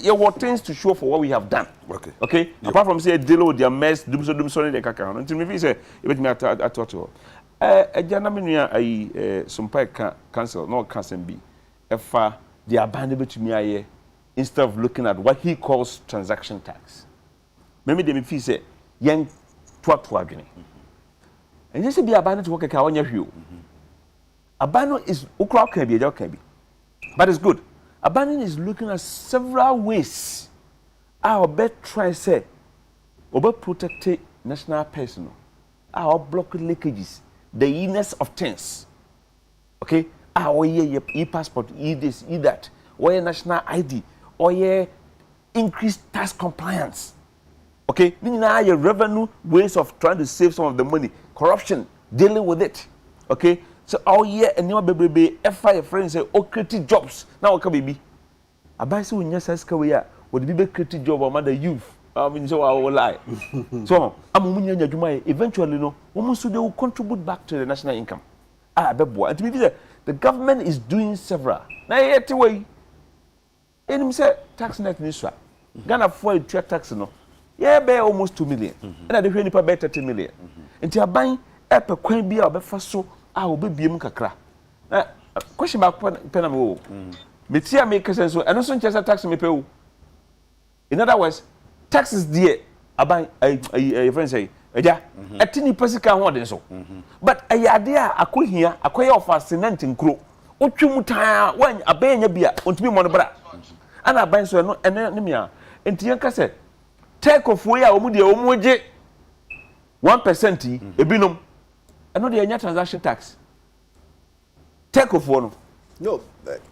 you want things to show for what we have done. Okay. Yep. Apart from say deal with their mess, do so the kaka. Until me say you bet me I thought to. Janaminia some cancel no cancel be. If they abandon to me instead of looking at what he calls transaction tax. Maybe they feel say young twat agony. And you say be abandoned to work a car on your view. Abandon is ukra can be. But it's good. Abandon is looking at several ways. Our bet try say over protect national personal. Our block leakages, the illness of things. Okay? Our e-passport, this, that, or your national ID, or your increased tax compliance. Okay? Meaning now your revenue ways of trying to save some of the money, corruption, dealing with it. Okay? So all year and you baby your friends say oh create jobs. Now what can be? I buy so when you say career would be create job among the youth. I mean so I will lie. So I'm eventually no almost they will contribute back to the national income. And to me the government is doing several. Now yet way. And him say tax net niswa. Ghana for tax no. Yeah be almost 2 million. And I dey hear nipa be 30 million. Nti aban e pe kwan bia obefa so will be biem kakra. Question back penam metia make sense so and so just tax me pay. In other words, taxes there aban friend say eja etini pesika ho den so. But ayade a akohia akoye of cement nkro. Otwum tan wan aban nya bia ontumi mo no bra. Ana aban so no ene me a enti yanka say take off we a omu de omu je 1% ebinom eno de enya transaction tax take off no no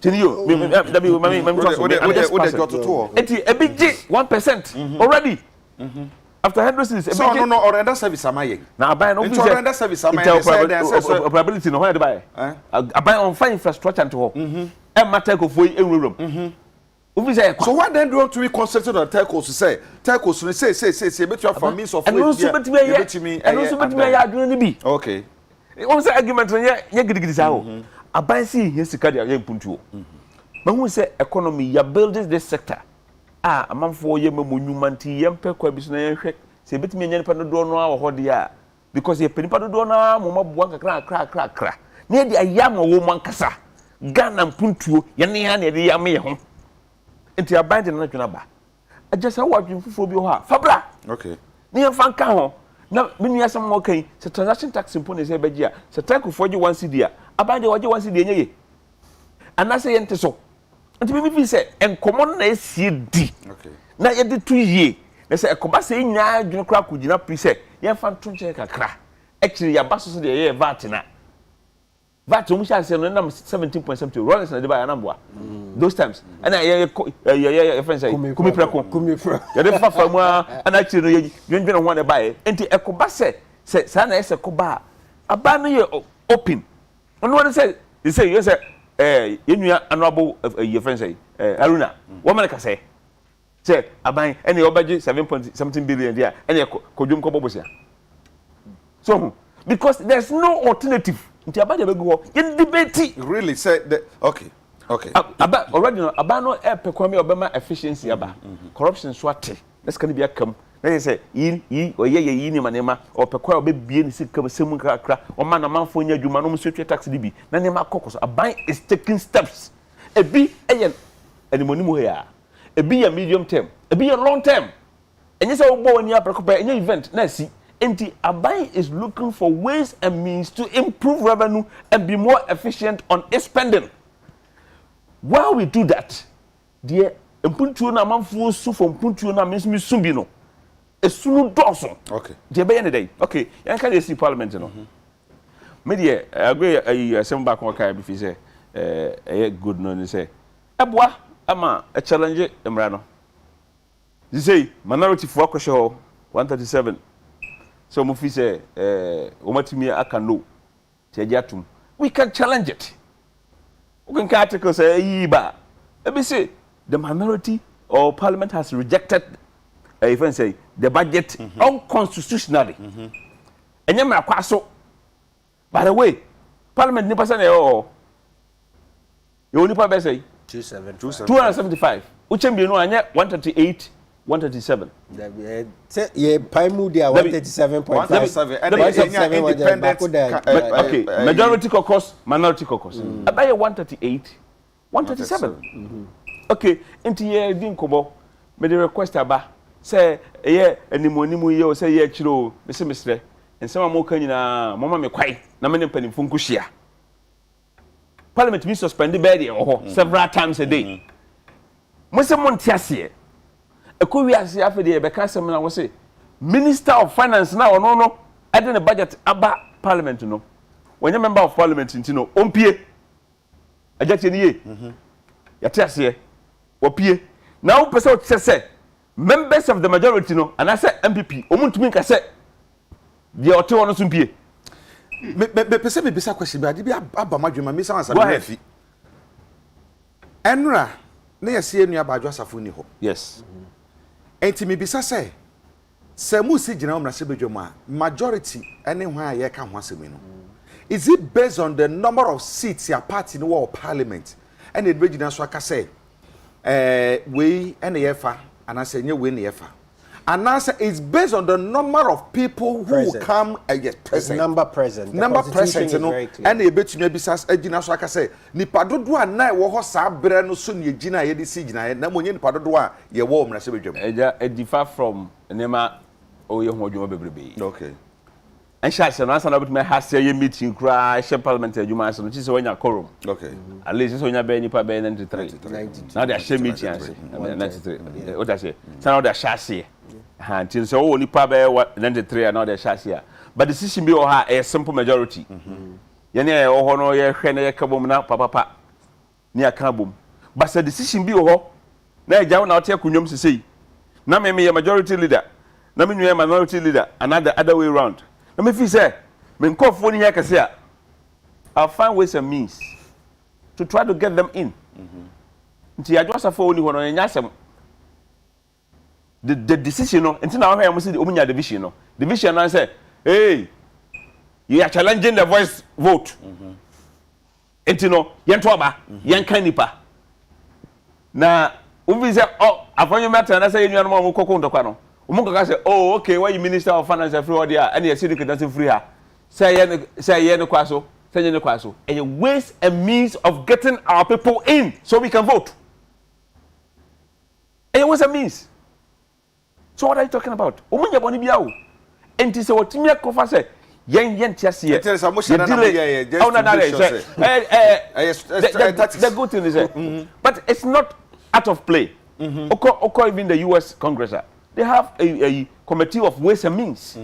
tinio me enti ebiji 1% already after 100 cities so no order service amaye na aban no be order service amaye probability no why dey buy aban on fine infrastructure nto ho e matter ko foi enwurum so what then do to be concentrate on telcos to say telcos no say bet you for means of and also bet me ya adwene ni bi okay won say argument nya gidigidi sa ho aban si here sika dia mpuntuo ma hu say economy ya building this sector amanfo ye mamunwuma nti ye mpɛ kwa bi so na ye hwɛ se betimi nya nipa dodo no a wo dia because ye penipa dodo na mo maboa kakra na ye dia yam wo man kasa Ghana mpuntuo ye ne ya na ye yam ye ho enti aban de na dwena ba ajasa wo adwen fufuo bi ho a fabra okay ne ye fan ka ho na menu asem mo kan se transaction tax mpo ne se beji a se tankofo gi 1 cedi a aban de wo gi 1 cedi enye ye anase ye nte so nti me fi se enkomo na esie di okay na ye de 2 year na se ekoba se nya adwene kra kugina pri se ye fa ntonche kakra ekiri ya baso so de ye vat na vat mu sha se no na 17.70 rollers na de ba ya namboa those times and ye friends say kumi prako ye de fa mu ana kiri no ye dwendwene ho na ba ye enti ekoba se sa na ese koba aba no ye open ono what say you say yenua honorable your friend say Aruna woman ka say aban ene obaji 7.something billion there ene kodwum ko bobosia so because there's no alternative nti abaje be go in debate really say okay aba already no aba no pekwame obema efficiency aba corruption so ate let's can be akam na say yi oye ni manema opekwa obebie ni sikam semu kakra o ma na manfo nya adwuma no msotwe tax dibi na nema kokoso aban is taking steps ebi eye animonimu here ebi ya medium term ebi ya long term enye se ogbo wani aprekopa enye event na si enti aban is looking for ways and means to improve revenue and be more efficient on its spending. While we do that, the mpuntuo na manfo su for mpuntuo na mesumi sumbi no esunu doso okay je be yene dey okay yan ka dey see parliament no me dey agree asem back on kai be fi say good no ni say eboa ama a challenge emra no you say minority for akwhwe 137 so mo fi say o matimi aka no ti ajatum we can challenge it we can article say yiba e be say the minority or parliament has rejected even say the budget unconstitutionally enye mra kwaso by the way parliament ni person you only pa say 275 uchembi no anya 138 137 say ye paimu dia 137 independent okay majority caucus minority caucus abaye 138 137 okay enti ye din kobo me the request aba say ye animonimu ye o say ye chiro me se mesre ensema mo kan nyina mama me kwai na me mpanimfo nkuhia parliament be suspended by the several times a day mo se mo ntiase ekowi ase afede ye be ka sem na wo say minister of finance na ono no ade ne budget aba parliament no when you member of parliament ntino ompie ajate ni ye yate ase opie na wo pese o tse members of the majority no and I say MPP omuntumi nka say the ote wono so mpie me pese me bisa question bi bi aba madwuma me san sabe na fi enra na yesi enu aba adwo asafo ni ho yes enti me bisa say se mu si gina omra se bedwuma majority ene ho a ye ka ho asemi no is it based on the number of seats your party no or parliament and it begina so aka say we ene ye fa anase nye we ne ye fa anase is based on the number of people who come yes present number present eja differ from nema o ye ho adwuma bebrebe okay and shall say no answer about my has say meeting cry she parliament adwuma so no chi say wanya quorum okay at least so wanya be nipa be 93 now they share meeting answer 93 what I say so now they share say Until so only probably what 93 and all the shassia. But the decision be a simple majority. Yene o no ye hwene ye kabom na papa ni aka bom. But the decision be na eja na ote akunwom sesei. Na me majority leader. Na me nwe minority leader another other way around. Na me feel say me nkofo ni here kase a I'll find ways and means to try to get them in. Nti adwasafo oni ho no nya asem. The decision no until now I see the omunya division no. Division now say, hey, you are challenging the voice vote. Until no, yen toba, yen kanipa. Na ubi say, oh, upon your matter, and I say you are more cocoa no. Umuka say, oh, okay, why you minister of finance and free there, and you see the doesn't free her. Say yen kwaso, say yen kwaso. And you waste a means of getting our people in so we can vote. And it was a means. So what are you talking about? Omunya boni biawo. Enti se wotimi akofa se yen tiase ye. Tell some motion na ye. The good thing is but it's not out of play. Oko even the US Congress they have a committee of ways and means.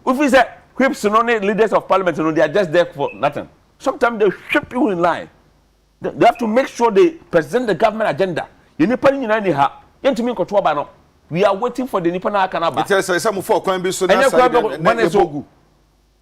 If we say whips no leaders of parliament no they are just there for nothing. Sometimes they shape you in line. They have to make sure they present the government agenda. You need pay nyina ni ha. Yentimi nkoto ba no. We are waiting for the Nipana Kanaba. It tells some for can be so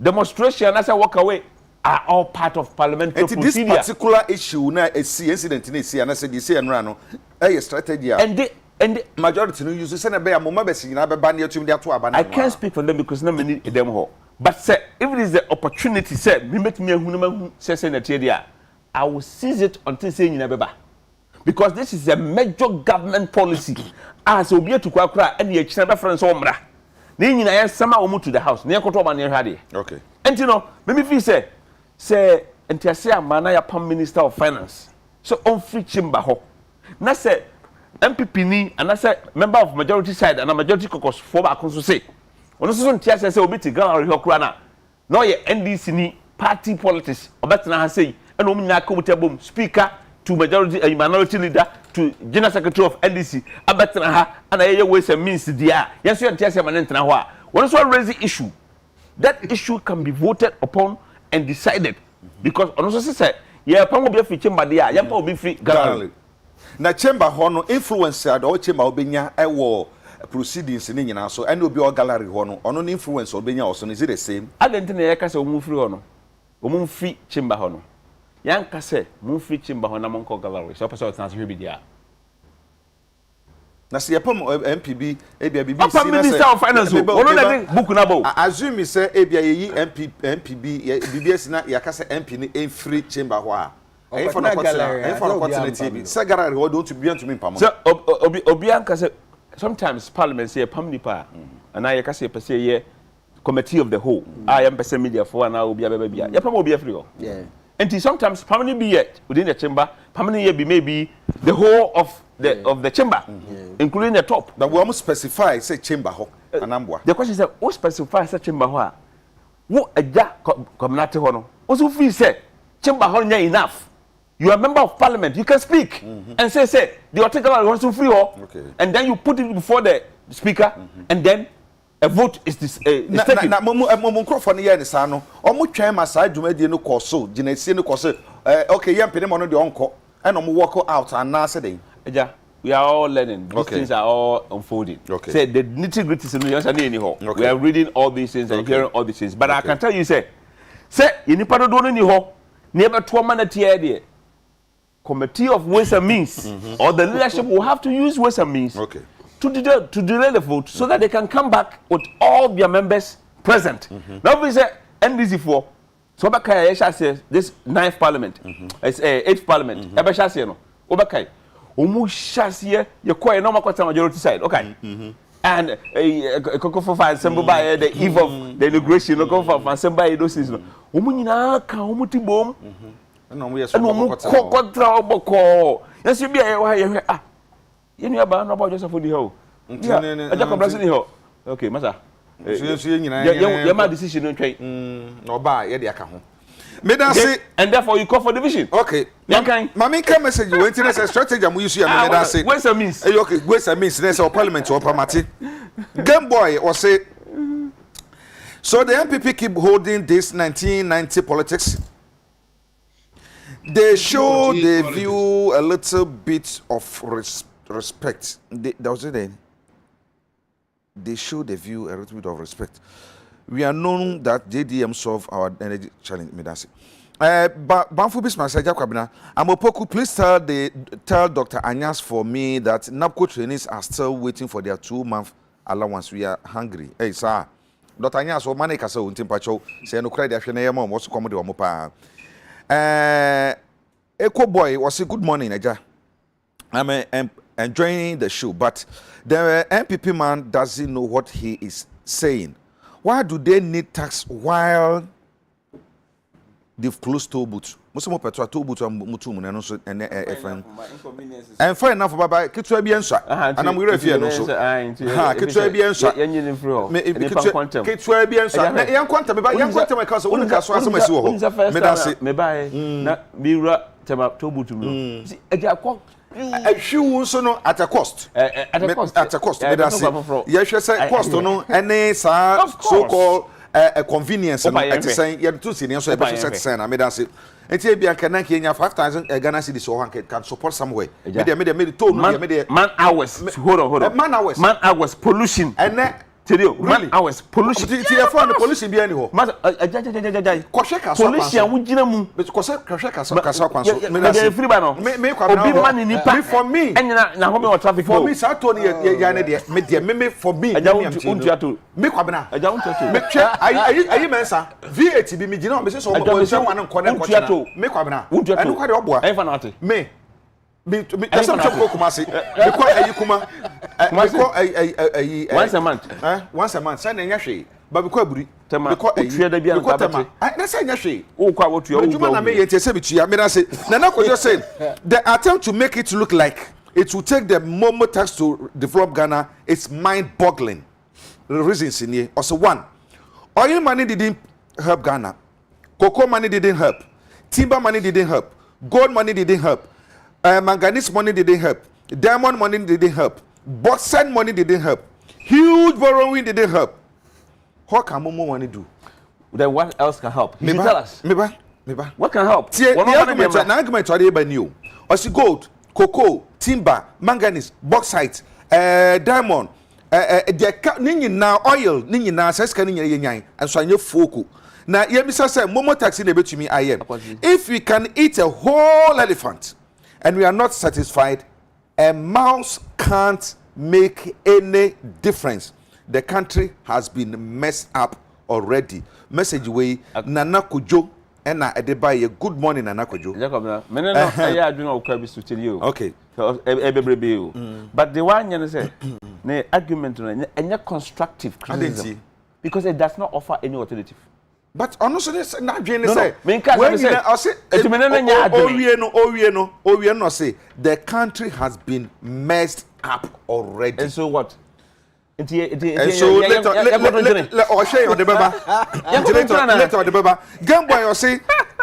demonstration as I walk away are all part of parliamentary procedure. This particular issue na a see incident in see and I said you see and run a strategy. And the majority no use say na be amoma be sina be ban to me to abana. I can't speak for them because na many them ho. But say if it is the opportunity say me met me ahunuma say na tie dia I will seize it until say nyina beba. Because this is a major government policy. As obi to kwakura and ye china be friends omra. Na nyina ye sama omu to the house. Na yekoto ba na hwade. Okay. Enti no, me feel say enti ase amana ya pam minister of finance. So on free chamber ho. Na say MPP ni and say member of majority side and a majority caucus for ba kon so say. Ono so enti ase say obi ti gallery ho kura na. No ye NDC ni party politics. Obetena ha say and omu nyina ka mutabom speaker to majority a minority leader to general secretary of NDC abetra ha and aye ways and means dia yes you entiase manentena ho a one so raise the issue that issue can be voted upon and decided because ono so say ye pam obi free chamber dia ye pam obi free gallery na chamber ho no influencer do chamber obenya e wo proceedings ni nyina so and obi o gallery ho no ono no influence obenya also is it the same adentine ye ka say omu free ho no omu free chamber ho no yanka se mun free chamber ho na monko gallery so person transfer hwe bidia na se yepam MPB ebia BBC na minister of finance ono na book na bo assume say ebia yi MPB BBS na yaka se MP ni free chamber ho a for na quantity bi se gallery ho don't be to me pam so obi yanka se sometimes parliament say pam nipa and I yaka se pese ye committee of the whole I am pese media for na obi abeba bia yepam obi free ho yeah. And sometimes permanent be yet within the chamber, permanent year be maybe the whole of the chamber, including the top. But we almost specify say chamber ho anambwa. The question is who specify say chamber ho? Who Agya community ho no? Also feel say chamber ho enough. You are a member of parliament, you can speak and say the article wants to free ho. Okay. And then you put it before the speaker and then a vote is taken. Na mo microphone here ni sa no. Omo twen ma sa dwumadie no koso, ginasi no koso. Okay, yam pene mo no de onko. And omo walk out and na say den. Agya, we are all learning. These Okay. things are all unfolding. Okay. Say the nitty-gritty is anyhow. Okay. We are reading all these things and Okay. hearing all these things. But I can tell you, say you nipa do no ni ho. Never 2 minutes here there. Committee of Ways and Means or the leadership will have to use Ways and Means. Okay. To delay the vote so that they can come back with all their members present. Now we say NDC4. So Obakaya says this 9th parliament. It's 8th parliament. Ebesha say no. Obakaya. Omu shasiye ye kwa no makwata majority side. Okay. And Koko for assemble by the eve of the inauguration no for assemble by those things no. Omu nyina ka omu tibom. Na omu yeso Omu kokotra oboko. Yes you be ah. You know about no just for the whole. Yeah, I just blessing here. Okay, master. So nyina your my decision no try. No ba ye de aka ho. Me dan say and therefore you call for division. Okay. Mama can message you waiting as a strategy am use you me dan say. Ways and means. Okay, ways and means say parliament or pramati. Game Boy was say. So the MPP keep holding this 1990 politics. They show they view a little bit of respect. That was it. They show they view a little bit of respect. We are known that JDM solve our energy challenge. But Banfu Bismarck Agya Kwabena, Amopoku, please tell Dr. Anyas for me that NAPCO trainees are still waiting for their 2-month allowance. We are hungry. Hey, sir. Dr. Anyas, what money can say until Pacho? Say no credit. After na mom, what's comedy or mopa? Echo Boy was a good morning, Agya. I'm enjoying the show, but the MPP man doesn't know what he is saying. Why do they need tax while they've closed toll booths? Most of them toll booths mutu mun no so ene efan. And fine enough baba kitu bi enso. And I'm we refie no so. Ha kitu bi enso. Yenyi ni free ho. Kitu bi enso. Na yan kwanta me ba yan kwanta me ka so wonu ka so asema si wo ho. Me da se me ba na bi wura tema toll booth mu. Agya kwa you so no at a cost. At a cost. Me da se. Ye hwe say cost no any so called a convenience and at saying you to see so e set saying me da se. Enti bia kan na Kenya 5,000 Ghana cedis so one can support somewhere. Me dey to no me man hours. Hold on. Man hours pollution. And man hours pollution. Telephone the pollution bi ani ho. Man Kwhwe ka so pollution wo gina mu. Kwhwe ka so kwanso. Me dey free ba no. Me kwa na. Obi man nipa. For me. Enyina na home traffic. For me sa to ya ne de me for me. Me Kwabena. Agya untu to. Me twa ayi mensa. VAT bi me gina me so mo nsa wan nko ne nko. Me Kwabena. Enu kwa de oboa. Enfa na ate. Me just some chocolate kumasi. Because ayi kuma. Once a month. Once a month. Say na nya hwe. Ba because aburi. Because utue da bia nka bete. Na say nya hwe. Wo kwa wo tue wo. Juma na me yente say bitua. Me na say. Na ko just say the attempt to make it look like it will take the Momo tax to develop Ghana is mind-boggling. The reasons in here. Also one, oil money didn't help Ghana. Cocoa money didn't help. Timber money didn't help. Gold money didn't help. Manganese money didn't help. Diamond money didn't help. Bauxite money didn't help. Huge borrowing didn't help. What can Momo money do? Then what else can help? You tell us. Meba. What can help? The argument are there by new. Also gold, cocoa, timber, manganese, bauxite, diamond, oil, and so you foku. Now, say Momo taxi to me. I am. If we can eat a whole elephant and we are not satisfied, a mouse can't make any difference. The country has been messed up already. Message way Nana Kojo and na Adebaye. Good morning, Nana Kojo. Okay. But the one you say, the argument is constructive criticism because it does not offer any alternative. But honestly, this not Jane say. When I say, say the country has been messed up already. And so what? And so later on the Baba. Gamboy say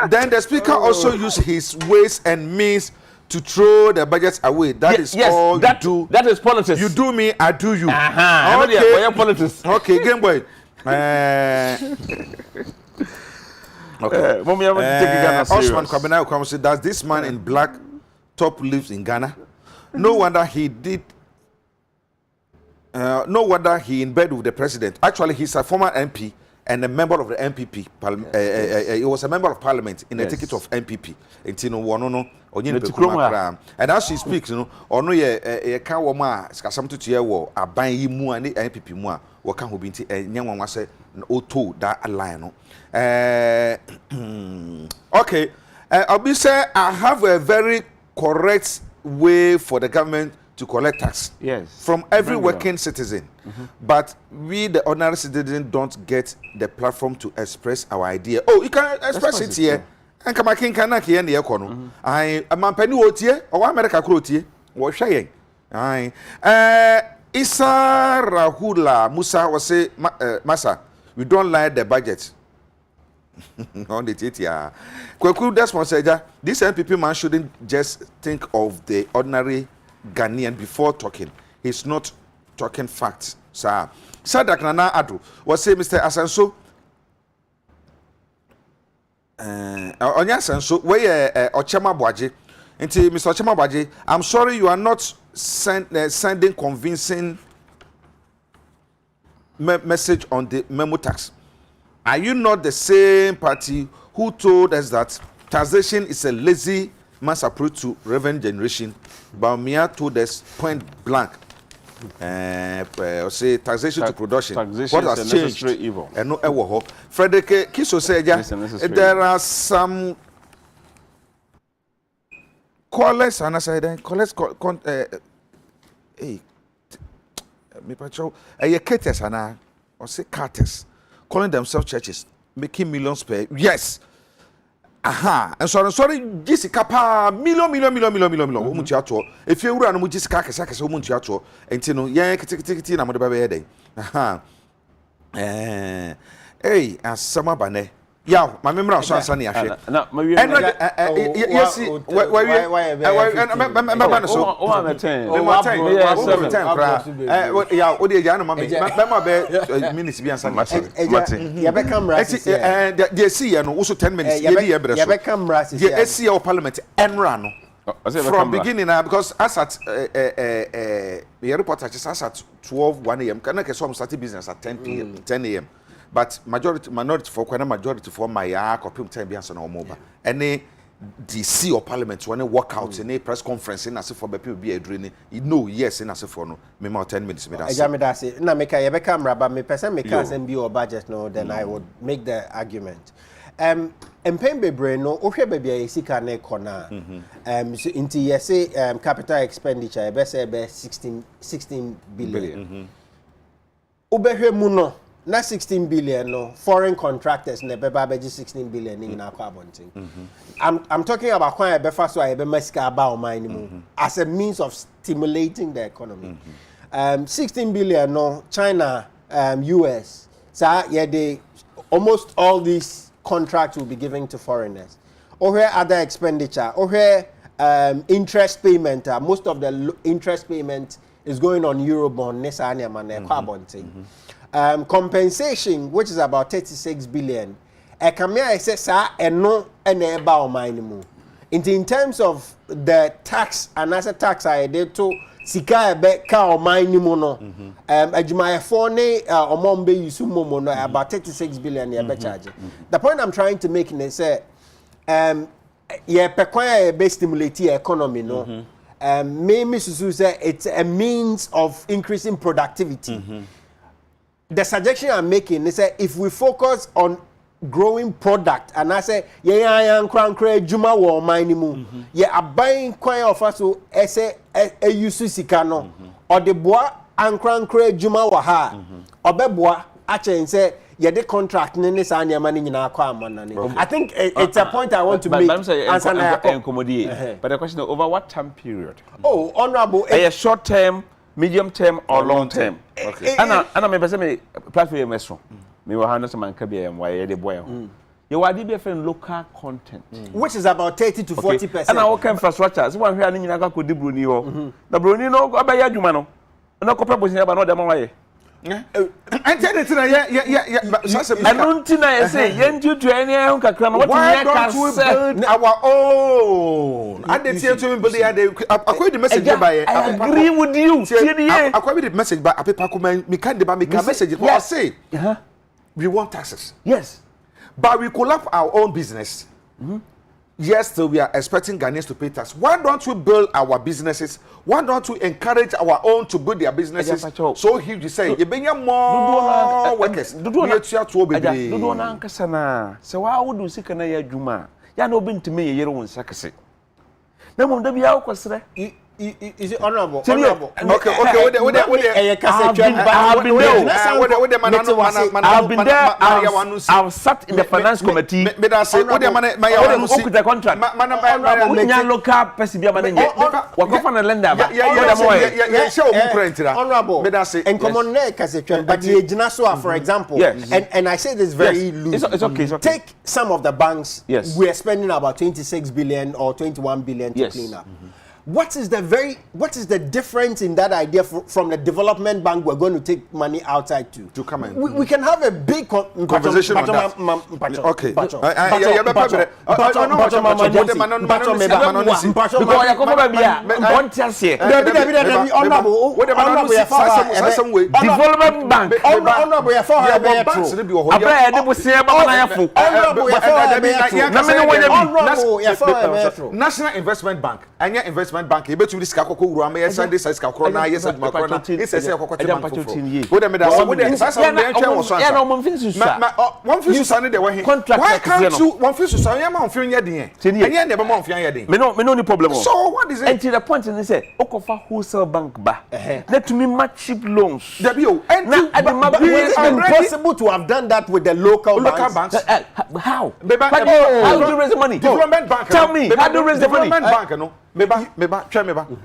then the speaker also used his ways and means to throw the budgets away. That is all you do. That is politics. You do me, I do you. Okay. Politics. Okay, Gamboy. Okay. Osman Kwabena said, does this man in black top lives in Ghana? No wonder he did. No wonder he in bed with the president. Actually, he's a former MP and a member of the MPP. He was a member of parliament in a ticket of MPP. And as she speaks, you know, ono ye ka wo ma skasam to tie wo aban yi mu ani MPP mu a wo ka ho binti nyanwa wase oto that line no. Okay. Obi say I have a very correct way for the government to collect tax from every working citizen. But we, the ordinary citizens, don't get the platform to express our idea. Oh, you can express it here. And come back in Canada here in the economy. I am a penny otie or America crotie. What saying? Isa Rahula Musa was say, Massa, we don't like the budget. On the TTR. Kweku Desmond said, this MPP man shouldn't just think of the ordinary Ghanaian before talking. He's not talking facts. Sir, Sadak Nana Ado was say Mr. Asanso. Onya Asanso, where Ochema Bwaji. Mr. Ochema Bwaji, I'm sorry you are not sending convincing message on the memo tax. Are you not the same party who told us that taxation is a lazy man's approach to revenue generation? Baumia told us point blank. Say taxation to production. Taxation what has changed? Evil. And no ewo. Frederick Kiso said, there are some callers, and I said, callers, hey, me patrol, caters, and I say carters, calling themselves churches, making millions per. Yes. Aha, and so I'm sorry, Jessica pa million. Umuchiato. If you run Mujisca, Casacas, Umuchiato, and Tino, Yank, I'm the baby day. Aha. Hey, and summer bane. Yeah, my memory of Sunny. Yes, from beginning because as at the report as at 1 a.m. Can I some start business at 10 a.m. But minority for quite a majority for my copy time bians on mobile. Any DC or parliament when they walk out in a press conference in as if for people be a dream. No, yes, in as if for no, maybe 10 minutes. Jamedasi, na make a camera, but me person make us and be or budget no, then I would make the argument. Mpembe brain no, okay, baby, I see can ne corner. So into yes, capital expenditure, best say 16 billion. Ubehe muno. Na 16 billion no foreign contractors na beba beji 16 billion in akwa abonting. I'm talking about kwanya befa so ayebe masika aba o man mu as a means of stimulating the economy. 16 billion no China, US. So yeah, almost all these contracts will be given to foreigners. Or where other expenditure, or where interest payment, most of the interest payment is going on Eurobond nesa anya man akwa abonting. Compensation, which is about 36 billion. Ekamia says, and no, and about minimum. In terms of the tax and as a tax, I did to Sika Beka or minimum. Ajumaya Fone or Mombe Yusumo about 36 billion. The point I'm trying to make is that, yeah, Pequia best stimulate the economy, no. Maybe it's a means of increasing productivity. The suggestion I'm making is that if we focus on growing product and I say juma wo minimum buying quite of us so say a use sikano or the bois and juma wa ha or beboa actually say the contract nene sanya money in our I think it's a point I want to make. But the question is over what time period? Oh, honorable, a short term, medium term or long term. Okay. And me pese me platform meso. Me wa hanu se man ka bia em wa ye de boy ho. You are different local content, which is about 30 to 40%. And our infrastructure. So one here ni nyina ka ko di broni ho. Na broni no go ba ya adwuma no. Na ko pe bosin ba no dem wa ye. And tell it I don't think I say, Yentu to any kakram. Why don't we build our own? I didn't say to him, but I quite the message by I agree with you. I quite the message by a paper, me can't make a message. What I say, we want taxes. Yes. But we collapse our own business. Yes, so we are expecting Ghanaians to pay tax. Why don't we build our businesses? Why don't we encourage our own to build their businesses? So huge, you say, you bring more workers. Do not ankasana. So why would you see Kanaya Juma? Ya no been to me a year on Sakase. No one be out was there. Is it honorable? Honorable. Okay. I've been there. I've sat in the finance committee. The contract. Local person be a lender. Honorable. And come on, but the for example, and I say this very loosely. It's okay. Take some of the banks. Yes. We are spending about 26 billion or 21 billion to clean up. what is the difference in that idea from the development bank we're going to take money outside to come in? We can have a big conversation on that. Okay. Development bank. National Investment Bank. Anya Investment Bank. You bet you this kakoko ura me yesa this size kakoro na yesa duma korona. Ese se kokoko te bank foforo. Wo dem da so wo dem sasa wo dem twa wo so asa. One fish susane de wo he. Why can't you one fish susane ya ma on fion ye den? Anya ne be ma on fion ye den. Me no ni problem. So what is it? And to the point is say okofa wholesale bank ba. Let me match cheap loans. But it's impossible to have done that with the local banks. How? How do you raise the money? Development bank. Tell me, how do you raise the money? Development bank, no.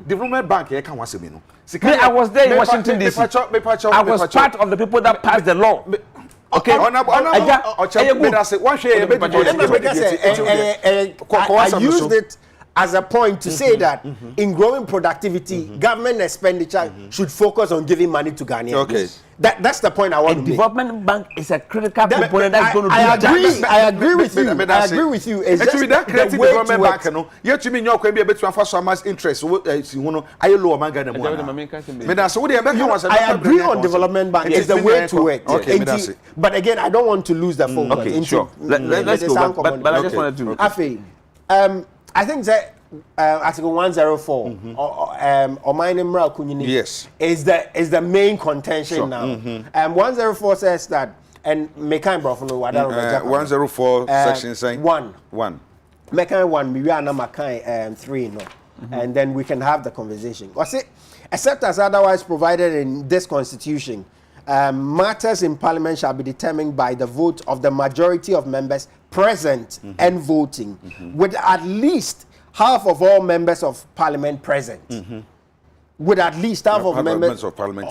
Development bank, I can't watch me. I was there in Washington DC. I was part of the people that passed the law. Okay. I used it as a point to say that in growing productivity, government expenditure should focus on giving money to Ghanaians. Okay. That's the point I want to make. Development bank is a critical component that's going to do that. I agree with you. I agree with you. It's just that creative development bank, no. You to me, you can be a bit to offer so much interest. I lower man Ghana. I agree on development bank. It's the way to work. Okay. But again, I don't want to lose the focus. Okay, sure. Let's go. But I just wanted to. I think that Article 104 or my name yes is the main contention now. 104 says that, and Mekan Brofano 104 section saying 1 Mekan 1 Miriana Makai 3 no, and then we can have the conversation. What's it? Except as otherwise provided in this constitution, matters in Parliament shall be determined by the vote of the majority of members present and voting, with at least half of all members of Parliament present. With at least half of members of Parliament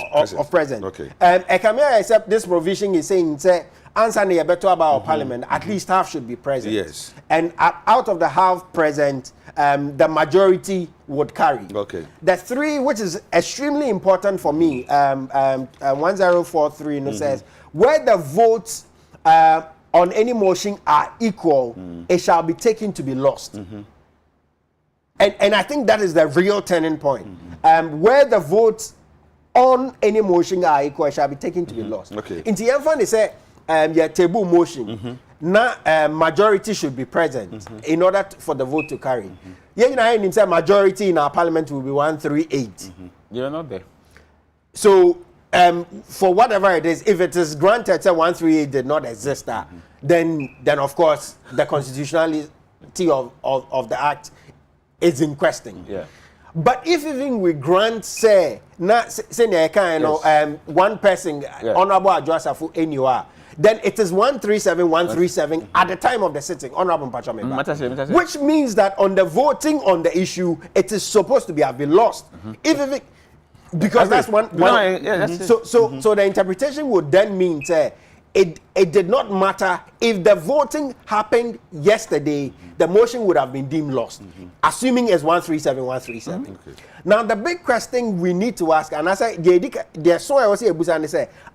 present. Okay. Ekamia, except this provision is saying, say, answer the better about Parliament, at least half should be present. Yes. And out of the half present, the majority would carry. Okay. The 3, which is extremely important for me, 1043 says, where the votes on any motion are equal, it shall be taken to be lost. And I think that is the real turning point. Where the votes on any motion are equal, it shall be taken to be lost. Okay. In the end, they say, table motion, majority should be present in order for the vote to carry. You know, majority in our parliament will be 138. You're not there. So, for whatever it is, if it is granted, say 138 did not exist, then of course the constitutionality of the act is in question. Yeah. But if even we grant, say, one person, Honorable Adjoasafu anywhere, then it is 137 at the time of the sitting, Honorable Mpachame. Which means that on the voting on the issue, it is supposed to have been lost. Because that's one. So the interpretation would then mean it did not matter if the voting happened yesterday, the motion would have been deemed lost, assuming it's 137. Okay. Now the big question we need to ask, and I say,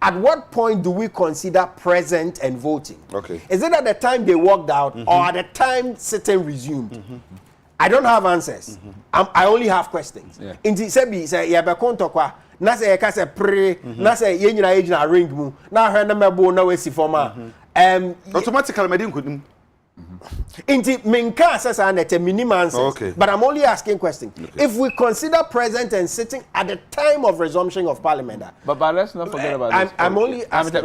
at what point do we consider present and voting? Okay. Is it at the time they walked out or at the time sitting resumed? I don't have answers. I only have questions. In the Sebi say na say e ka say pre na say ye nyina ye nyina ring mu na hwe na mebo na we si forma automatically me din kodim inti minka says an at minimum answers. Okay. But I'm only asking questions. Okay. If we consider present and sitting at the time of resumption of parliament, but let's not forget about this. I'm only asking.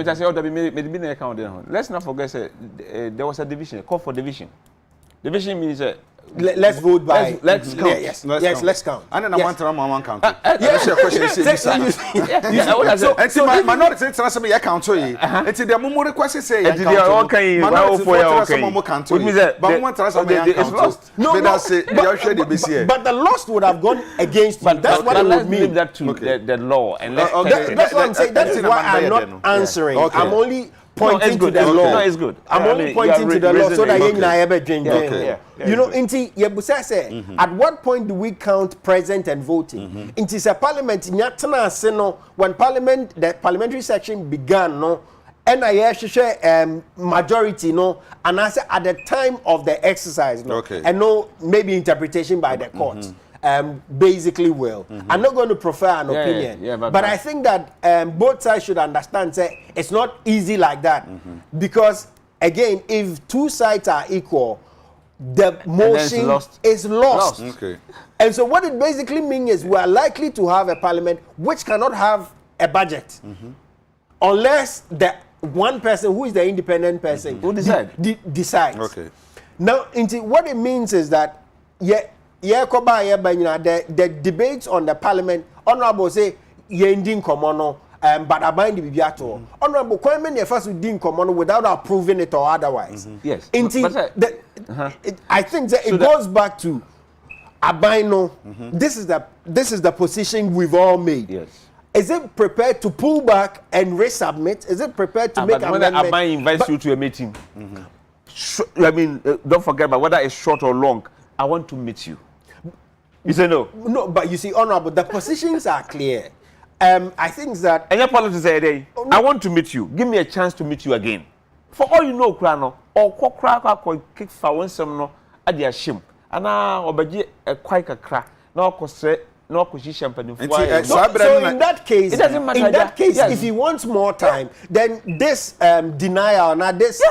Let's not forget there was a division, call for division. Division means let's vote by. Let's count. Yes, let's count. And then I want to run one count. That's your question. So minority it's me account so yi. It's the mumu request say minority count. Which means that but one transfer it's lost. No, but the lost would have gone against. But that's what it would mean. Leave that to the law and that's what I'm saying. That is why I'm not answering. I'm only pointing to the law. No, it's good. I'm only pointing to the law so that you know you know, inti yebusa say at what point do we count present and voting? Inti se parliament nyatana ase no when the parliamentary section began no and I majority no and I say at the time of the exercise no and no maybe interpretation by the court. Basically will. I'm not going to prefer an opinion. But I think that both sides should understand say it's not easy like that. Because again, if two sides are equal, the motion is lost. Okay. And so what it basically means is we are likely to have a parliament which cannot have a budget. Unless the one person who is the independent person who decides. Okay. Now, what it means is that the debates on the parliament, honorable say, yending common, but I bind the bibiato. Honorable Kwabena first didn't come without approving it or otherwise. Yes. I think that it goes back to Abino. This is the position we've all made. Yes. Is it prepared to pull back and resubmit? Is it prepared to make amendment? But when Abine invites you to a meeting, I mean, don't forget about whether it's short or long. I want to meet you. You say no? No, but you see, honorable, the positions are clear. I think that... And your politics say, I want to meet you. Give me a chance to meet you again. For all you know, Krano, or Kwakra, kick for one some no, at the shim. And now, Obaji, a quite a crack. No, no position. So in that case, it doesn't matter. In that case, if he wants more time, then this denial, now this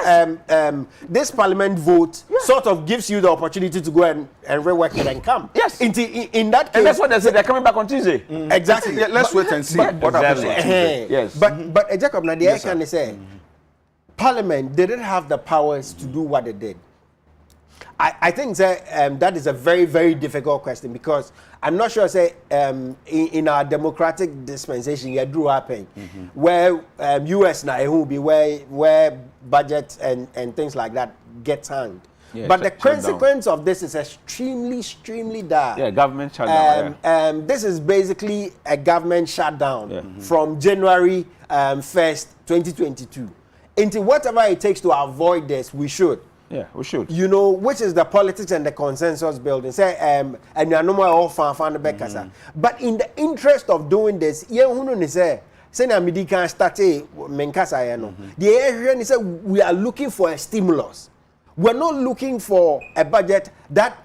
parliament vote sort of gives you the opportunity to go and rework it and come. Yes. In that case, and that's what they say. They're coming back on Tuesday. Exactly. Let's wait and see what happens on Tuesday. Yes. But Jacob, now the can say, Parliament didn't have the powers to do what they did. I think that is a very, very difficult question because I'm not sure, in our democratic dispensation, it drew happen where US now will be where budgets and things like that get hanged. Yeah, but the consequence of this is extremely dire. Yeah, government shutdown. This is basically a government shutdown from January 1st, 2022. Into whatever it takes to avoid this, we should. Yeah, we should. You know, which is the politics and the consensus building. Say, and you are no more all fan the back. But in the interest of doing this, say na midi can start menkasa no. The area is we are looking for a stimulus. We're not looking for a budget that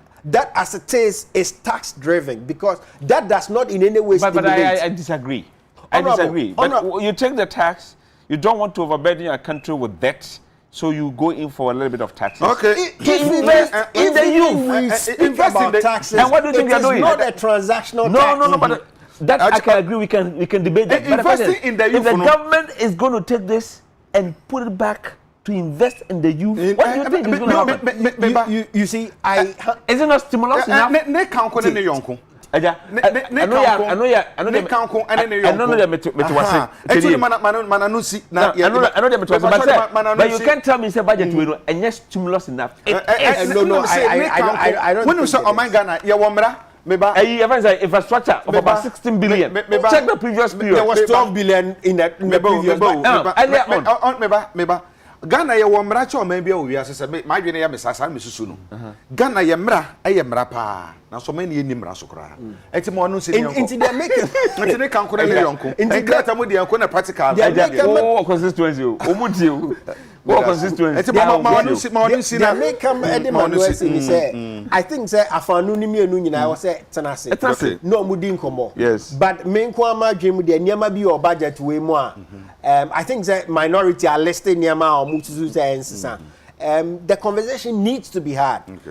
as it is tax driven because that does not in any way stimulate. But I disagree. I disagree. But you take the tax, you don't want to overburden your country with debt. So you go in for a little bit of taxes. Okay. Invest in the youth. Invest in the taxes. And what do you think you're doing? Not a transactional tax. No. But that I can agree. We can debate that. But investing in the youth. If the government is going to take this and put it back to invest in the youth, what do you think is going to happen? You see, is it not stimulus enough? I know but you can't tell me say budget will and yes stimulus enough. I don't. When you say oh my Ghana, you want infrastructure of about 16 billion. Check the previous period. There was 12 billion in the previous. Ghana ye wo mra che o man bia owi asese ma dwene ye mesasa mesusu no Ghana ye mra pa na so man ye ni mra so kra enti mo no se ni yonko enti they make enti ne kan ko ne yonko enti grata mo de yonko na practical consistency o mu die o consistency enti ma no si na make come edema say I think say afanu ni mienu nyina wo say tenase no mu di nkomo yes but me nko ama dwem de niam bi o budget we mu a I think that minority are listed near my the conversation needs to be had. But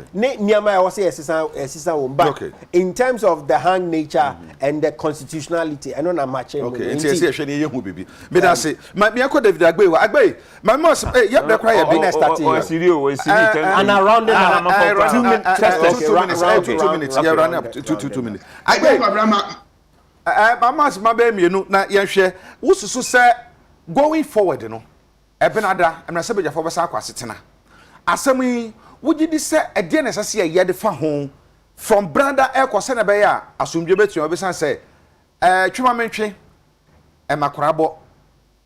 in terms of the hang nature and the constitutionality, I don't know much. Okay, and around 2 minutes. Going forward, you know, Ebenada, and I said, for Saquasitana. Asami, would you say again as I see a year the far home from Branda Air Cosena Baya, assume you bet your business say, Chumamenche, and Macrabo,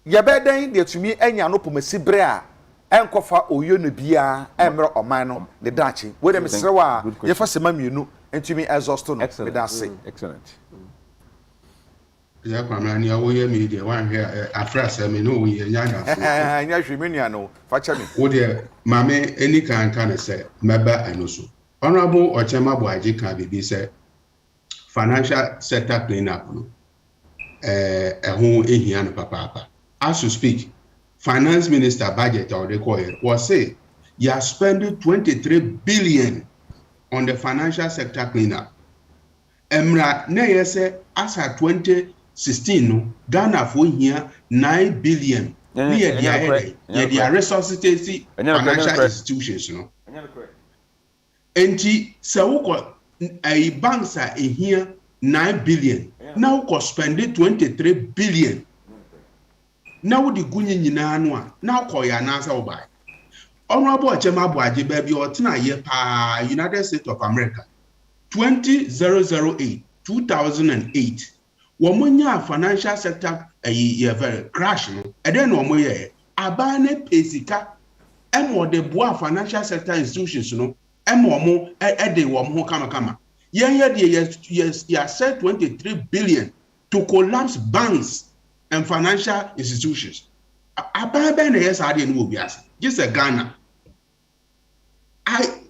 ye beden de tumi anya no pomasi bre a enkofa oyo no bia emre oman no de dachi we dem serewa ye fa sema mienu entumi exhaust no me da say excellent ya kwamra ni awo ye media wan hwe afrasa me no ye nyanya fo anya hwe me no fa cha me wo de mame eni kan kan say meba anoso honorable Ochema Boaji kan bibi say financial sector cleanup no ehun ehia no papa as to speak finance minister budget or they call it was say you are spending 23 billion on the financial sector cleanup emra na yese as at 2016 no Ghana for here 9 billion near the resuscitation financial institutions no enti se wo a banks are here 9 billion now ko spend 23 billion now the gunyi nyina no a now ko ya na asa obai honorable Ochema Boaji baby otena ye pa United States of America 2008 womonya financial sector a very crash no e den no moye abane pesika emo de boa financial sector institutions no emo mo e de wo mo kama yen ye said 23 billion to collapse banks and financial institutions abane na yes ade no obi ase just a Ghana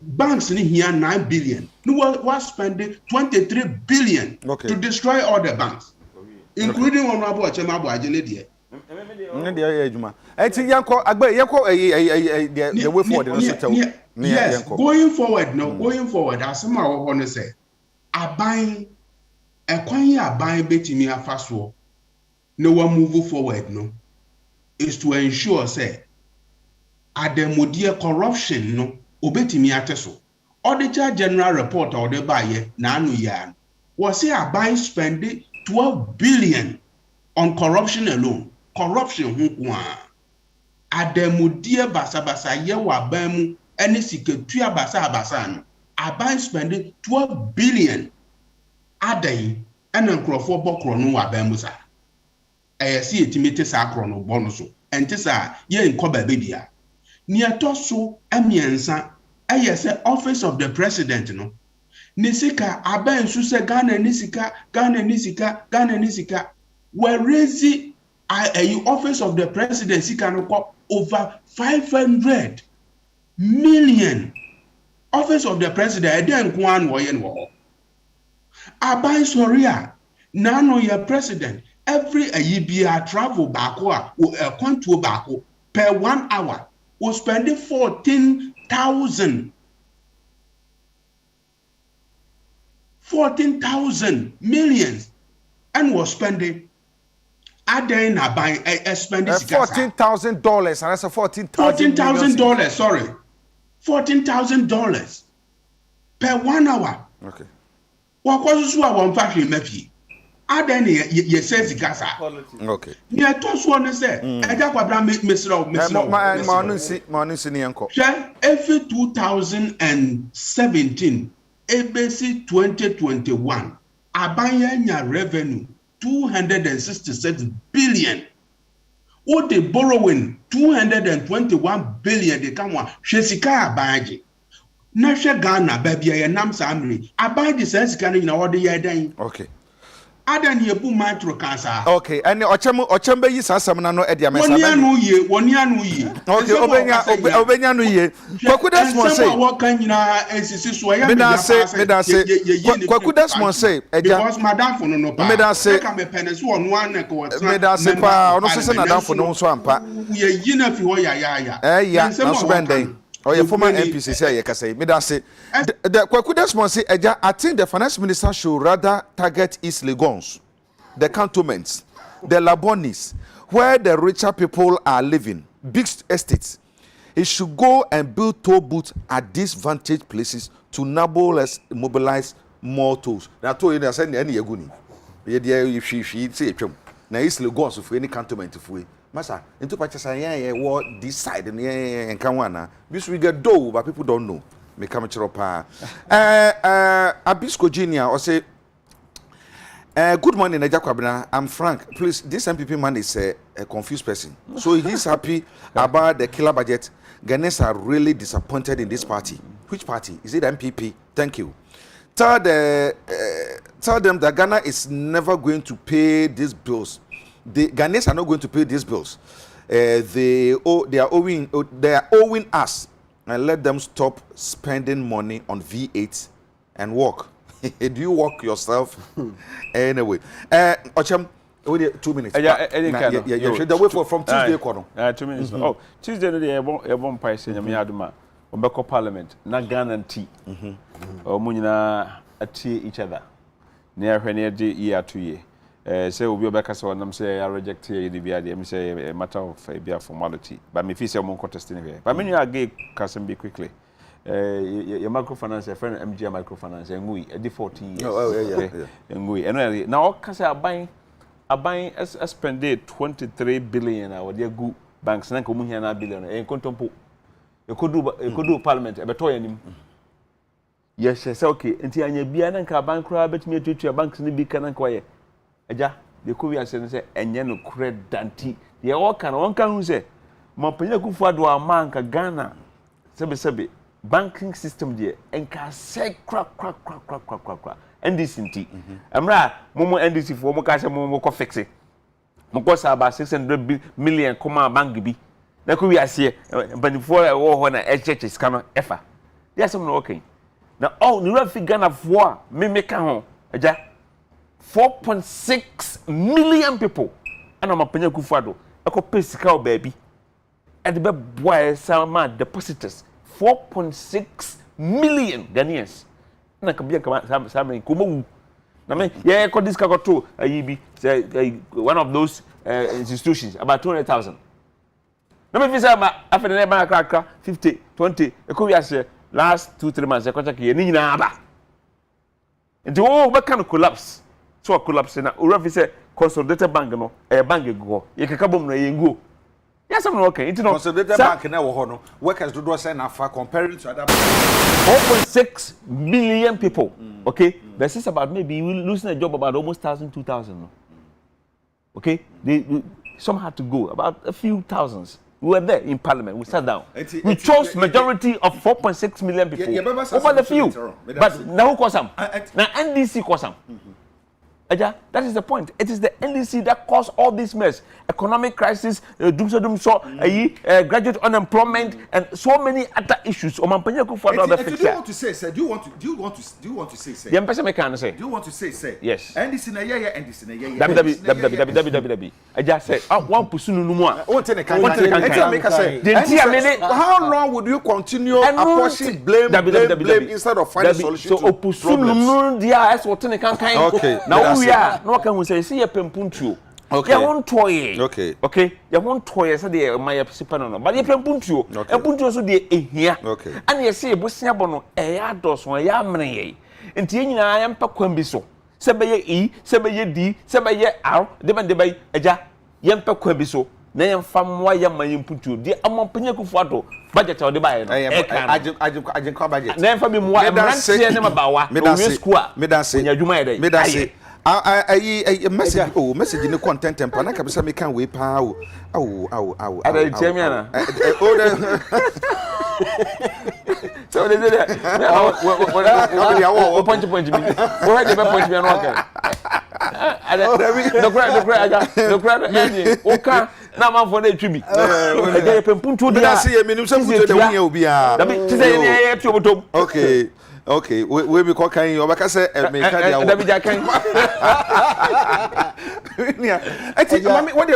banks in here 9 billion no was spending 23 billion to destroy all the banks including Honorable Ochema Boaji ne de ejuma enti yanko agbe yanko the way forward no so yes going forward asema wo no say aban ekwan ya aban betimi afaso no wa move forward no is to ensure say ademodie corruption no obetimi ateso auditor general report or the buy na anu ya was say aban spending 12 billion on corruption alone corruption hu kwa ademodie basabasa ye wa ban mu ene siketua basabasa no aban spending 12 billion adan ene nkrofo bokro no wa ban mu sa si etimete sa akro no bono so ente sa ye nkoba bedia ni atoso amiensa say office of the president no nisika aban su se Ghana nisika we raise a office of the presidency can go over 500 million office of the president den kwan wo ye no aban soria na no your president every ayibia travel bako a control bako per 1 hour we spending 14,000 millions and was spending aden na buy spending $14,000 and that's a $14,000 sorry $14,000 per 1 hour okay what causes you one factory mafi aden ye says gasa okay ni atos one say eja kwabra mesro ma nsi ni enko every 2017 ABC 2021 abanya revenue 266 billion what they borrowing 221 billion they come one shesika abaje na hwe Ghana ba bia ye nam sa amri abaje sesika na what they ye dan okay adan ye bu matro kansa okay and ochembe yi sasam na no e dia mesa woni anu ye okay obenya no ye kwaku desmond say wo kan nyina ensisi so ya me da say kwaku desmond say eja because madam for no pa me da say ka me penese ono an ko wata me da say pa ono so na dan for no so ampa ye yi na fi ho ya na so benden or your former MPC say you can say me that say the Kwaku Desmond say I think the finance minister should rather target East Lagos, the cantonments, the Labonis, where the richer people are living, big estates. He should go and build toll booths at these vantage places to mobilize more tolls. Now told you I said any yaguni. If she say now East Lagos for any cantonment of way. Masa, into patches I what this side and Kawana. This we get dough, but people don't know. Me come pa. Abisco Junior or say Good morning, Agya Kwabena. I'm Frank. Please, this MPP man is a confused person. So he's happy about the killer budget. Ghanaians are really disappointed in this party. Which party? Is it MPP? Thank you. Tell them that Ghana is never going to pay these bills. The Ghanaians are not going to pay these bills. They are owing us, and let them stop spending money on V8 and work. Do you work yourself? Anyway, Ochem, 2 minutes. Yeah, the way from Tuesday, 2 minutes. Oh, Tuesday, they won't price in Yaduma, Obeko Parliament, not Ghana and tea. Or Munina each other. Near near the year 2 year. Say, we'll be back as one. Say, I reject the BID. Say, a matter of a formality. But me, if I'm contesting here. But many are gay, Kasim, be your microfinance, your friend MG microfinance, and we a 14 years. And we and now, because I buying as spend 23 billion. Our dear good banks, and Comuniana billion, and contempo. You could do parliament, a better him. Yes, yes, okay. Until I be an anchor bank crab, but me to your banks in the big and quiet. Aja, the Korea say, and Yano cred Dante. The all can one can say, Montpellier Kufadua Manka Ghana. Sebe. Banking system there and can say crack. NDC. Amra, Momo NDC for Mokasa Momo fix it. Mokosa about 600 million comma bank be. Now could we see, but before I war when a church is coming, effa. Yes, I'm okay. Now, oh, the rough Ghana for me make a home. 4.6 million people. And I'm a penny kufado. I could pay cow baby. And the boy, some depositors. 4.6 million Ghanaians. Na kabia kama some kumu. Na me yeah ko this ka to one of those institutions about 200,000. Na me fi say ma after na ba kra 50 20 e ko wi ase last 2-3 months e ko check ye ni nyina aba. Nti o be kan collapse. So collapse na o fi say consolidated bank no bank go. Ye keka bom na ye nguo. Yes, I'm okay. It's not consolidated bank now. Workers do not send a comparing to other 4.6 million people. Okay, this is about maybe losing a job about almost 1,000, 2,000. No? Okay, some had to go about a few thousands. We were there in Parliament. We sat down. We chose majority of 4.6 million people over the few. But now who caused them? Now NDC caused them. Aja, that is the point. It is the NDC that caused all this mess. Economic crisis, graduate unemployment, and so many other issues. Do you want to say, sir? Do you want to say, sir? The person can say. Do you want to say, sir? Yes. NDC na yeah, NDC na yeah. www. Aja said, one person no more. How long would you continue apportioning blame instead of finding solution to problems? Okay. Now we are no can say see a pempuntuo. Okay. You want toy. Okay. You want toy so dey my participant no. But you pempuntuo. Pempuntuo so dey ehia. Okay. And you say bosia bono ya doso ya mreye. Enti nyina ya mpa kwan bi so. Se beye e, se beye d, se beye r, de bay eja. Ya mpa kwan bi so. Na ya mfa mwa ya mayimpuntuo. Di amampanya kufu ado. Budget o de bay no. Agent kwa budget. Na mfa bi mwa emrantie ne mabawa. O school. Me dan say. Nya adwuma ede. Me dan say. I message message in the content temper na kabisa me kan we pa o ada chemiana so they say what point me where the point me no okay the crowd oka na man for na twi ada pempuntu dia na say me nim say futu de won ya obi a da me say ne ya tu obotom okay, we be call kan you obaka say me ka dia wo da bi ja kan mami what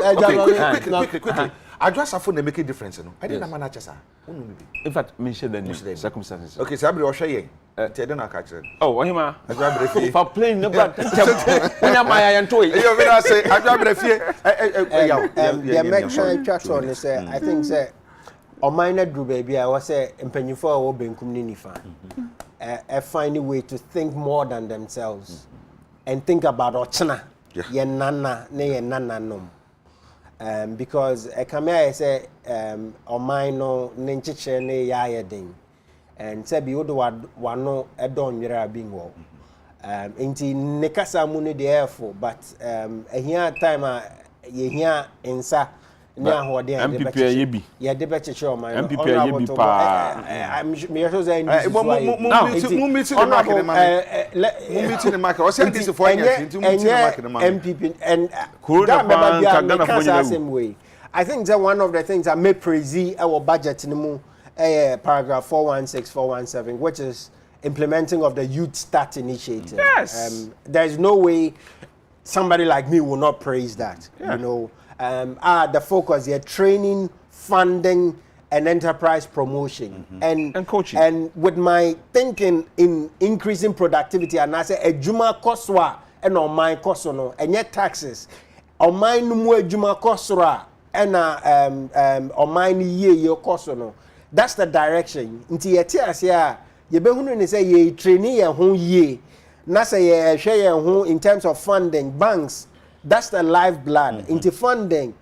quickly address afo na make a difference no I didn't manage sir in fact me share the circumstances okay so abri o hwe yen ti dey na ka kire oh ohima adwa fie for playing no bad onya ma ya nto yi you mean say adwa fie yeah make sure chat on say I think say o minor group baby I was say empanyifo a wo benkum ni nifa find a way to think more than themselves and think about ochna ye nana ne ye nana nom because I say o minor ne nchiche ne ya yedin and say bi wodo wano edon nwera bi wo Inti nekasa mu ne dey for but here time ye here insa ne ahode and MPP ye bi ye de be cheche o man MPP ye bi pa I'm me sure say mu meeting the market mu meeting the market o say this for years into meeting the market MPP and Corona Bank Ghana for way. I think that one of the things that may praise our budget in the paragraph 416 which is implementing of the Youth Start Initiative. Yes. There's no way somebody like me will not praise that. Yeah. You know, the focus here, training, funding, and enterprise promotion. And coaching. And with my thinking in increasing productivity, and I say, a juma koswa, and on my kosono, and yet taxes, on my numu juma kosra, and on my ye kosono. That's the direction. Inti yetias ya, ye behunu ni say ye trainee ye hon ye. Na say ye share ye hon in terms of funding, banks. That's the lifeblood. Into funding,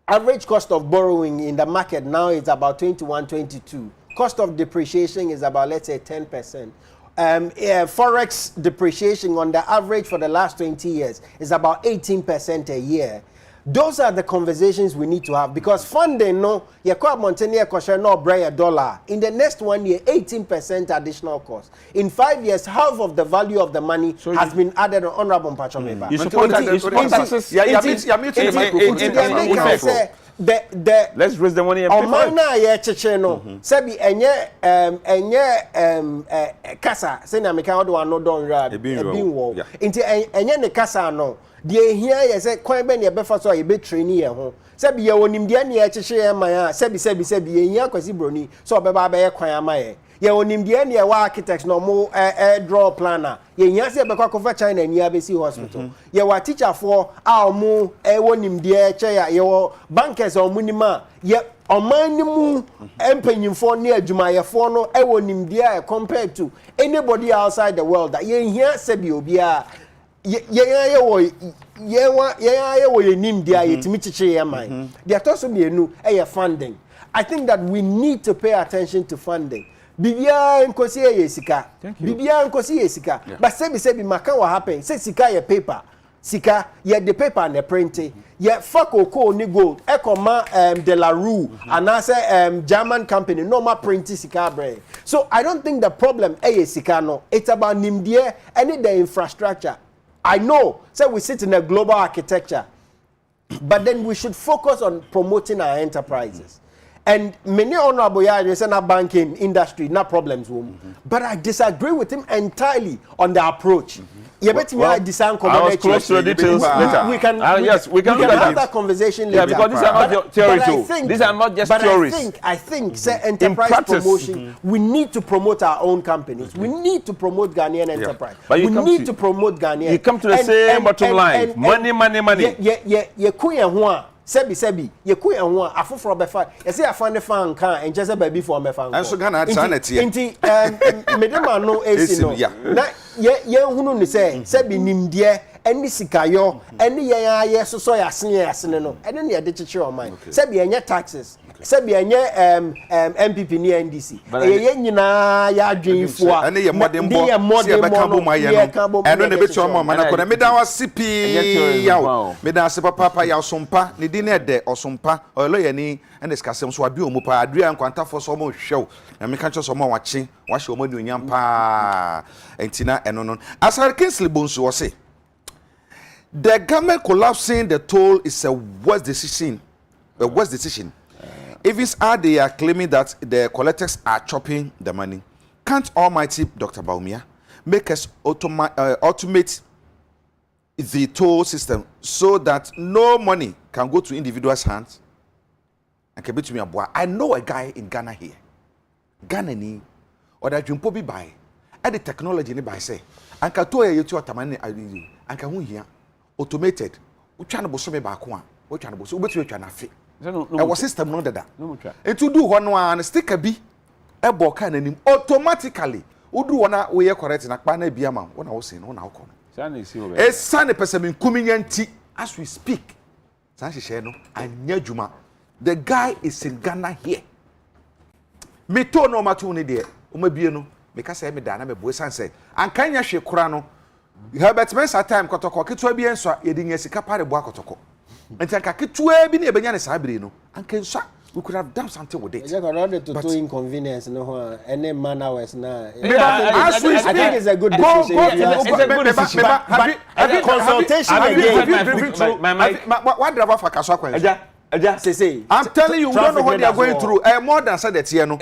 average cost of borrowing in the market now is about 21, 22. Cost of depreciation is about, let's say, 10%. Forex depreciation on the average for the last 20 years is about 18% a year. Those are the conversations we need to have because funding, no, you can't maintain no $1. In the next 1 year, 18% additional cost. In 5 years, half of the value of the money has been added on Honorable Mpachomeba. You support let's raise the money and pay for it. Sebi kasa sena meka odo ano don ra ebinwo nti enye ne kasa no de ehia ye se kwan be ne befa so ye be trainee ye ho sebi ye wonim de ne ye kyekye ye man a sebi ye hia kwasi broni so obeba be ye kwan amaye ye wonim de ne ye wa architect no mo draw planner ye hia se be kwa kofa China ni abesi hospital ye wa teacher for a mo wonim de kye ya ye wo bankers o munima ye Omanimu empanyimfo ne adwumayefo no ewo nimdia compared to anybody outside the world that ye hia sebi obia ye wo nimdia yetimi chiche ye man there toso mienu funding. I think that we need to pay attention to funding. Bibia nkosi ye sika bibia nkosi ye sika but sebi maka what happen say sika ye paper sika ye the paper and the printing ye fakoko ni gold ekoma de la rue and I say German company no ma printing sika bre. So I don't think the problem sika no, it's about nimdie and the infrastructure. I know say we sit in a global architecture but then we should focus on promoting our enterprises. And many honorable say na banking industry no problems but I disagree with him entirely on the approach. I was close to the details later. We can have that conversation later. Yeah, because these are not theories. These are not just theories. I think say enterprise promotion, we need to promote our own companies. We need to promote Ghanaian enterprise. But we need to promote Ghanaian. You come to the same bottom line. Money. Sebi ye ku ehun afoforo befa ye say afande fan kan enje se ba bi for me fan. Enso Ghana atsanete ye. Nti medema no esi no. Na ye hunu ni say sebi nimdie eni sikayo eni ye aye soso ya asene no. Ene ne ye de chiche o man. Sebi enye taxes. Sebi enye MPP ni NDC. Ye nyina ya adwenfo a. Ene ye modembo. Se be kan bo maye no. Eno ne betu o man akona meda wa sipi yawo. Meda se papa ya sompa ne di na de osompa olo ye ni ene skasem so ade omu pa ade ankwantafo so mo hwew. Na me kan cho so mo wache wa hwe o mo ni onyam pa. Entina eno no. Asar Kingsley Bonsu wo say the government collapsing the toll is a worst decision. A worst decision. If it's they are claiming that the collectors are chopping the money. Can't Almighty Dr. Baumia make us automate the toll system so that no money can go to individuals' hands? And can be to me a boy. I know a guy in Ghana here. Ghana ni or that you be buy. And the technology ni buy say. And can to you to atamani and can here automated. We trying to boss me back one. We trying to boss. We trying to fit. Our system no dada. And to do one sticker be a book and automatically. Udu wana we correct na kpa na bia ma wona wo sin wona wo kono e sane person min kuminyanti as we speak san hye no anya djuma. The guy is in Ghana here. Me to no mato ne de o ma bie no me ka say me da na me bo san say an kan ya hwe kora no Herbert Mensa time kotoko ketua bi enso ye de nya sika pare bo akotoko enti ka ketua bi na ebenya ne sabire no anka nso we could have done something with it. You got to inconvenience no any man hours now. I think it's a good decision. It's a good decision. But consultation again. What driver for Kaswa? Say, I'm telling you, we don't know what they are going through. More than said that, you know.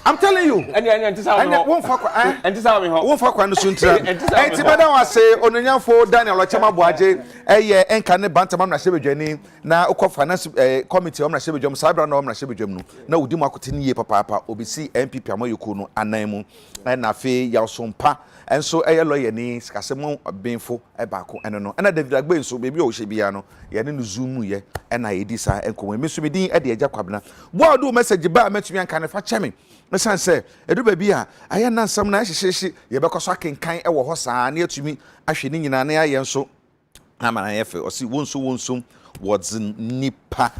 I'm telling you. And won't fuck. And this won't fuck when the soon. And Tibada was say, on the young for Daniel Chama Boaje, and can Bantam Nashibi Jenny, now Oko Finance Committee on Nashibi Jom, Sabra no Nashibi Jom, no Dimakutini Papa, OBC, MP Pamo Yukuno, and Nemo, and Nafe Yausumpa. And so a lawyer needs Casemon Benfo, a bacco, and no, and I did that way, so maybe Oshibiano, Yanin Zoom, ye, and I decide and come Miss Medin at the Agya Kwabena. What do message about met me and kind of fetch me? My son say, a do baby, I am not some nice she, ye because I can kind of horse near to me, I should in an eye so. I'm an effort or see one soon, what's nipa.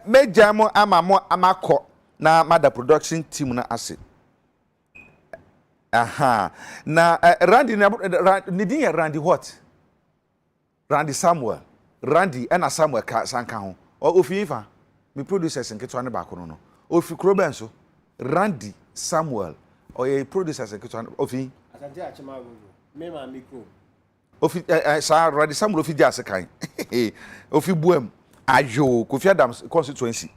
Majamo, Amako, now, mother production team na acid. Aha. Na Randy Nidin Randy what? Randy Samuel. Randy and Samuel sanka ho. O ofifa. Me producers nketo ane ba kono no. Ofi Krobenso. Randy Samuel. O ye producers nketo ane ofi. Asante achima go. Me ma mikro. Ofi sa Randy Samuel ofi dia sekan. Ofi buam. Ayo, Kofi Adams constituency.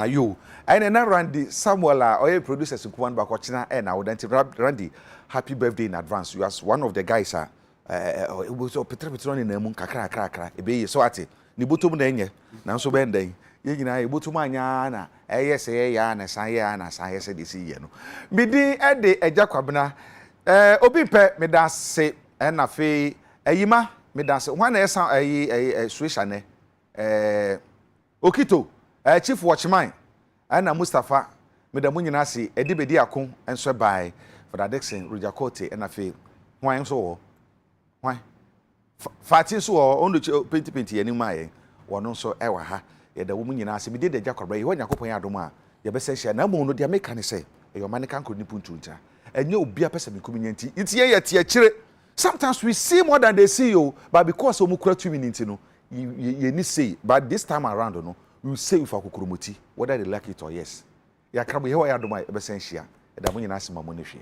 Yo. And na Randy Samuel or producers nkuwan ba ko china na wodanti Randy, happy birthday in advance. You as one of the guys it was Petron na mu kakra ebe so ate ni botom na enye na so be ndan ye nyina e botom anya na say ya na san ya na san say de si ye no bidi e de Agya Kwabena obi pe me da se na fe ayima me da se hwan na esa switcher ne Okito chief watchman ana Mustafa medamu nyina se edibedi akon enso bai for the Dixon Rujakote na fe hwan so wo hwan Fati so wo ondo penti ani maye wono so e wa ha ye da wo nyina se bidi de Agya Kwabena ye Yakopon ya adom a ye be se hia na mo no de make ne se e yo mane kan ko ni puntu nta enye obi apesa me kuminyanti itie ye tie kire. Sometimes we see more than they see you, but because we kura 2 minutes no you need say, but this time around no you say with akukurumuti whether they like it or yes ya krabo ye wa ya adom a be se hia e da mo nyina se ma mo ne hwe